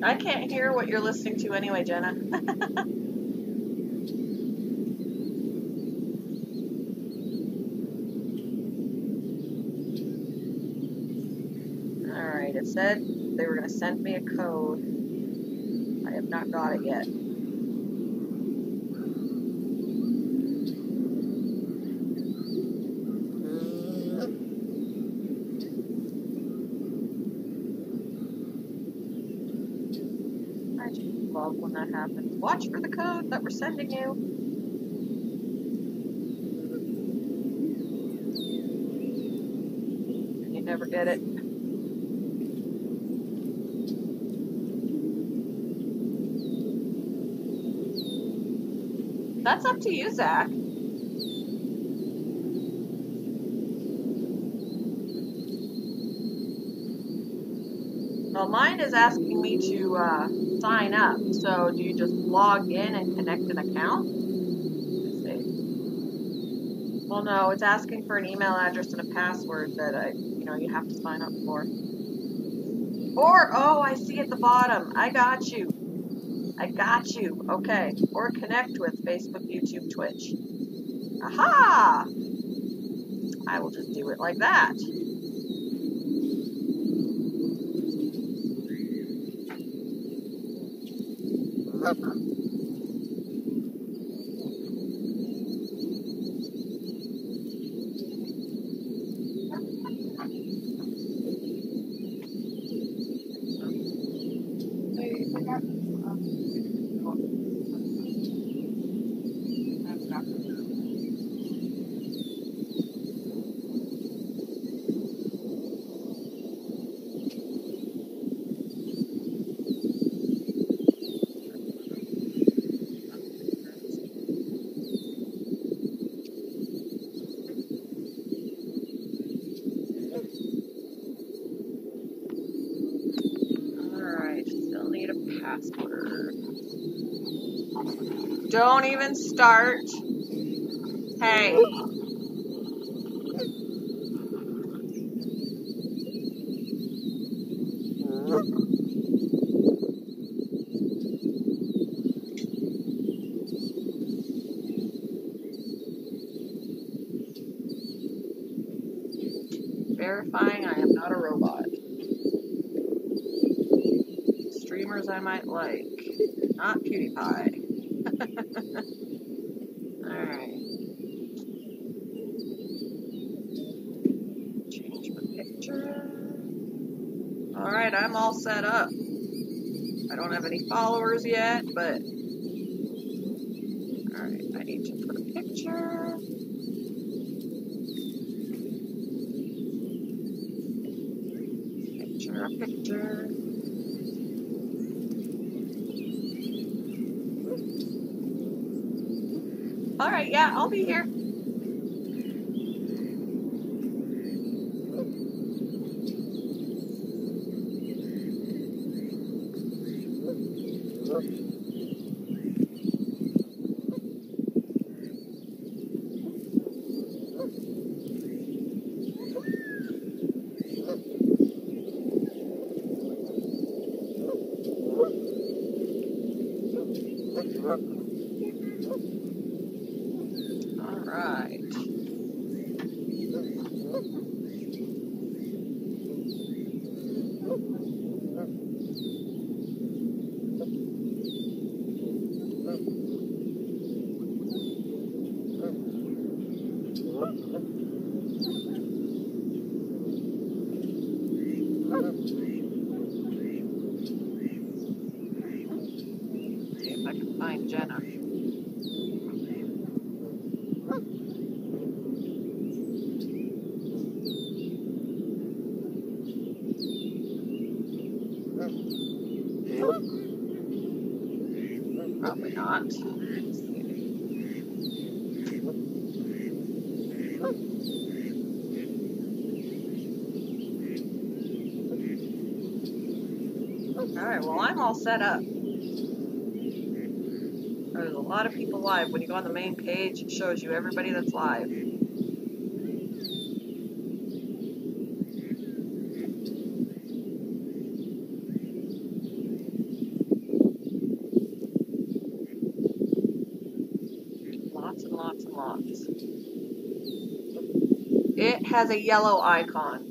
I can't hear what you're listening to anyway, Jenna. Alright, it said they were going to send me a code. I have not got it yet. I just love when that happens. Watch for the code that we're sending you. And you never get it. That's up to you, Zach. Well, mine is asking me to sign up. So do you just log in and connect an account? Let's see. Well, no, it's asking for an email address and a password that you have to sign up for. Or, oh, I see at the bottom. I got you. Okay. Or connect with Facebook, YouTube, Twitch. Aha! I will just do it like that. Password. Don't even start. Hey. Verifying I am not a robot. Streamers I might like. Not PewDiePie. Alright. Change my picture. Alright, I'm all set up. I don't have any followers yet, but... Alright, I need to put a picture. Picture. Alright, yeah, I'll be here. See if I can find Jenna. Probably not. Alright, well, I'm all set up. There's a lot of people live. When you go on the main page, it shows you everybody that's live. Lots and lots and lots. It has a yellow icon.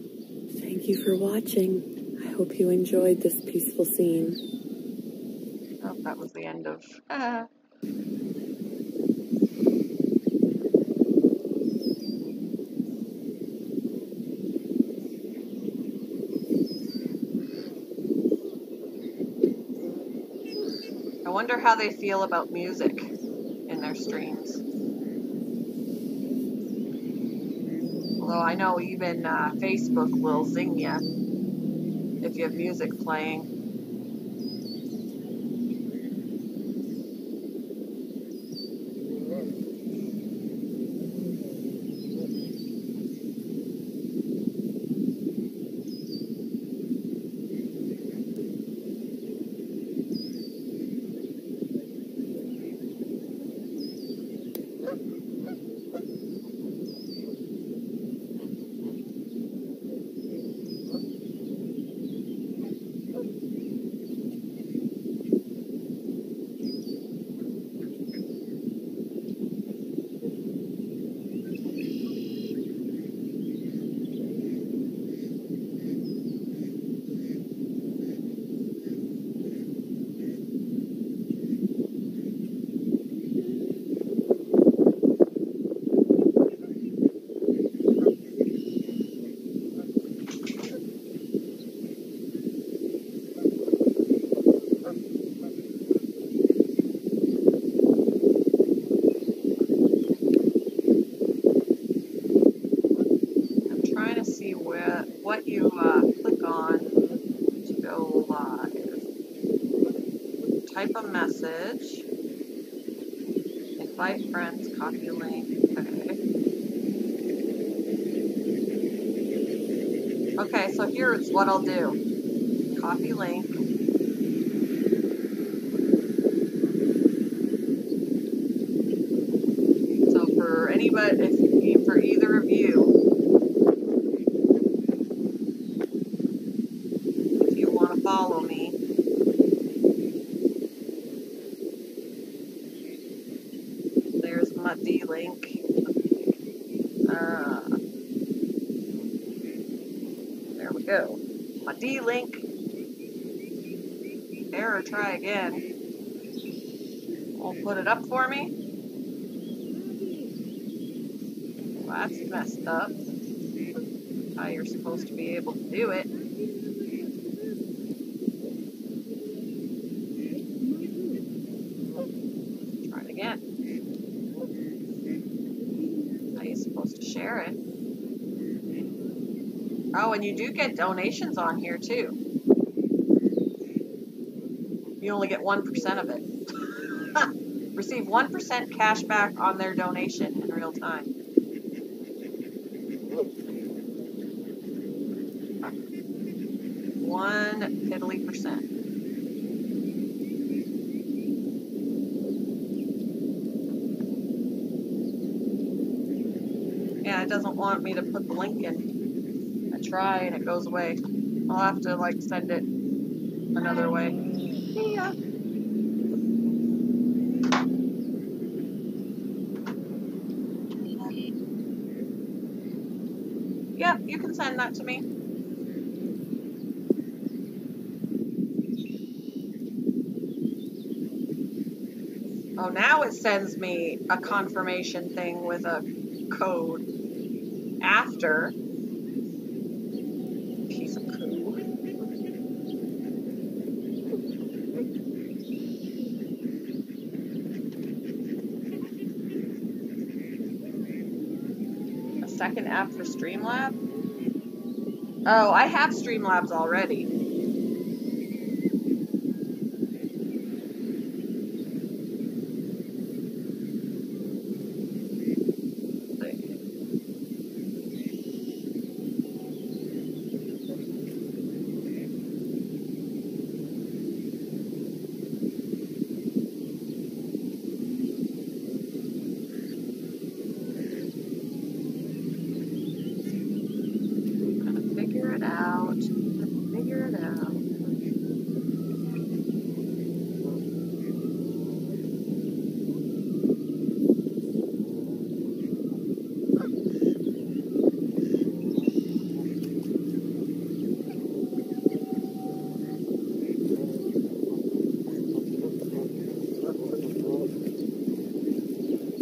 Thank you for watching. I hope you enjoyed this peaceful scene. Oh, that was the end of... I wonder how they feel about music in their streams. Although I know even Facebook will zing you if you have music playing. What you click on to go live. Type a message. Invite friends, copy a link. Okay, so here's what I'll do. Copy link. So for anybody, for either of you, follow me. There's my D-Link. There we go. My D-Link. Error, try again. Won't put it up for me. Well, that's messed up. How you're supposed to be able to do it. Share it. Oh, and you do get donations on here too. You only get 1% of it. Receive 1% cash back on their donation in real time. One piddly %. doesn't want me to put the link in. I try and it goes away. I'll have to like send it another way. Yeah. Yeah, you can send that to me. Oh, now it sends me a confirmation thing with a code after. Piece of code. A second app for Streamlabs? Oh, I have Streamlabs already. Figure it out. Figure it out.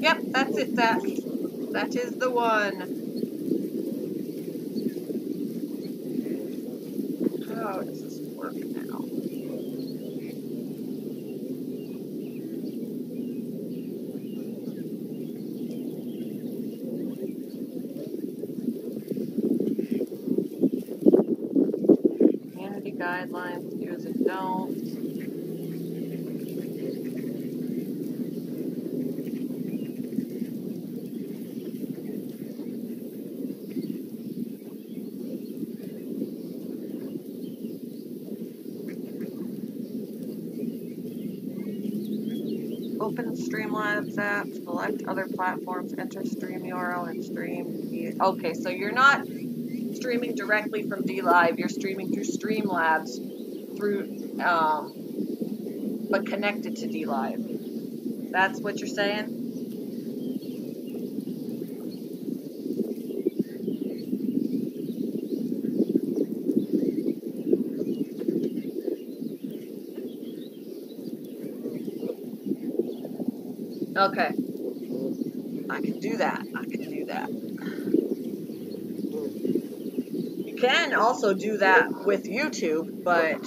Yep, that's it, Zach. That is the one. How does this work now? Community guidelines, do's and don'ts. Open Streamlabs app, select other platforms, enter stream URL and stream. Okay, so you're not streaming directly from DLive, you're streaming through Streamlabs but connected to DLive. That's what you're saying? Okay. I can do that. You can also do that with YouTube, but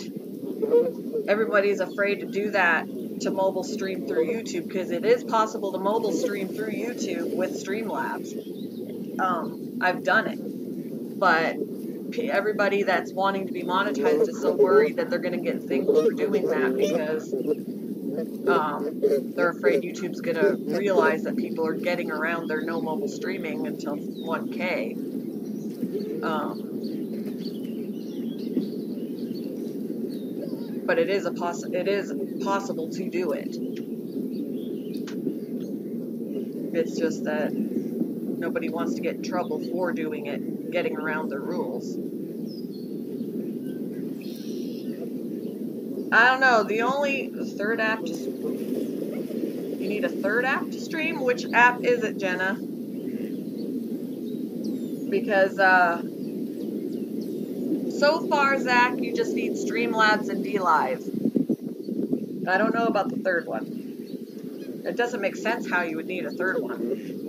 everybody's afraid to do that to mobile stream through YouTube because it is possible to mobile stream through YouTube with Streamlabs. I've done it, but everybody that's wanting to be monetized is so worried that they're going to get things for doing that because they're afraid YouTube's going to realize that people are getting around their no mobile streaming until 1K. But it is possible to do it. It's just that nobody wants to get in trouble for doing it, getting around their rules. I don't know, the third app to you need a third app to stream? Which app is it, Jenna? Because, so far, Zach, you just need Streamlabs and DLive. I don't know about the third one. It doesn't make sense how you would need a third one.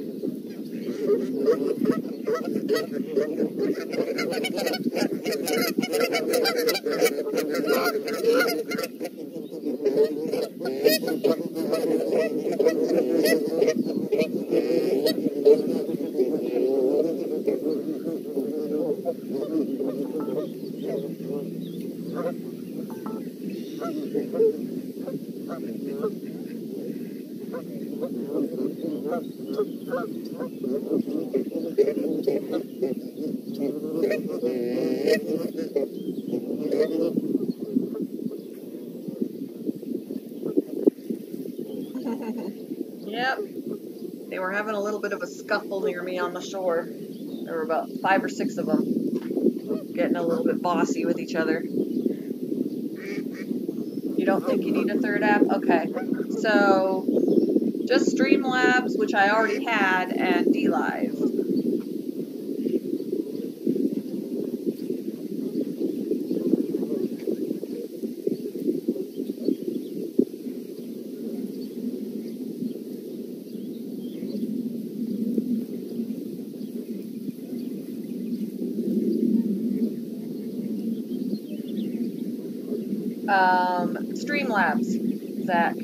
Yep. They were having a little bit of a scuffle near me on the shore. There were about 5 or 6 of them, getting a little bit bossy with each other. You don't think you need a third app? Okay. So, just Streamlabs, which I already had, and DLive. Streamlabs, Zach.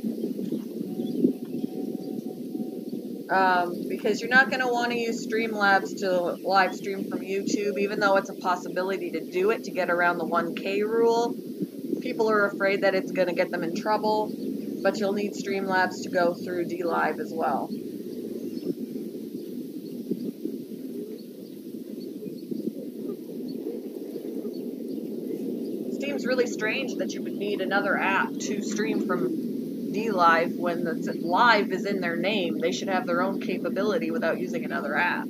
Because you're not going to want to use Streamlabs to live stream from YouTube, even though it's a possibility to do it to get around the 1K rule. People are afraid that it's going to get them in trouble, but you'll need Streamlabs to go through DLive as well. Seems really strange that you would need another app to stream from DLive when the live is in their name. They should have their own capability without using another app.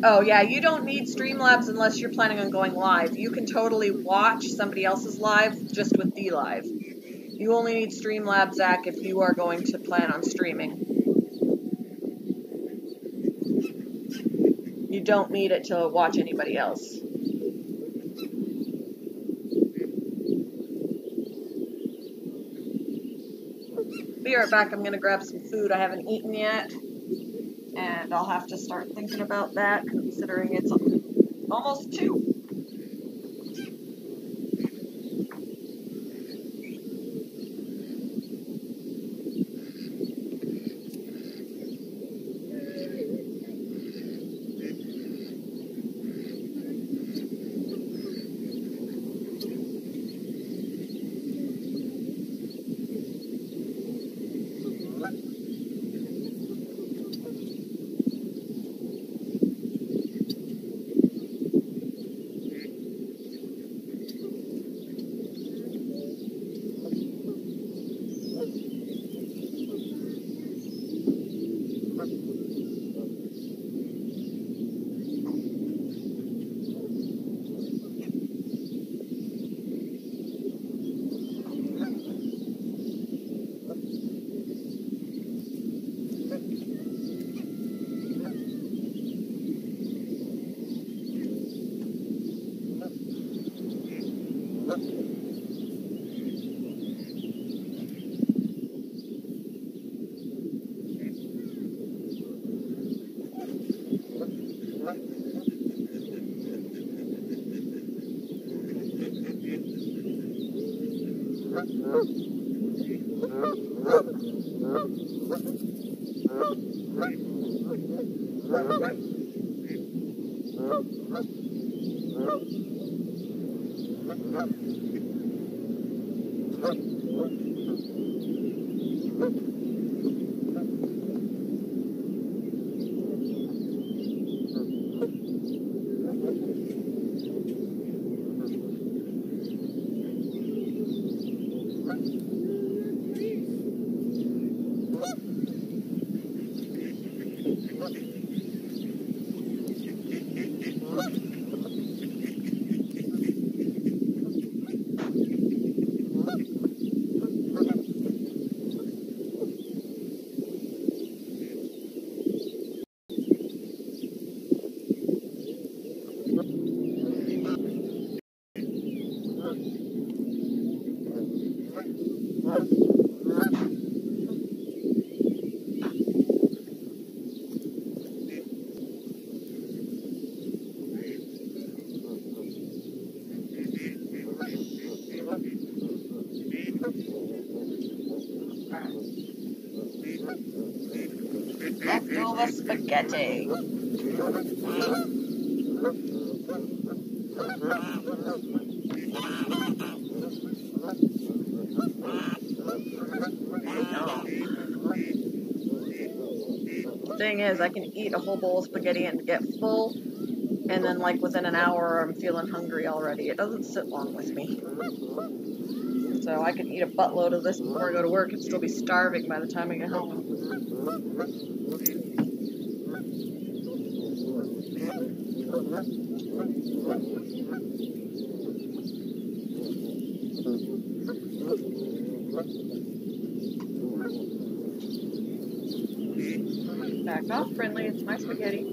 Oh yeah, you don't need Streamlabs unless you're planning on going live. You can totally watch somebody else's live just with DLive. You only need Streamlabs, Zach, if you are going to plan on streaming. You don't need it to watch anybody else. Be right back. I'm going to grab some food I haven't eaten yet. And I'll have to start thinking about that, considering it's almost 2. Leftover spaghetti. Thing is, I can eat a whole bowl of spaghetti and get full, and then like within an hour I'm feeling hungry already. It doesn't sit long with me. so I can eat a buttload of this before I go to work and still be starving by the time I get home. Back off, friendly. It's my spaghetti.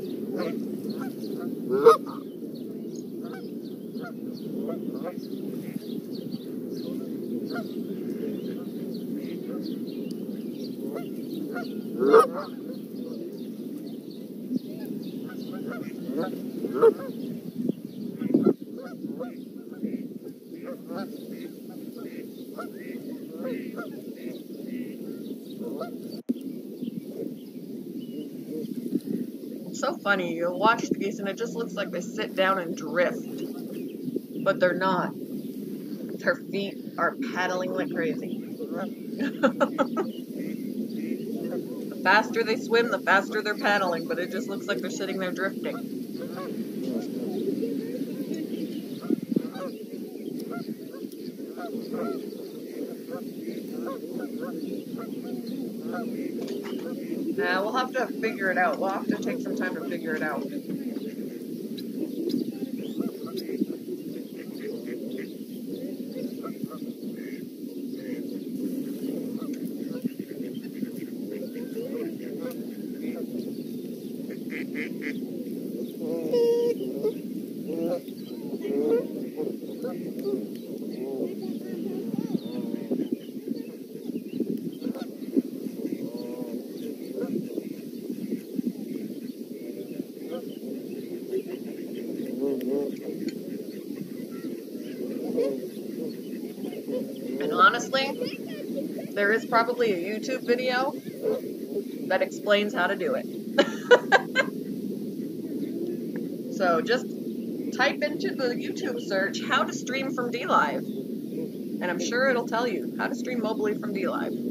It's so funny. You'll watch the geese and it just looks like they sit down and drift. But they're not. Their feet are paddling like crazy. The faster they swim, the faster they're paddling, but it just looks like they're sitting there drifting. Nah, we'll have to figure it out. We'll have to take some time to figure it out. And honestly, there is probably a YouTube video that explains how to do it. So just type into the YouTube search how to stream from DLive, and I'm sure it'll tell you how to stream mobily from DLive.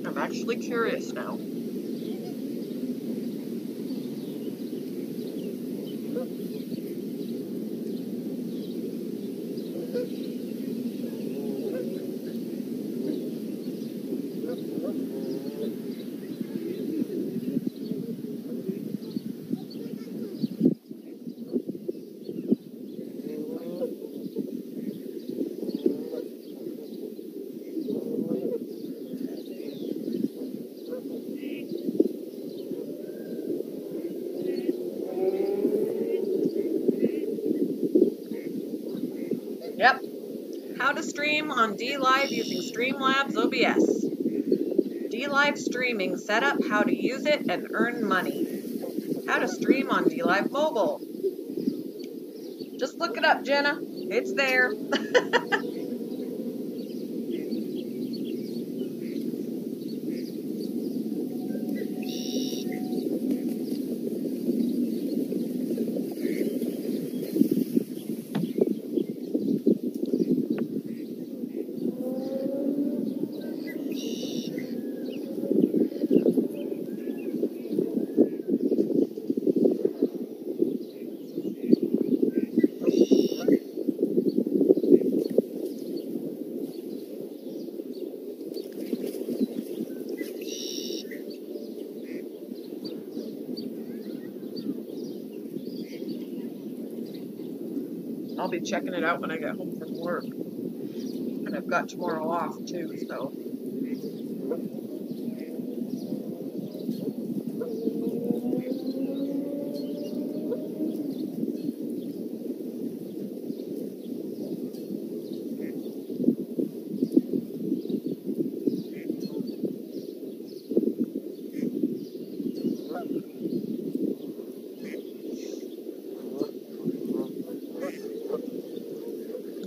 I'm actually curious now. Yep. How to stream on DLive using Streamlabs OBS. DLive streaming setup, how to use it and earn money. How to stream on DLive mobile. Just look it up, Jenna. It's there. I'll be checking it out when I get home from work. And I've got tomorrow off too, so.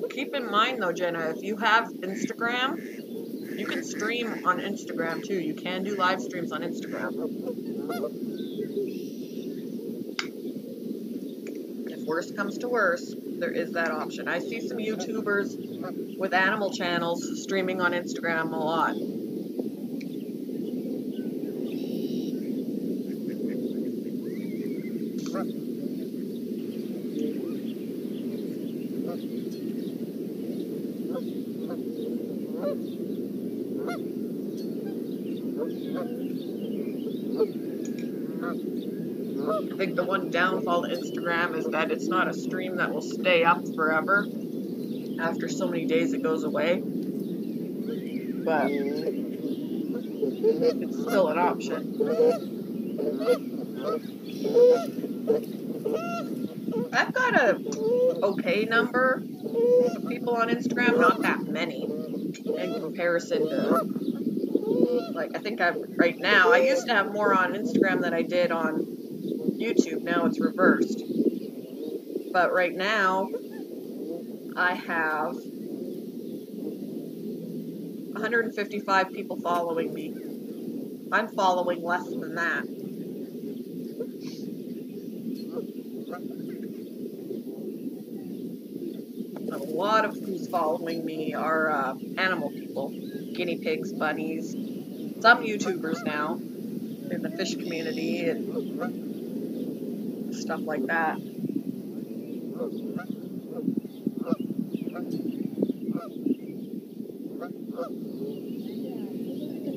Keep in mind though, Jenna, if you have Instagram, you can stream on Instagram too. You can do live streams on Instagram. worst comes to worst, there is that option. I see some YouTubers with animal channels streaming on Instagram a lot. I think the one downfall to Instagram is that it's not a stream that will stay up forever. After so many days it goes away. But it's still an option. I've got a okay number of people on Instagram, not that many in comparison to, like, I think right now, I used to have more on Instagram than I did on YouTube. Now it's reversed. But right now, I have 155 people following me. I'm following less than that. A lot of who's following me are animal people. Guinea pigs, bunnies, some YouTubers now in the fish community and stuff like that.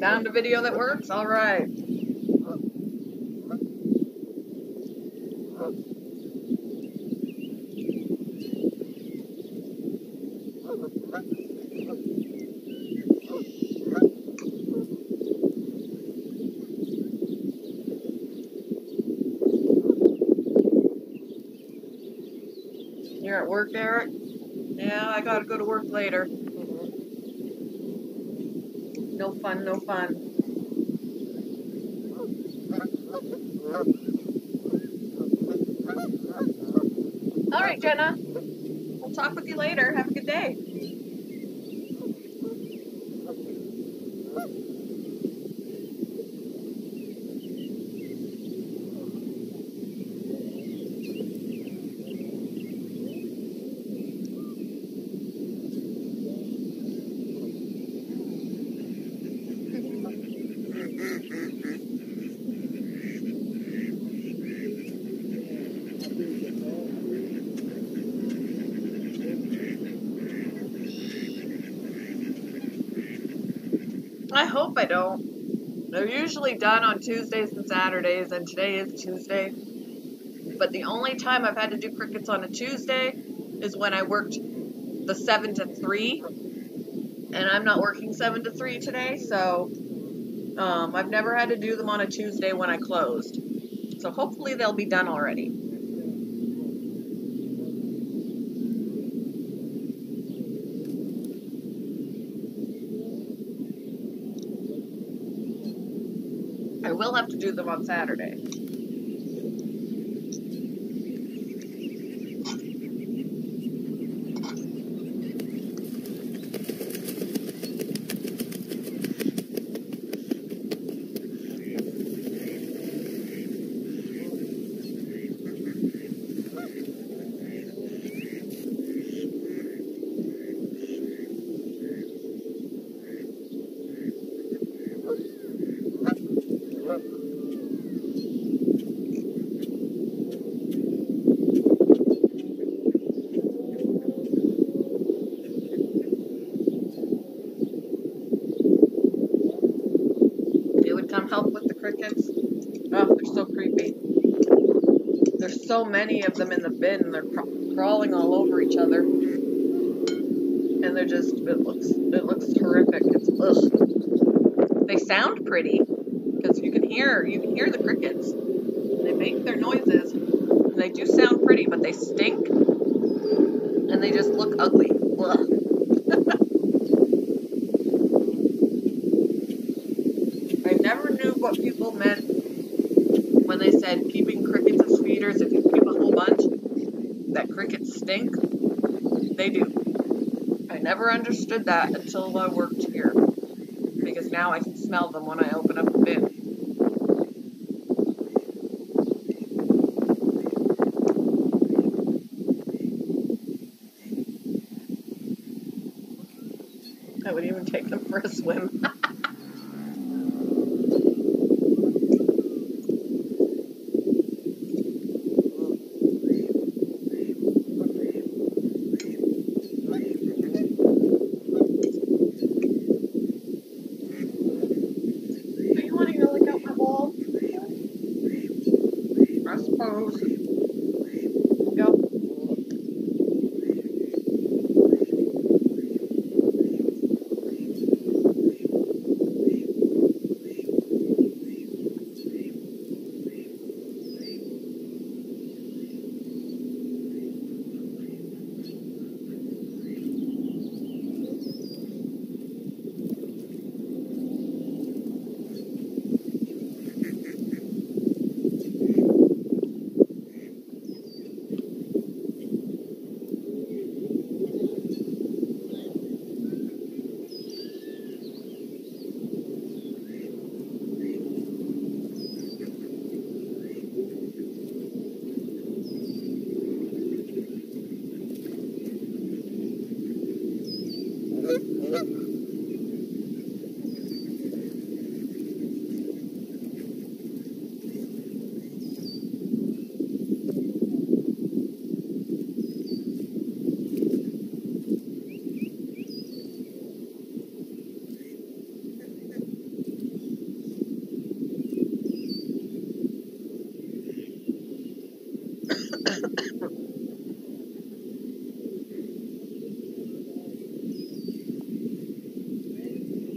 Found a video that works? All right. You're at work, Derek? Yeah, I gotta go to work later. No fun, no fun. All right, Jenna. We'll talk with you later. Have a good day. I hope I don't. They're usually done on Tuesdays and Saturdays, and today is Tuesday. But the only time I've had to do crickets on a Tuesday is when I worked the 7 to 3. And I'm not working 7 to 3 today, so I've never had to do them on a Tuesday when I closed. So hopefully they'll be done already. I will have to do them on Saturday. Come help with the crickets. Oh, they're so creepy. There's so many of them in the bin. They're crawling all over each other, and they're just. It looks horrific. It's ugh. They sound pretty because you can hear the crickets. They make their noises. And they do sound pretty, but they stink, and they just look ugly. Ugh. Never knew what people meant when they said keeping crickets as feeders. If you keep a whole bunch, that crickets stink. They do. I never understood that until I worked here, because now I can smell them when I open up the bin. I would even take them for a swim. Do you want to go look out my ball? I suppose. Go.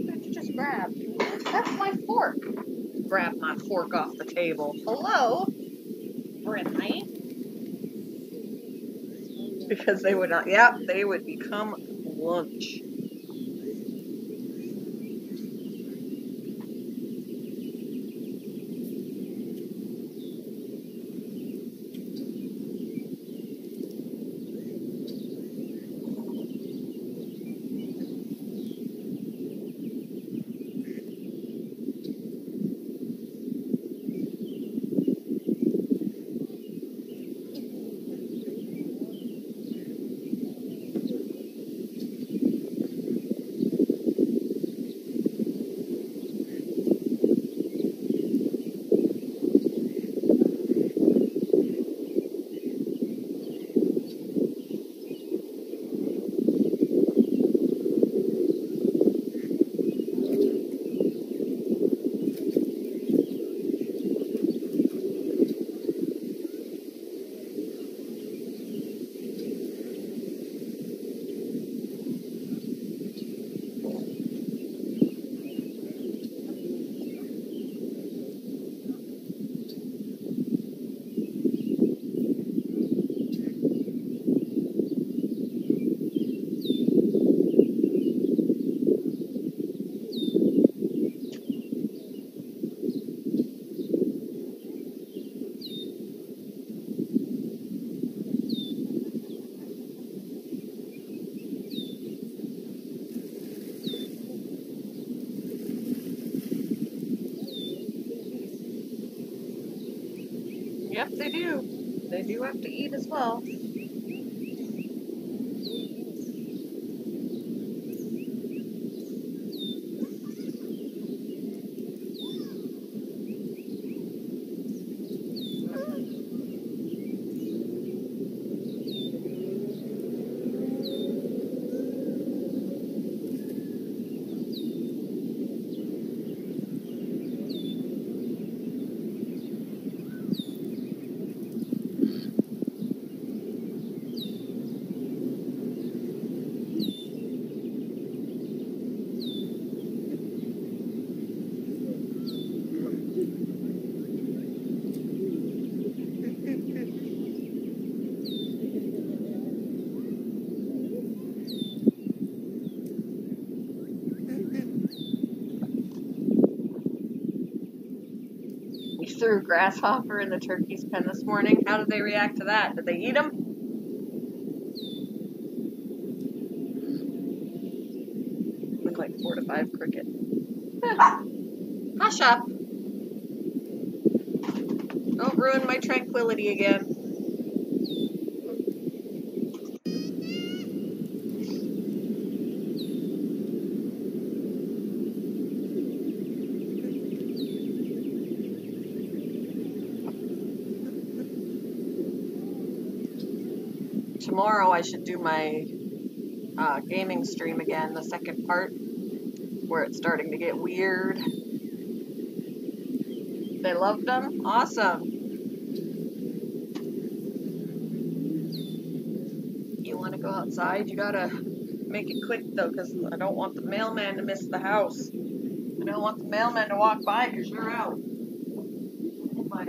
What you just grabbed? That's my fork. Grab my fork off the table. Hello? Brittany? Because they would not, yeah, they would become lunch. Yep, they do. They do have to eat as well. We threw a grasshopper in the turkey's pen this morning. How did they react to that? Did they eat them? Look like 4 to 5 cricket. Hush up! Don't ruin my tranquility again. tomorrow I should do my gaming stream again, the second part, where it's starting to get weird. They loved them? Awesome. You want to go outside? You gotta make it quick though, because I don't want the mailman to miss the house. I don't want the mailman to walk by because you're out. My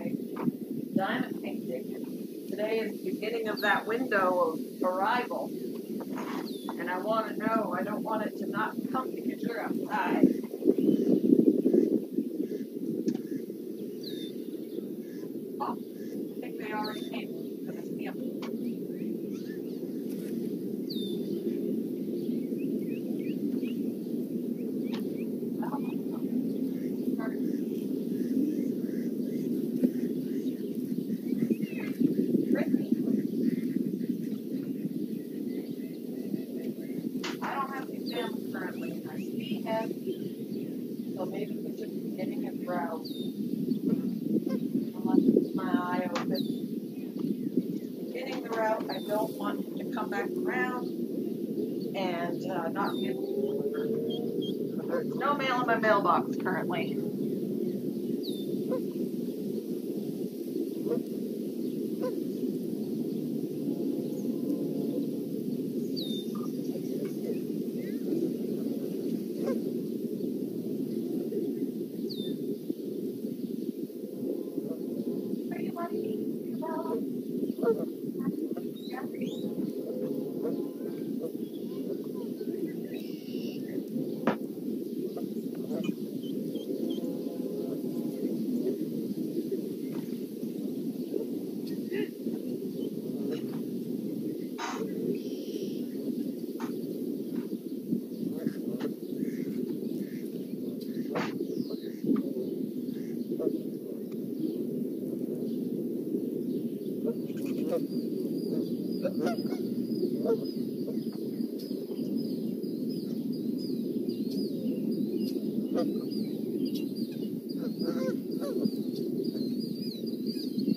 diamond painting. Today is the beginning of that window of arrival. And I want to know, I don't want it to not come because you're outside. Oh, I think they already came. Because I see them. I don't have any family currently. I see him. So maybe we should be getting him browsed. Unless it's my eye open. Getting the route, I don't want him to come back around and not be able to deliver. There's no mail in my mailbox currently. Are you letting me?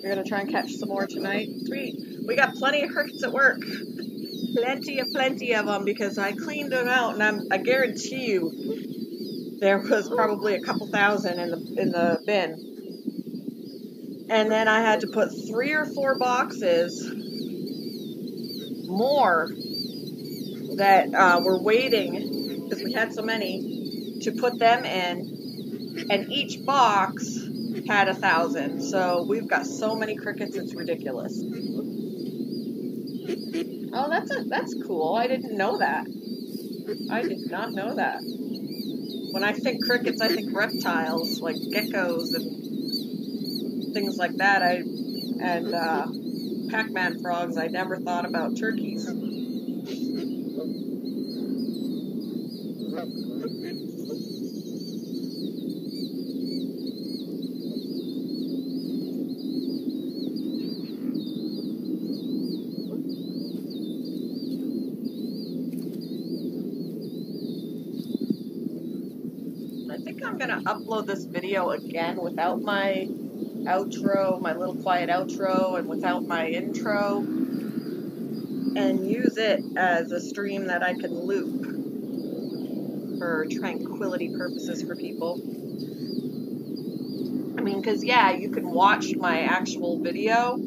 You're gonna try and catch some more tonight? Sweet. We got plenty of crickets at work. Plenty of them, because I cleaned them out, and I guarantee you there was probably a couple thousand in the bin. And then I had to put 3 or 4 boxes more that were waiting, because we had so many, to put them in, and each box had 1,000. So we've got so many crickets, it's ridiculous. Oh, that's cool. I didn't know that. I did not know that. When I think crickets, I think reptiles like geckos and things like that. And Pac-Man frogs. I never thought about turkeys. I think I'm gonna upload this video again without my outro, my little quiet outro, and without my intro, and use it as a stream that I can loop for tranquility purposes for people. I mean, because yeah, you can watch my actual video,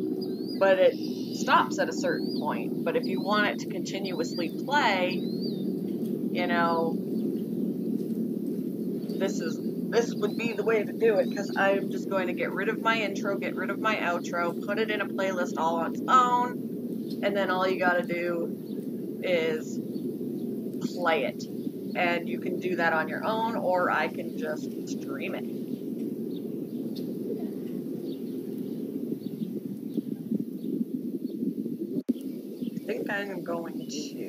but it stops at a certain point. But if you want it to continuously play, you know, this would be the way to do it, because I'm just going to get rid of my intro, get rid of my outro, put it in a playlist all on its own, and then all you gotta do is play it. And you can do that on your own, or I can just stream it. I think I'm going to...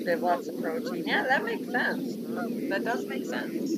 They have lots of protein. Yeah, that makes sense. That does make sense.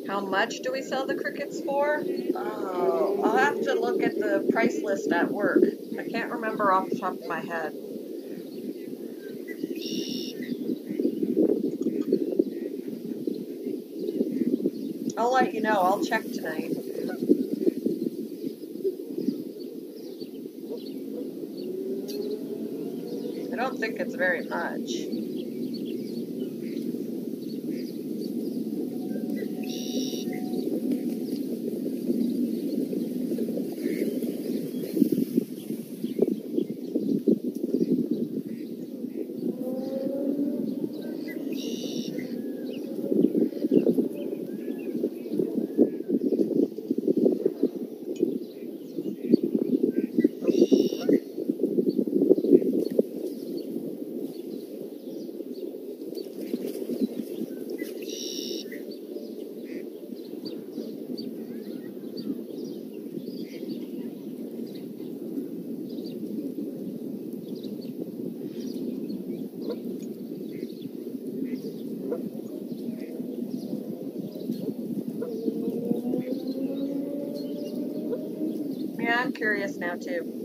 How much do we sell the crickets for? Oh, I'll have to look at the price list at work. I can't remember off the top of my head. I'll let you know. I'll check tonight. I don't think it's very much. Yeah, I'm curious now too.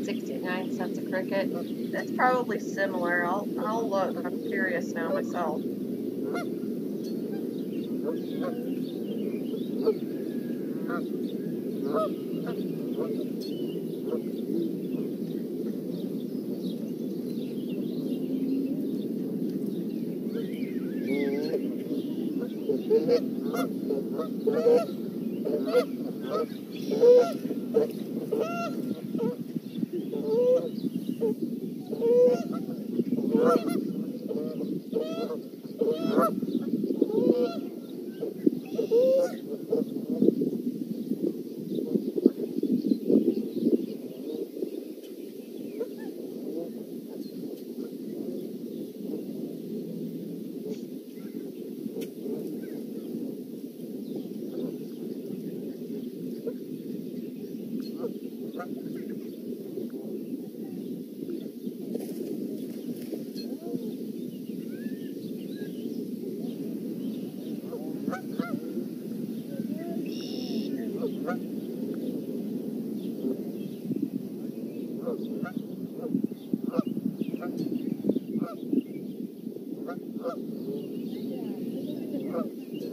$0.69 a cricket. That's probably similar. I'll look. I'm curious now myself.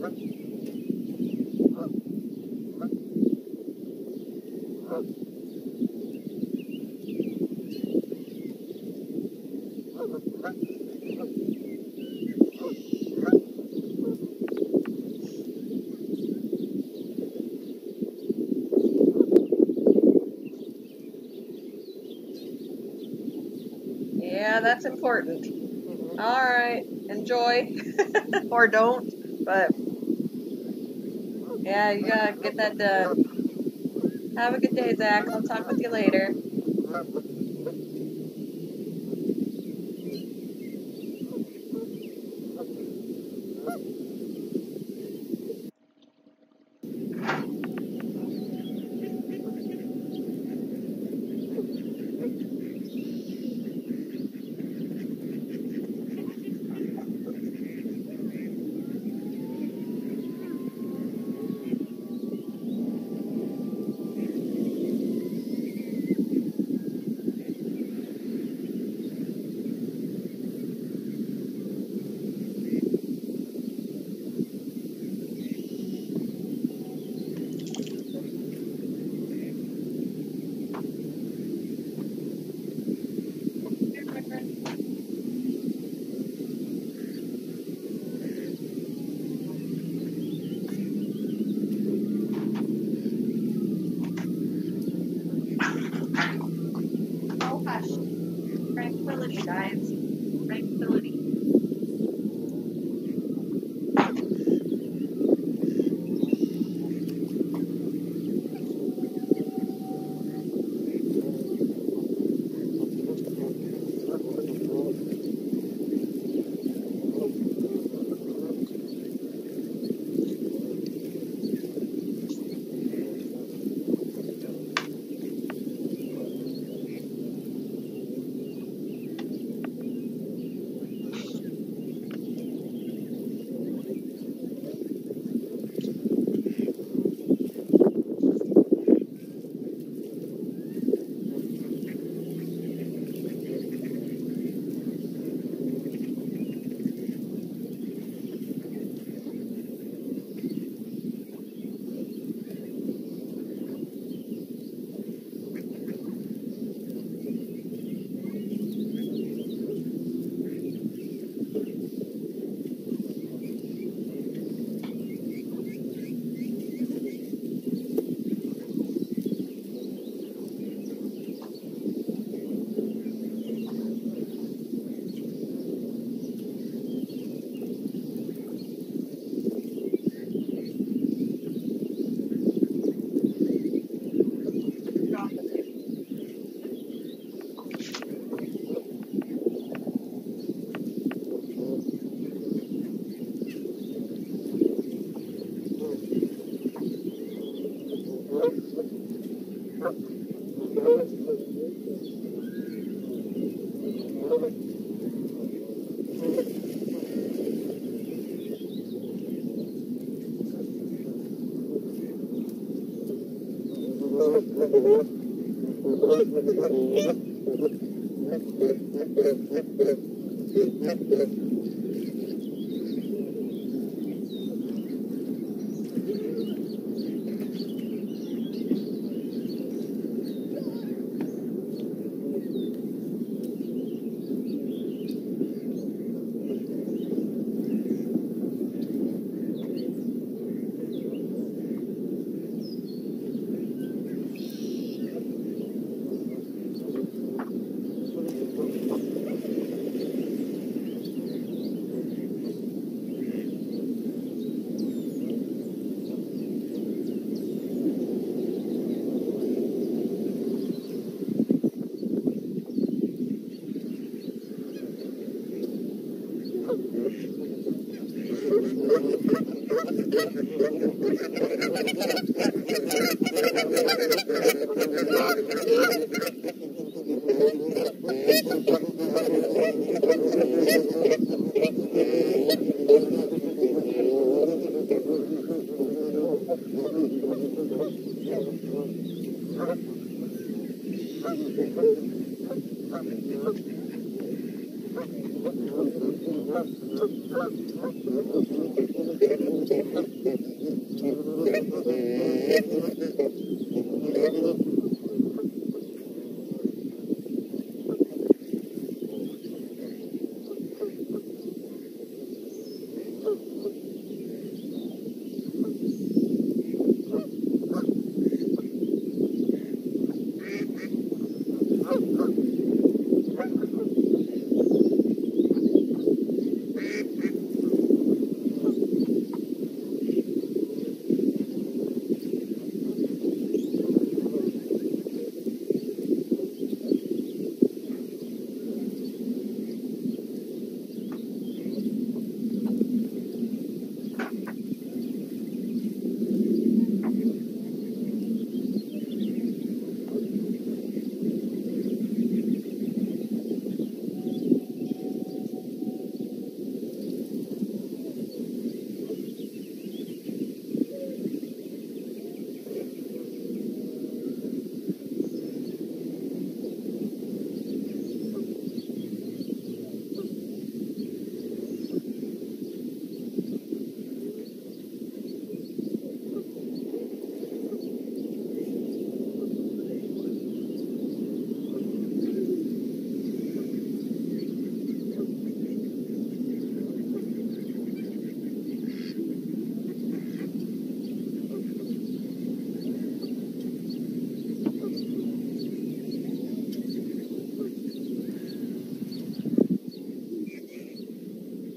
Yeah, that's important. All right, enjoy or don't, but yeah, you gotta get that done. Have a good day, Zach. I'll talk with you later. Oh, hush. Tranquility, guys. Tranquility.